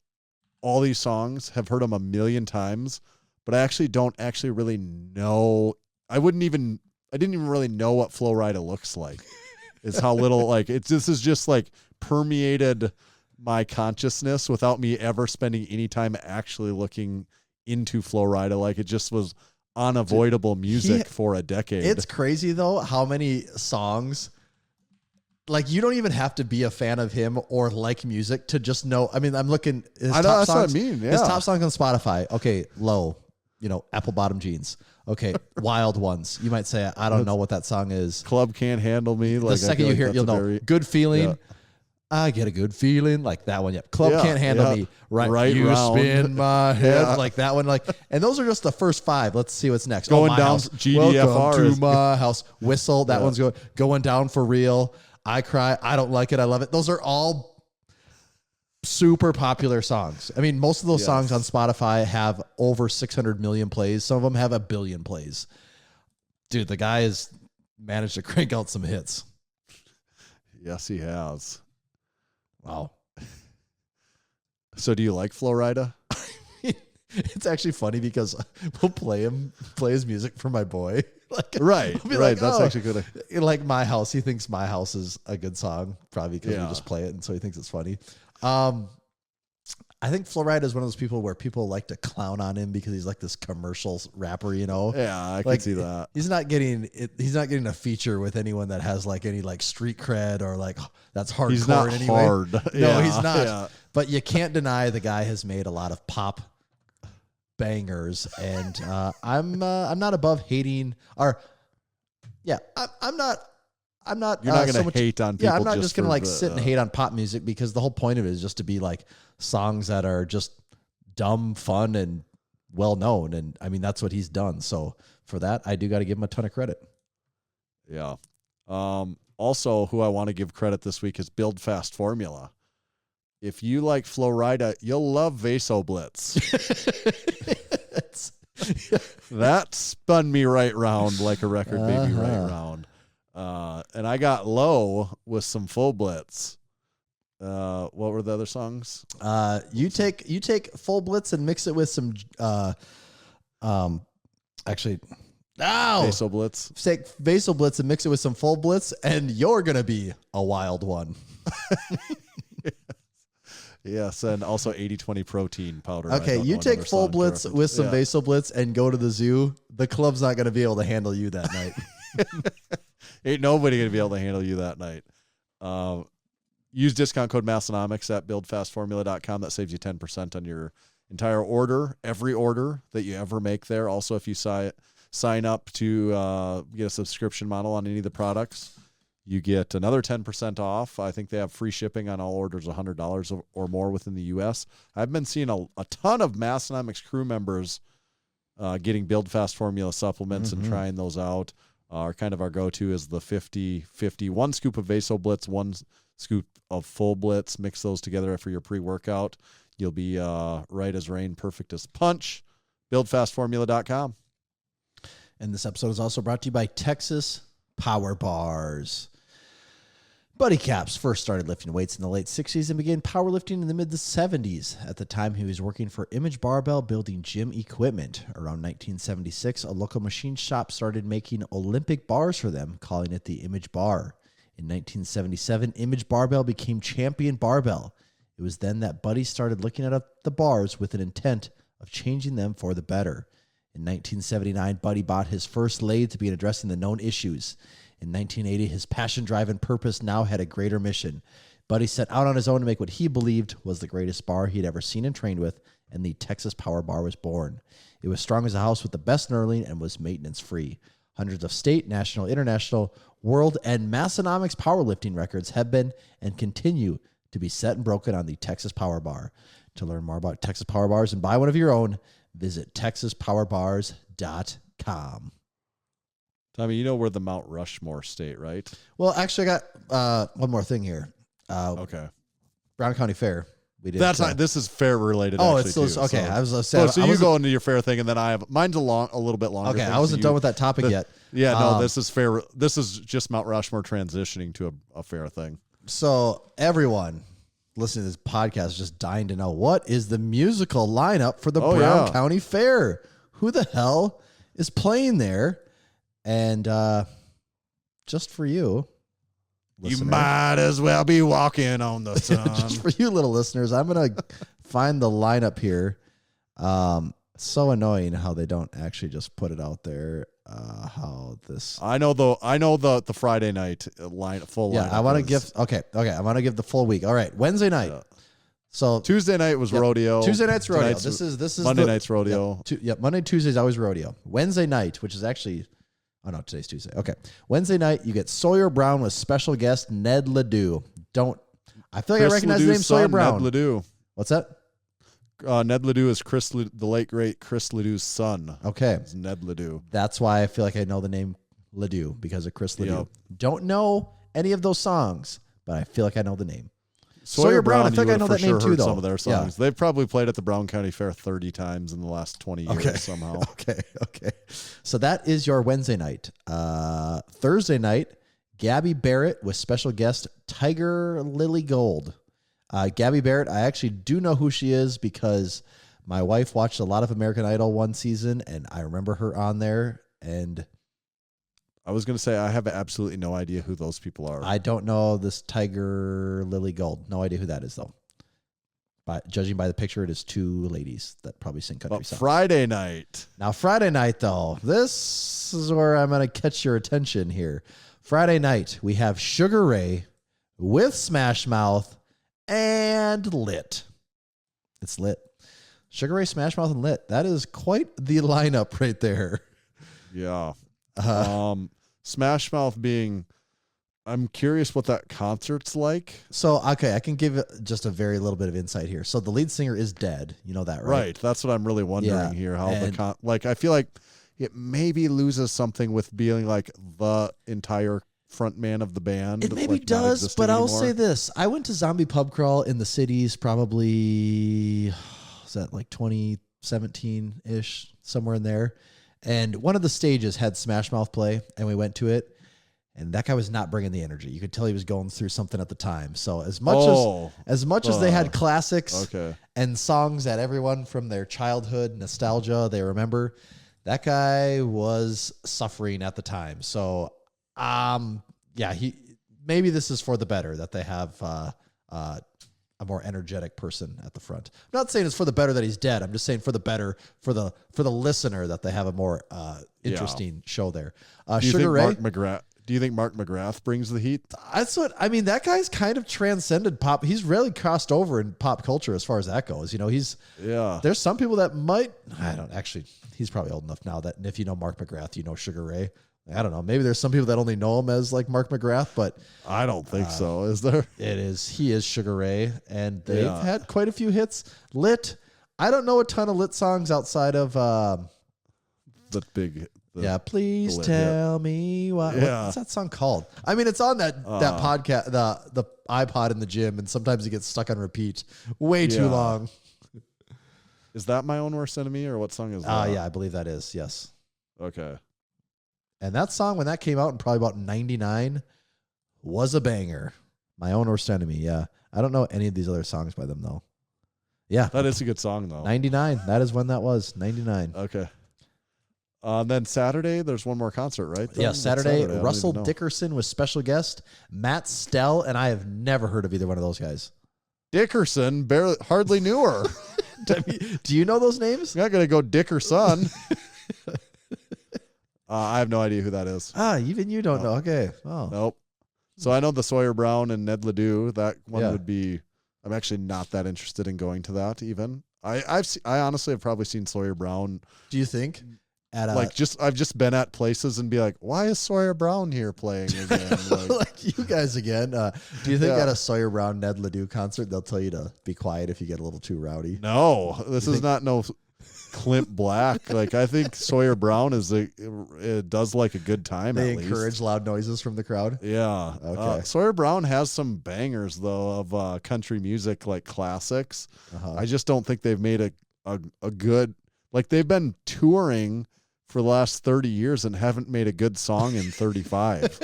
Speaker 5: all these songs, have heard them a million times, but I actually don't really know. I didn't even really know what Florida looks like. Is how little like this is just like permeated my consciousness without me ever spending any time actually looking into Florida. Like, it just was unavoidable music for a decade.
Speaker 6: It's crazy though how many songs, like, you don't even have to be a fan of him or like music to just know. I mean, I'm looking his
Speaker 5: I know,
Speaker 6: top
Speaker 5: that's
Speaker 6: songs.
Speaker 5: what I mean,
Speaker 6: His
Speaker 5: yeah.
Speaker 6: top songs on Spotify. Okay, Low, apple bottom jeans. Okay, Wild Ones. You might say I don't know what that song is.
Speaker 5: Club Can't Handle Me. Like,
Speaker 6: The second you hear it, you'll know. Good Feeling.
Speaker 5: Yeah.
Speaker 6: I get a good feeling, like that one. Yep. Club
Speaker 5: Yeah,
Speaker 6: Can't Handle
Speaker 5: yeah.
Speaker 6: Me. Right.
Speaker 5: Right
Speaker 6: You
Speaker 5: round.
Speaker 6: spin my head.
Speaker 5: Yeah.
Speaker 6: Like that one. Like, and those are just the first 5. Let's see what's next.
Speaker 5: Going
Speaker 6: My
Speaker 5: down
Speaker 6: House.
Speaker 5: GDFR
Speaker 6: Welcome
Speaker 5: is-
Speaker 6: to my house. Whistle. That
Speaker 5: Yeah.
Speaker 6: one's going down for real. I Cry. I Don't Like It. I Love It. Those are all super popular songs. I mean, most of those songs on Spotify have over 600 million plays. Some of them have 1 billion plays. Dude, the guy has managed to crank out some hits.
Speaker 5: Yes, he has.
Speaker 6: Wow.
Speaker 5: So do you like Florida?
Speaker 6: It's actually funny because we'll play his music for my boy. Like,
Speaker 5: Right,
Speaker 6: I'll be
Speaker 5: right.
Speaker 6: like,
Speaker 5: That's
Speaker 6: "Oh."
Speaker 5: actually good.
Speaker 6: Like My House. He thinks My House is a good song, probably because we
Speaker 5: Yeah.
Speaker 6: just play it, and so he thinks it's funny. I think Florida is one of those people where people like to clown on him because he's like this commercial rapper,
Speaker 5: Yeah, I can
Speaker 6: Like,
Speaker 5: see that.
Speaker 6: He's not getting a feature with anyone that has like any like street cred or like that's hardcore
Speaker 5: He's not
Speaker 6: in any way.
Speaker 5: hard.
Speaker 6: No,
Speaker 5: Yeah,
Speaker 6: he's not.
Speaker 5: yeah.
Speaker 6: But you can't deny the guy has made a lot of pop bangers, and I'm not above hating. Or yeah, I'm not.
Speaker 5: You're not
Speaker 6: so
Speaker 5: going
Speaker 6: much-
Speaker 5: to hate on people.
Speaker 6: Yeah, I'm not just gonna
Speaker 5: for
Speaker 6: like
Speaker 5: the-
Speaker 6: sit and hate on pop music because the whole point of it is just to be like songs that are just dumb, fun, and well known. And I mean that's what he's done. So for that, I do got to give him a ton of credit.
Speaker 5: Yeah. Also, who I want to give credit this week is Build Fast Formula. If you like Florida, you'll love Vaso Blitz. That spun me right round like a record baby right round. And I got low with some Full Blitz. What were the other songs?
Speaker 6: You take Full Blitz and mix it with some actually
Speaker 5: Vaso Blitz.
Speaker 6: take Vasal Blitz and mix it with some Full Blitz and you're gonna be a wild one.
Speaker 5: Yes, and also 80/20 protein powder. I
Speaker 6: Okay,
Speaker 5: don't
Speaker 6: you
Speaker 5: know
Speaker 6: take
Speaker 5: another
Speaker 6: Full
Speaker 5: song to
Speaker 6: Blitz
Speaker 5: reference.
Speaker 6: with some
Speaker 5: Yeah.
Speaker 6: Vasal Blitz and go to the zoo. The club's not gonna be able to handle you that night.
Speaker 5: Ain't nobody gonna be able to handle you that night. Use discount code Massenomics at buildfastformula.com. That saves you 10% on your entire order, every order that you ever make there. Also, if you sign up to get a subscription model on any of the products, you get another 10% off. I think they have free shipping on all orders $100 or more within the U.S. I've been seeing a ton of Massenomics crew members getting Build Fast Formula supplements and trying those out. Our go-to is the 50-50. 1 scoop of Vaso Blitz, 1 scoop of Full Blitz. Mix those together for your pre-workout. You'll be right as rain, perfect as punch. BuildFastFormula.com.
Speaker 6: And this episode is also brought to you by Texas Power Bars. Buddy Caps first started lifting weights in the late 60s and began powerlifting in the mid-70s. At the time, he was working for Image Barbell building gym equipment. Around 1976, a local machine shop started making Olympic bars for them, calling it the Image Bar. In 1977, Image Barbell became Champion Barbell. It was then that Buddy started looking at the bars with an intent of changing them for the better. In 1979, Buddy bought his first lathe to begin addressing the known issues. In 1980, his passion, drive, and purpose now had a greater mission. Buddy set out on his own to make what he believed was the greatest bar he'd ever seen and trained with, and the Texas Power Bar was born. It was strong as a house with the best knurling and was maintenance-free. Hundreds of state, national, international, world, and Massenomics powerlifting records have been and continue to be set and broken on the Texas Power Bar. To learn more about Texas Power Bars and buy one of your own, visit texaspowerbars.com.
Speaker 5: Tommy, you know we're the Mount Rushmore state, right?
Speaker 6: Well, actually, I got one more thing here.
Speaker 5: Okay.
Speaker 6: Brown County Fair. We did.
Speaker 5: That's not. This is fair related.
Speaker 6: Oh,
Speaker 5: actually,
Speaker 6: it's still
Speaker 5: too,
Speaker 6: okay.
Speaker 5: So.
Speaker 6: I was saying.
Speaker 5: So you go into your fair thing, and then I have mine's a little bit longer.
Speaker 6: Okay,
Speaker 5: thing,
Speaker 6: I wasn't done with that topic yet.
Speaker 5: Yeah, no, this is fair. This is just Mount Rushmore transitioning to a fair thing.
Speaker 6: So everyone listening to this podcast is just dying to know, what is the musical lineup for the Brown County Fair? Who the hell is playing there? And just for you, listener,
Speaker 5: you might as well be walking on the sun.
Speaker 6: just for you little listeners, I'm going to find the lineup here. So annoying how they don't actually just put it out there. How this?
Speaker 5: I know the Friday night full.
Speaker 6: Yeah,
Speaker 5: lineup
Speaker 6: I want to
Speaker 5: is-
Speaker 6: give. Okay. I want to give the full week. All right, Wednesday night. So
Speaker 5: Tuesday night was rodeo.
Speaker 6: Tuesday night's rodeo.
Speaker 5: Tonight's-
Speaker 6: This is
Speaker 5: Monday night's rodeo.
Speaker 6: Monday, Tuesday's always rodeo. Wednesday night, which is actually, oh no, today's Tuesday. Okay, Wednesday night you get Sawyer Brown with special guest Ned Ledoux. I feel like I recognize the name Sawyer Brown.
Speaker 5: Ned Ledoux.
Speaker 6: What's that?
Speaker 5: Ned Ledoux is the late great Chris Ledoux's son.
Speaker 6: Okay,
Speaker 5: It's Ned Ledoux.
Speaker 6: that's why I feel like I know the name Ledoux, because of Chris Ledoux.
Speaker 5: Yep.
Speaker 6: Don't know any of those songs, but I feel like I know the name.
Speaker 5: Sawyer
Speaker 6: Brown, I
Speaker 5: you
Speaker 6: feel like I
Speaker 5: would've
Speaker 6: know
Speaker 5: for
Speaker 6: that name
Speaker 5: sure
Speaker 6: too,
Speaker 5: heard
Speaker 6: though.
Speaker 5: Some of their
Speaker 6: Yeah.
Speaker 5: songs. They've probably played at the Brown County Fair 30 times in the last 20 years somehow.
Speaker 6: Okay. So that is your Wednesday night. Thursday night, Gabby Barrett with special guest Tiger Lily Gold. Gabby Barrett, I actually do know who she is because my wife watched a lot of American Idol one season, and I remember her on there. And
Speaker 5: I was going to say, I have absolutely no idea who those people are.
Speaker 6: I don't know this Tiger Lily Gold. No idea who that is, though. But judging by the picture, it is two ladies that probably sing country songs.
Speaker 5: Friday night.
Speaker 6: Now, Friday night, though, this is where I'm going to catch your attention here. Friday night, we have Sugar Ray with Smash Mouth and Lit. It's Lit. Sugar Ray, Smash Mouth, and Lit. That is quite the lineup right there.
Speaker 5: Yeah. Smash Mouth being, I'm curious what that concert's like.
Speaker 6: So, okay, I can give just a very little bit of insight here. So the lead singer is dead. You know that, right?
Speaker 5: Right. That's what I'm really wondering
Speaker 6: Yeah,
Speaker 5: here. How
Speaker 6: and-
Speaker 5: I feel like it maybe loses something with being like the entire front man of the band.
Speaker 6: It maybe
Speaker 5: like, not
Speaker 6: does,
Speaker 5: existing
Speaker 6: but I'll
Speaker 5: anymore.
Speaker 6: say this. I went to Zombie Pub Crawl in the cities probably, was that like 2017-ish, somewhere in there. And one of the stages had Smash Mouth play, and we went to it. And that guy was not bringing the energy. You could tell he was going through something at the time. So as much as they had classics and songs that everyone from their childhood nostalgia they remember, that guy was suffering at the time. So maybe this is for the better that they have a more energetic person at the front. I'm not saying it's for the better that he's dead. I'm just saying for the better for the listener that they have a more interesting show there. Sugar Ray.
Speaker 5: Do you think Mark McGrath brings the heat?
Speaker 6: That's what I mean. That guy's kind of transcended pop. He's really crossed over in pop culture as far as that goes. You know, there's some people that might. I don't actually. He's probably old enough now that if you know Mark McGrath, you know Sugar Ray. I don't know. Maybe there's some people that only know him as like Mark McGrath, but
Speaker 5: I don't think so. Is there?
Speaker 6: He is Sugar Ray, and they've had quite a few hits. Lit. I don't know a ton of Lit songs outside of please tell me why. What's that song called? I mean, it's on that podcast, the iPod in the gym, and sometimes it gets stuck on repeat way too long.
Speaker 5: Is that My Own Worst Enemy, or what song is that?
Speaker 6: Yeah, I believe that is. Yes.
Speaker 5: Okay.
Speaker 6: And that song, when that came out in probably about 99, was a banger. My Own Worst Enemy. Yeah. I don't know any of these other songs by them, though. Yeah.
Speaker 5: That is a good song, though.
Speaker 6: 99. That is when that was. 99.
Speaker 5: Okay. Then Saturday, there's one more concert, right?
Speaker 6: Yeah,
Speaker 5: What's
Speaker 6: Saturday,
Speaker 5: I don't
Speaker 6: Russell
Speaker 5: even know.
Speaker 6: Dickerson with special guest Matt Stell, and I have never heard of either one of those guys.
Speaker 5: Dickerson, hardly knew her.
Speaker 6: Do you know those names?
Speaker 5: You're not going to go Dickerson. I have no idea who that is.
Speaker 6: Even you don't know. Okay. Oh.
Speaker 5: Nope. So I know the Sawyer Brown and Ned Ledoux. That one
Speaker 6: Yeah.
Speaker 5: would be. I'm actually not that interested in going to that. Even I honestly have probably seen Sawyer Brown.
Speaker 6: Do you think at
Speaker 5: I've just been at places and be like, why is Sawyer Brown here playing again?
Speaker 6: like you guys again? Do you think
Speaker 5: Yeah.
Speaker 6: at a Sawyer Brown Ned Ledoux concert they'll tell you to be quiet if you get a little too rowdy?
Speaker 5: No, this is not no Clint Black. Like I think Sawyer Brown it does like a good time.
Speaker 6: They
Speaker 5: at
Speaker 6: encourage
Speaker 5: least.
Speaker 6: loud noises from the crowd.
Speaker 5: Yeah.
Speaker 6: Okay.
Speaker 5: Sawyer Brown has some bangers though of country music like classics. I just don't think they've made a good, like they've been touring for the last 30 years and haven't made a good song in 35.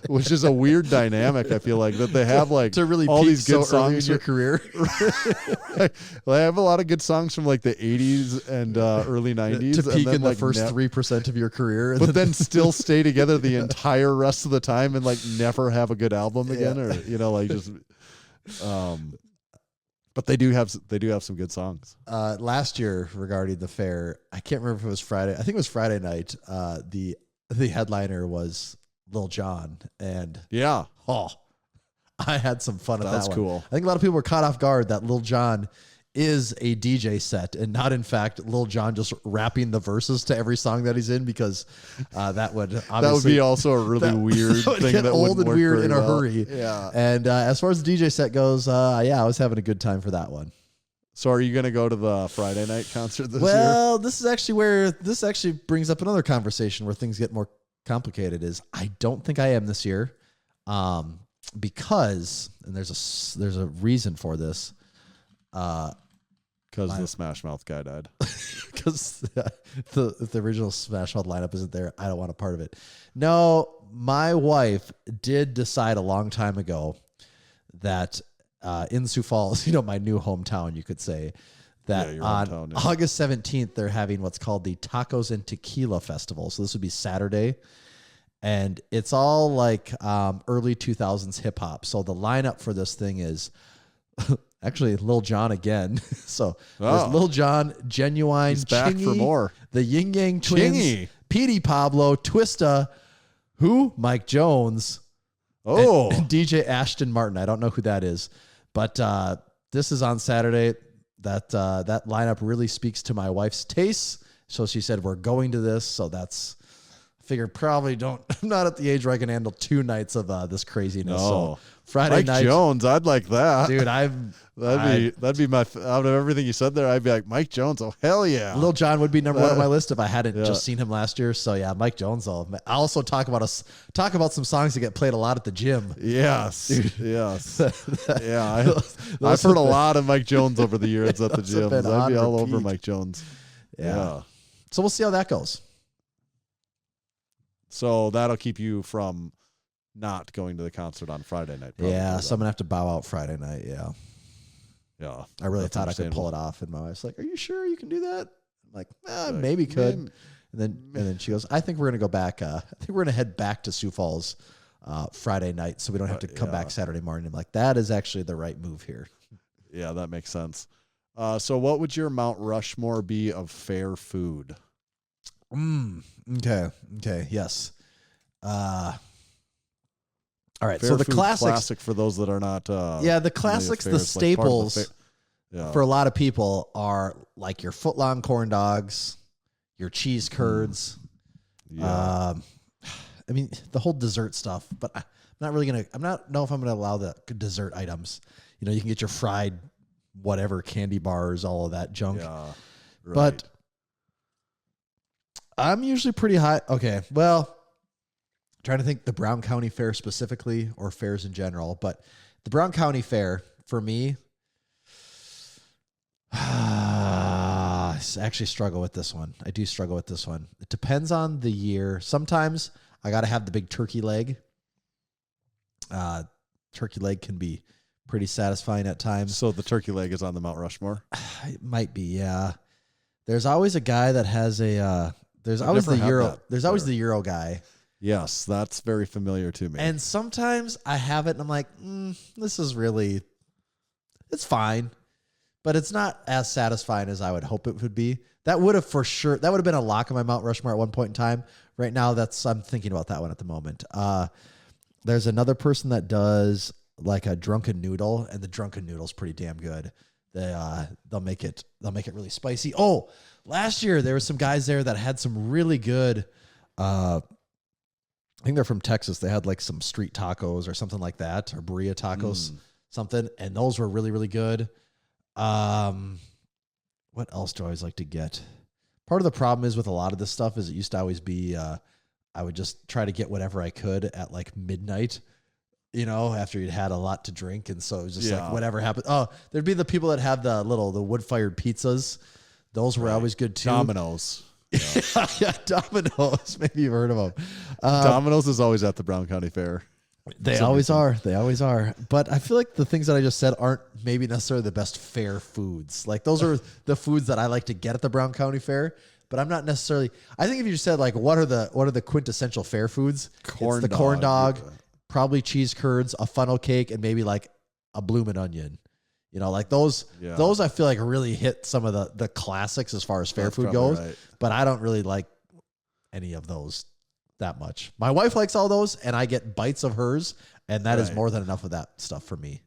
Speaker 5: Which is a weird dynamic. I feel like that they have like
Speaker 6: To really
Speaker 5: all
Speaker 6: peak
Speaker 5: these good
Speaker 6: so early in
Speaker 5: songs
Speaker 6: your career.
Speaker 5: Well, I have a lot of good songs from like the 80s and early 90s.
Speaker 6: to peak
Speaker 5: and then,
Speaker 6: in the
Speaker 5: like,
Speaker 6: first 3% of your career.
Speaker 5: but then still stay together the entire rest of the time and like never have a good album again, or like just. But they do have some good songs.
Speaker 6: Last year regarding the fair, I can't remember if it was Friday. I think it was Friday night. The headliner was Lil Jon, and
Speaker 5: Yeah,
Speaker 6: I had some fun at that
Speaker 5: that's
Speaker 6: one.
Speaker 5: cool.
Speaker 6: I think a lot of people were caught off guard that Lil Jon is a DJ set and not in fact Lil Jon just rapping the verses to every song that he's in, because that would obviously
Speaker 5: That would be also a really weird
Speaker 6: that would
Speaker 5: thing
Speaker 6: get
Speaker 5: that
Speaker 6: old
Speaker 5: wouldn't
Speaker 6: and
Speaker 5: work
Speaker 6: weird
Speaker 5: very
Speaker 6: in a
Speaker 5: well.
Speaker 6: hurry.
Speaker 5: Yeah.
Speaker 6: And as far as the DJ set goes, I was having a good time for that one.
Speaker 5: So are you going to go to the Friday night concert this year?
Speaker 6: Well, this actually brings up another conversation where things get more complicated. Is I don't think I am this year, because, and there's a reason for this,
Speaker 5: Because the Smash Mouth guy died.
Speaker 6: because the original Smash Mouth lineup isn't there. I don't want a part of it. No, my wife did decide a long time ago that in Sioux Falls, my new hometown, you could say, that
Speaker 5: your
Speaker 6: on
Speaker 5: hometown, yeah.
Speaker 6: August 17th, they're having what's called the Tacos and Tequila Festival. So this would be Saturday. And it's all like early 2000s hip hop. So the lineup for this thing is actually Lil Jon again. So there's Lil Jon, Genuine,
Speaker 5: He's back
Speaker 6: Chingy,
Speaker 5: for more.
Speaker 6: the Yin Yang Twins,
Speaker 5: Chingy.
Speaker 6: Petey Pablo, Twista, Mike Jones, and DJ Ashton Martin. I don't know who that is, but this is on Saturday. That lineup really speaks to my wife's tastes. So she said, we're going to this. So that's, I figured I'm not at the age where I can handle 2 nights of this craziness.
Speaker 5: No.
Speaker 6: So Friday
Speaker 5: Mike
Speaker 6: night,
Speaker 5: Jones, I'd like that.
Speaker 6: dude,
Speaker 5: That'd be my, out of everything you said there, I'd be like, Mike Jones, oh hell yeah.
Speaker 6: Lil Jon would be number 1 on my list if I hadn't
Speaker 5: Yeah.
Speaker 6: just seen him last year. So yeah, Mike Jones. I'll also talk about some songs that get played a lot at the gym.
Speaker 5: Yes. Yes. Yeah. I've heard a lot of Mike Jones over the years at the
Speaker 6: those have
Speaker 5: gyms.
Speaker 6: been
Speaker 5: I'd
Speaker 6: on
Speaker 5: be all
Speaker 6: repeat.
Speaker 5: over Mike Jones. Yeah.
Speaker 6: So we'll see how that goes.
Speaker 5: So that'll keep you from not going to the concert on Friday night. probably,
Speaker 6: Yeah,
Speaker 5: though.
Speaker 6: so I'm gonna have to bow out Friday night. Yeah,
Speaker 5: Yeah.
Speaker 6: I really
Speaker 5: That's
Speaker 6: thought I could pull
Speaker 5: understandable.
Speaker 6: it off, and my wife's like, "Are you sure you can do that?" I'm like,
Speaker 5: Like,
Speaker 6: maybe could.
Speaker 5: man,
Speaker 6: And then she goes, "I think we're gonna go back. I think we're gonna head back to Sioux Falls Friday night, so we don't have to come
Speaker 5: yeah.
Speaker 6: back Saturday morning." I'm like, "That is actually the right move here."
Speaker 5: Yeah, that makes sense. So what would your Mount Rushmore be of fair food?
Speaker 6: Okay. Yes. All right.
Speaker 5: Fair
Speaker 6: So the
Speaker 5: food
Speaker 6: classics.
Speaker 5: classic for those that are not.
Speaker 6: The classics, the
Speaker 5: affairs, like part of
Speaker 6: staples
Speaker 5: yeah.
Speaker 6: for a lot of people are like your footlong corn dogs, your cheese curds.
Speaker 5: Yeah.
Speaker 6: I mean, the whole dessert stuff, but I'm not know if I'm going to allow the dessert items. You can get your fried whatever, candy bars, all of that junk.
Speaker 5: Yeah. Right.
Speaker 6: But I'm usually pretty high. Okay. Well, trying to think the Brown County Fair specifically or fairs in general, but the Brown County Fair for me, I actually struggle with this one. I do struggle with this one. It depends on the year. Sometimes I got to have the big turkey leg. turkey leg can be pretty satisfying at times.
Speaker 5: So the turkey leg is on the Mount Rushmore.
Speaker 6: It might be, yeah. There's always a guy that has a. There's
Speaker 5: I've
Speaker 6: always the
Speaker 5: never had
Speaker 6: Euro.
Speaker 5: that
Speaker 6: There's always
Speaker 5: there.
Speaker 6: the Euro guy.
Speaker 5: Yes, that's very familiar to me.
Speaker 6: And sometimes I have it and I'm like, this is really, it's fine, but it's not as satisfying as I would hope it would be. That would have been a lock of my Mount Rushmore at one point in time. Right now, I'm thinking about that one at the moment. There's another person that does like a drunken noodle, and the drunken noodle's pretty damn good. They'll make it really spicy. Oh, last year there were some guys there that had some really good, I think they're from Texas. They had like some street tacos or something like that, or burrito tacos, something. And those were really, really good. What else do I always like to get? Part of the problem is with a lot of this stuff is it used to always be, I would just try to get whatever I could at like midnight, after you'd had a lot to drink. And so it was just like whatever happened. Oh, there'd be the people that have the wood-fired pizzas. Those were always good too.
Speaker 5: Domino's.
Speaker 6: Yeah, Domino's. Maybe you've heard of them.
Speaker 5: Domino's is always at the Brown County Fair.
Speaker 6: They always are. They always are. But I feel like the things that I just said aren't maybe necessarily the best fair foods. Like those are the foods that I like to get at the Brown County Fair. But I'm not necessarily. I think if you said like what are the quintessential fair foods? It's the corn dog, probably cheese curds, a funnel cake, and maybe like a bloomin' onion. Like those.
Speaker 5: Yeah.
Speaker 6: Those I feel like really hit some of the classics as far as fair food goes.
Speaker 5: Right.
Speaker 6: But I don't really like any of those that much. My wife likes all those, and I get bites of hers, and that is more than enough of that stuff for me.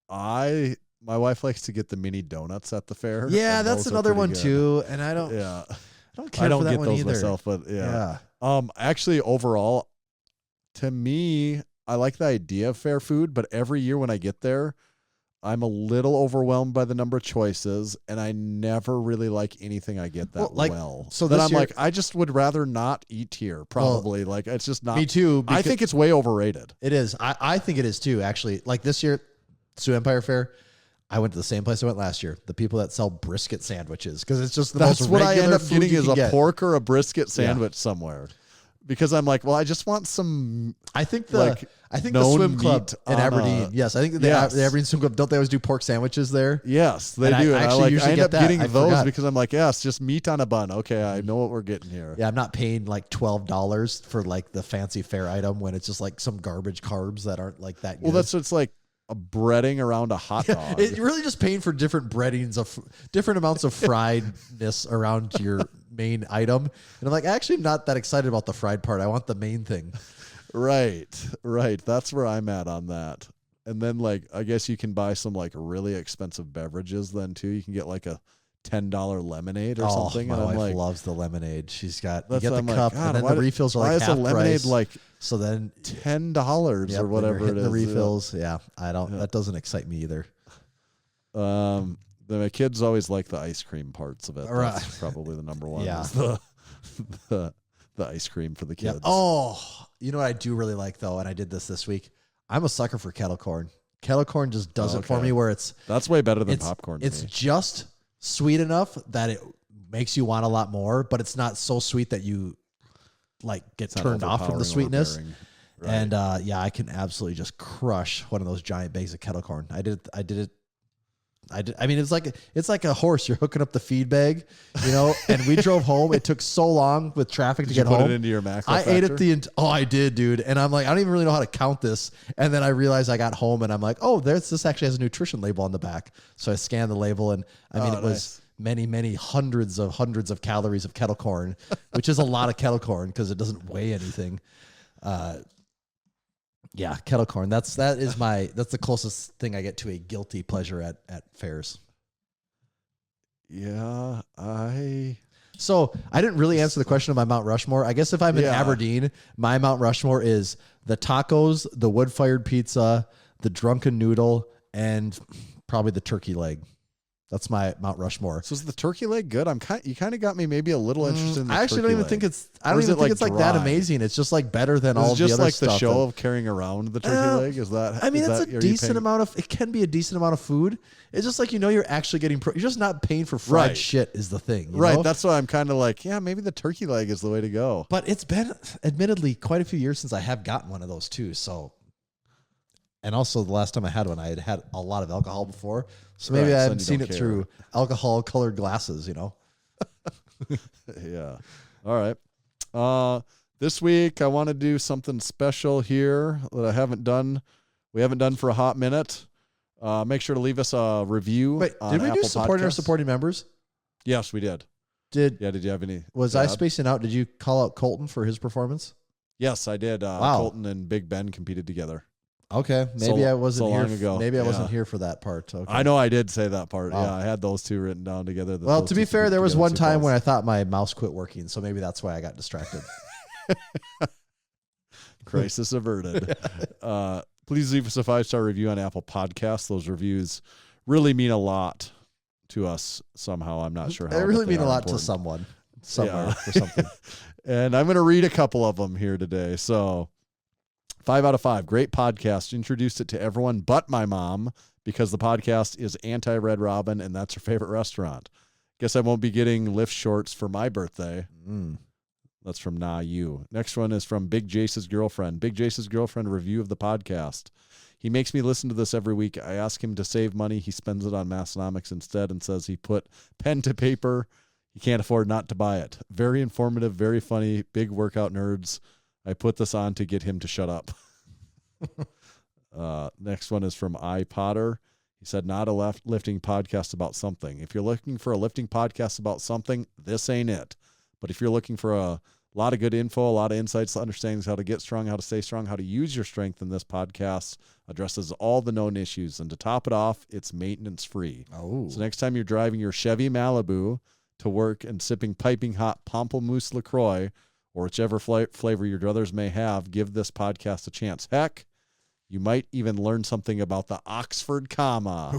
Speaker 5: My wife likes to get the mini donuts at the fair.
Speaker 6: Yeah, that's another one too, and I don't.
Speaker 5: Yeah,
Speaker 6: I don't care
Speaker 5: I don't
Speaker 6: for that
Speaker 5: get
Speaker 6: one
Speaker 5: those
Speaker 6: either.
Speaker 5: myself, but
Speaker 6: Yeah.
Speaker 5: Actually, overall, to me, I like the idea of fair food, but every year when I get there, I'm a little overwhelmed by the number of choices, and I never really like anything I get that well.
Speaker 6: So
Speaker 5: then
Speaker 6: this
Speaker 5: I'm
Speaker 6: year-
Speaker 5: like, I just would rather not eat here. Probably, like it's just not.
Speaker 6: Me too.
Speaker 5: I think it's way overrated.
Speaker 6: It is. I think it is too. Actually, like this year, Sioux Empire Fair, I went to the same place I went last year. The people that sell brisket sandwiches, because it's just
Speaker 5: That's
Speaker 6: most
Speaker 5: what I
Speaker 6: regular
Speaker 5: end up
Speaker 6: food
Speaker 5: getting
Speaker 6: you
Speaker 5: is
Speaker 6: can
Speaker 5: a
Speaker 6: get.
Speaker 5: pork or a brisket sandwich somewhere. Because I'm like, well, I just want some.
Speaker 6: I think the swim club
Speaker 5: meat
Speaker 6: in
Speaker 5: on
Speaker 6: Aberdeen. Yes, I think the Aberdeen swim club. Don't they always do pork sandwiches there?
Speaker 5: Yes, they
Speaker 6: And
Speaker 5: do.
Speaker 6: I
Speaker 5: And
Speaker 6: actually
Speaker 5: I
Speaker 6: usually
Speaker 5: end
Speaker 6: get
Speaker 5: up
Speaker 6: that.
Speaker 5: getting
Speaker 6: I
Speaker 5: those
Speaker 6: forgot.
Speaker 5: because I'm like, yes, just meat on a bun. Okay, I know what we're getting here.
Speaker 6: Yeah, I'm not paying like $12 for like the fancy fair item when it's just like some garbage carbs that aren't like that good.
Speaker 5: Well, it's like a breading around a hot dog.
Speaker 6: You're really just paying for different breadings of different amounts of friedness around your main item. And I'm like, actually not that excited about the fried part. I want the main thing.
Speaker 5: Right. That's where I'm at on that. And then like, I guess you can buy some like really expensive beverages then too. You can get like a $10 lemonade or something.
Speaker 6: My
Speaker 5: and I'm
Speaker 6: wife
Speaker 5: like,
Speaker 6: loves the lemonade. She's got you
Speaker 5: that's
Speaker 6: get
Speaker 5: what
Speaker 6: the
Speaker 5: I'm like,
Speaker 6: cup
Speaker 5: God,
Speaker 6: and then the refills are like
Speaker 5: why is
Speaker 6: half
Speaker 5: a lemonade
Speaker 6: price.
Speaker 5: like
Speaker 6: So then
Speaker 5: $10
Speaker 6: yep,
Speaker 5: or
Speaker 6: then
Speaker 5: whatever
Speaker 6: you're
Speaker 5: it
Speaker 6: hitting
Speaker 5: is?
Speaker 6: the refills. Yeah, I don't.
Speaker 5: Yeah.
Speaker 6: That doesn't excite me either.
Speaker 5: Then my kids always like the ice cream parts of it.
Speaker 6: Right.
Speaker 5: That's probably the number one.
Speaker 6: Yeah.
Speaker 5: Is the ice cream for the kids.
Speaker 6: Yep. Oh, you know what I do really like though, and I did this week. I'm a sucker for kettle corn. Kettle corn just does it for
Speaker 5: Okay.
Speaker 6: me where it's
Speaker 5: That's way better than popcorn. To
Speaker 6: It's
Speaker 5: me.
Speaker 6: just sweet enough that it makes you want a lot more, but it's not so sweet that you like get
Speaker 5: It's not
Speaker 6: turned off from the
Speaker 5: overpowering or
Speaker 6: sweetness.
Speaker 5: overbearing. Right.
Speaker 6: And I can absolutely just crush one of those giant bags of kettle corn. I did it. I mean, it's like a horse. You're hooking up the feed bag, and we drove home. It took so long with traffic to
Speaker 5: Did you
Speaker 6: get
Speaker 5: put
Speaker 6: home.
Speaker 5: it into your MarcoFactor?
Speaker 6: I ate it I did, dude. And I'm like, I don't even really know how to count this. And then I realized I got home and I'm like, oh, this actually has a nutrition label on the back. So I scanned the label and it was many, many hundreds of calories of kettle corn, which is a lot of kettle corn because it doesn't weigh anything. Yeah, kettle corn. That's the closest thing I get to a guilty pleasure at fairs.
Speaker 5: Yeah,
Speaker 6: So I didn't really answer the question of my Mount Rushmore. I guess if I'm in Aberdeen, my Mount Rushmore is the tacos, the wood-fired pizza, the drunken noodle, and probably the turkey leg. That's my Mount Rushmore.
Speaker 5: So is the turkey leg good? You kind of got me maybe a little interested in the
Speaker 6: I actually
Speaker 5: turkey
Speaker 6: don't even
Speaker 5: leg.
Speaker 6: think it's. I
Speaker 5: Or
Speaker 6: don't
Speaker 5: is
Speaker 6: even
Speaker 5: it,
Speaker 6: think
Speaker 5: like,
Speaker 6: it's like that
Speaker 5: dry?
Speaker 6: amazing. It's just like better than all
Speaker 5: It's
Speaker 6: the
Speaker 5: just
Speaker 6: other
Speaker 5: like
Speaker 6: stuff.
Speaker 5: the show of carrying around the turkey leg. Is that?
Speaker 6: I mean,
Speaker 5: is
Speaker 6: it's
Speaker 5: that,
Speaker 6: a decent amount of. It can be a decent amount of food. It's just like you're actually getting. You're just not paying for fried
Speaker 5: Right.
Speaker 6: shit. Is the thing, you
Speaker 5: Right.
Speaker 6: know?
Speaker 5: That's why I'm kind of like, yeah, maybe the turkey leg is the way to go.
Speaker 6: But it's been, admittedly, quite a few years since I have gotten one of those too. So And also, the last time I had one, I had had a lot of alcohol before. So maybe
Speaker 5: Right,
Speaker 6: I
Speaker 5: so
Speaker 6: haven't
Speaker 5: you
Speaker 6: seen
Speaker 5: don't
Speaker 6: it
Speaker 5: care.
Speaker 6: through alcohol-colored glasses, you know?
Speaker 5: Yeah. All right. This week, I want to do something special here that I haven't done. We haven't done for a hot minute. Make sure to leave us a review.
Speaker 6: Wait,
Speaker 5: on
Speaker 6: did we
Speaker 5: Apple
Speaker 6: do supporting our
Speaker 5: Podcasts.
Speaker 6: supporting members?
Speaker 5: Yes, we did.
Speaker 6: Did
Speaker 5: you have any?
Speaker 6: Was
Speaker 5: to
Speaker 6: I
Speaker 5: add?
Speaker 6: spacing out? Did you call out Colton for his performance?
Speaker 5: Yes, I did.
Speaker 6: Wow.
Speaker 5: Colton and Big Ben competed together.
Speaker 6: Okay, maybe
Speaker 5: So-
Speaker 6: I wasn't
Speaker 5: so
Speaker 6: here.
Speaker 5: long ago.
Speaker 6: Maybe I wasn't
Speaker 5: Yeah.
Speaker 6: here for that part. Okay.
Speaker 5: I know I did say that part.
Speaker 6: Wow.
Speaker 5: Yeah, I had those two written down together.
Speaker 6: Well, to be fair, there was one time when I thought my mouse quit working, so maybe that's why I got distracted.
Speaker 5: crisis averted. Please leave us a 5-star review on Apple Podcasts. Those reviews really mean a lot to us somehow. I'm not sure how.
Speaker 6: They really
Speaker 5: but they
Speaker 6: mean a
Speaker 5: are
Speaker 6: lot
Speaker 5: important.
Speaker 6: to someone somewhere
Speaker 5: Yeah.
Speaker 6: for something.
Speaker 5: And I'm going to read a couple of them here today. So 5 out of 5. Great podcast. Introduced it to everyone but my mom because the podcast is anti-Red Robin and that's her favorite restaurant. Guess I won't be getting lift shorts for my birthday. That's from Nah You. Next one is from Big Jace's girlfriend. Big Jace's girlfriend review of the podcast. He makes me listen to this every week. I ask him to save money. He spends it on Massenomics instead and says he put pen to paper. He can't afford not to buy it. Very informative, very funny, big workout nerds. I put this on to get him to shut up. Next one is from I Potter. He said, not a lifting podcast about something. If you're looking for a lifting podcast about something, this ain't it. But if you're looking for a lot of good info, a lot of insights, understanding how to get strong, how to stay strong, how to use your strength in this podcast addresses all the known issues. And to top it off, it's maintenance free.
Speaker 6: Oh,
Speaker 5: So next time you're driving your Chevy Malibu to work and sipping piping hot Pamplemousse LaCroix or whichever flavor your druthers may have, give this podcast a chance. Heck, you might even learn something about the Oxford comma.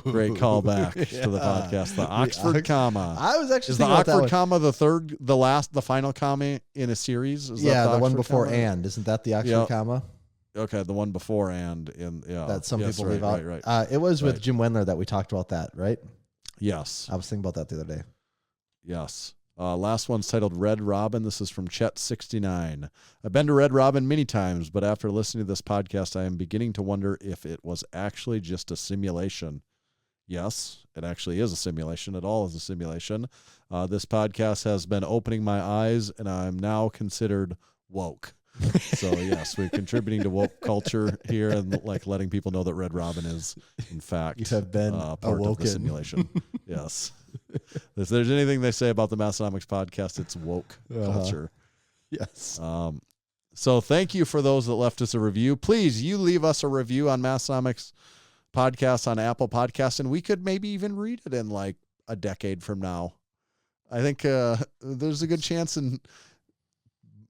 Speaker 5: Great callback to the podcast. The Oxford comma.
Speaker 6: I was actually
Speaker 5: Is the
Speaker 6: thinking about that
Speaker 5: Oxford
Speaker 6: one.
Speaker 5: comma the final comma in a series? Is
Speaker 6: Yeah,
Speaker 5: that
Speaker 6: the one
Speaker 5: Oxford
Speaker 6: before
Speaker 5: comma?
Speaker 6: and. Isn't that the Oxford
Speaker 5: Yeah.
Speaker 6: comma?
Speaker 5: Okay, the one before and in
Speaker 6: That some
Speaker 5: yes,
Speaker 6: people
Speaker 5: right,
Speaker 6: leave out.
Speaker 5: Right.
Speaker 6: It was with
Speaker 5: Right.
Speaker 6: Jim Wendler that we talked about that, right?
Speaker 5: Yes.
Speaker 6: I was thinking about that the other day.
Speaker 5: Yes. Last one's titled Red Robin. This is from Chet69. I've been to Red Robin many times, but after listening to this podcast, I am beginning to wonder if it was actually just a simulation. Yes, it actually is a simulation. It all is a simulation. This podcast has been opening my eyes, and I'm now considered woke. So, yes, we're contributing to woke culture here and like letting people know that Red Robin is, in fact,
Speaker 6: You have been
Speaker 5: part of
Speaker 6: awoken.
Speaker 5: the simulation. Yes. If there's anything they say about the Massenomics podcast, it's woke culture.
Speaker 6: Yes.
Speaker 5: So thank you for those that left us a review. Please, you leave us a review on Massenomics podcast on Apple Podcasts, and we could maybe even read it in like a decade from now. I think there's a good chance, and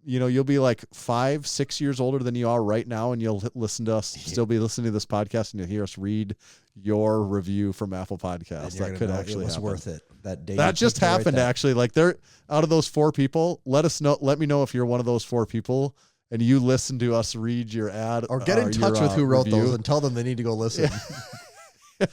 Speaker 5: you'll be like 5-6 years older than you are right now, and you'll listen to us, still be listening to this podcast, and you'll hear us read your review from Apple Podcasts. That could actually
Speaker 6: it was
Speaker 5: happen.
Speaker 6: worth it. That day.
Speaker 5: That
Speaker 6: you
Speaker 5: just
Speaker 6: took to write
Speaker 5: happened,
Speaker 6: that.
Speaker 5: actually. Like, they're out of those 4 people. Let me know if you're one of those 4 people and you listen to us read your ad
Speaker 6: Or get in touch
Speaker 5: your,
Speaker 6: with who wrote
Speaker 5: review.
Speaker 6: those and tell them they need to go listen.
Speaker 5: Be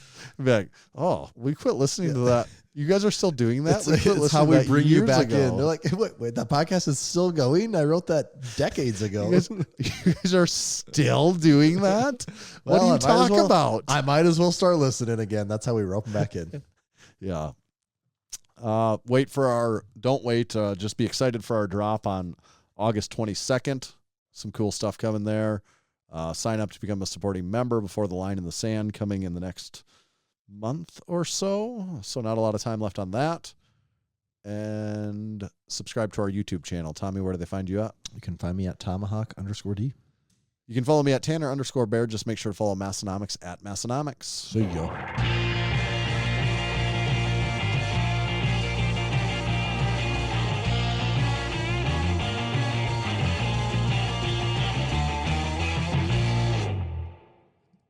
Speaker 5: like, oh, we quit listening to that. You guys are still doing that?
Speaker 6: It's,
Speaker 5: We quit
Speaker 6: it's how
Speaker 5: listening to
Speaker 6: we
Speaker 5: that
Speaker 6: bring you
Speaker 5: years
Speaker 6: back
Speaker 5: ago.
Speaker 6: in. They're like, wait, that podcast is still going? I wrote that decades ago.
Speaker 5: You guys are still doing that? What
Speaker 6: Well,
Speaker 5: do you
Speaker 6: I might as
Speaker 5: talk
Speaker 6: well-
Speaker 5: about?
Speaker 6: I might as well start listening again. That's how we rope them back in.
Speaker 5: Yeah. Don't wait. Just be excited for our drop on August 22nd. Some cool stuff coming there. Sign up to become a supporting member before the line in the sand coming in the next month or so. So not a lot of time left on that. And subscribe to our YouTube channel. Tommy, where do they find you at?
Speaker 6: You can find me at Tomahawk_D.
Speaker 5: You can follow me at Tanner_Bear. Just make sure to follow Massenomics at Massenomics.
Speaker 6: See ya.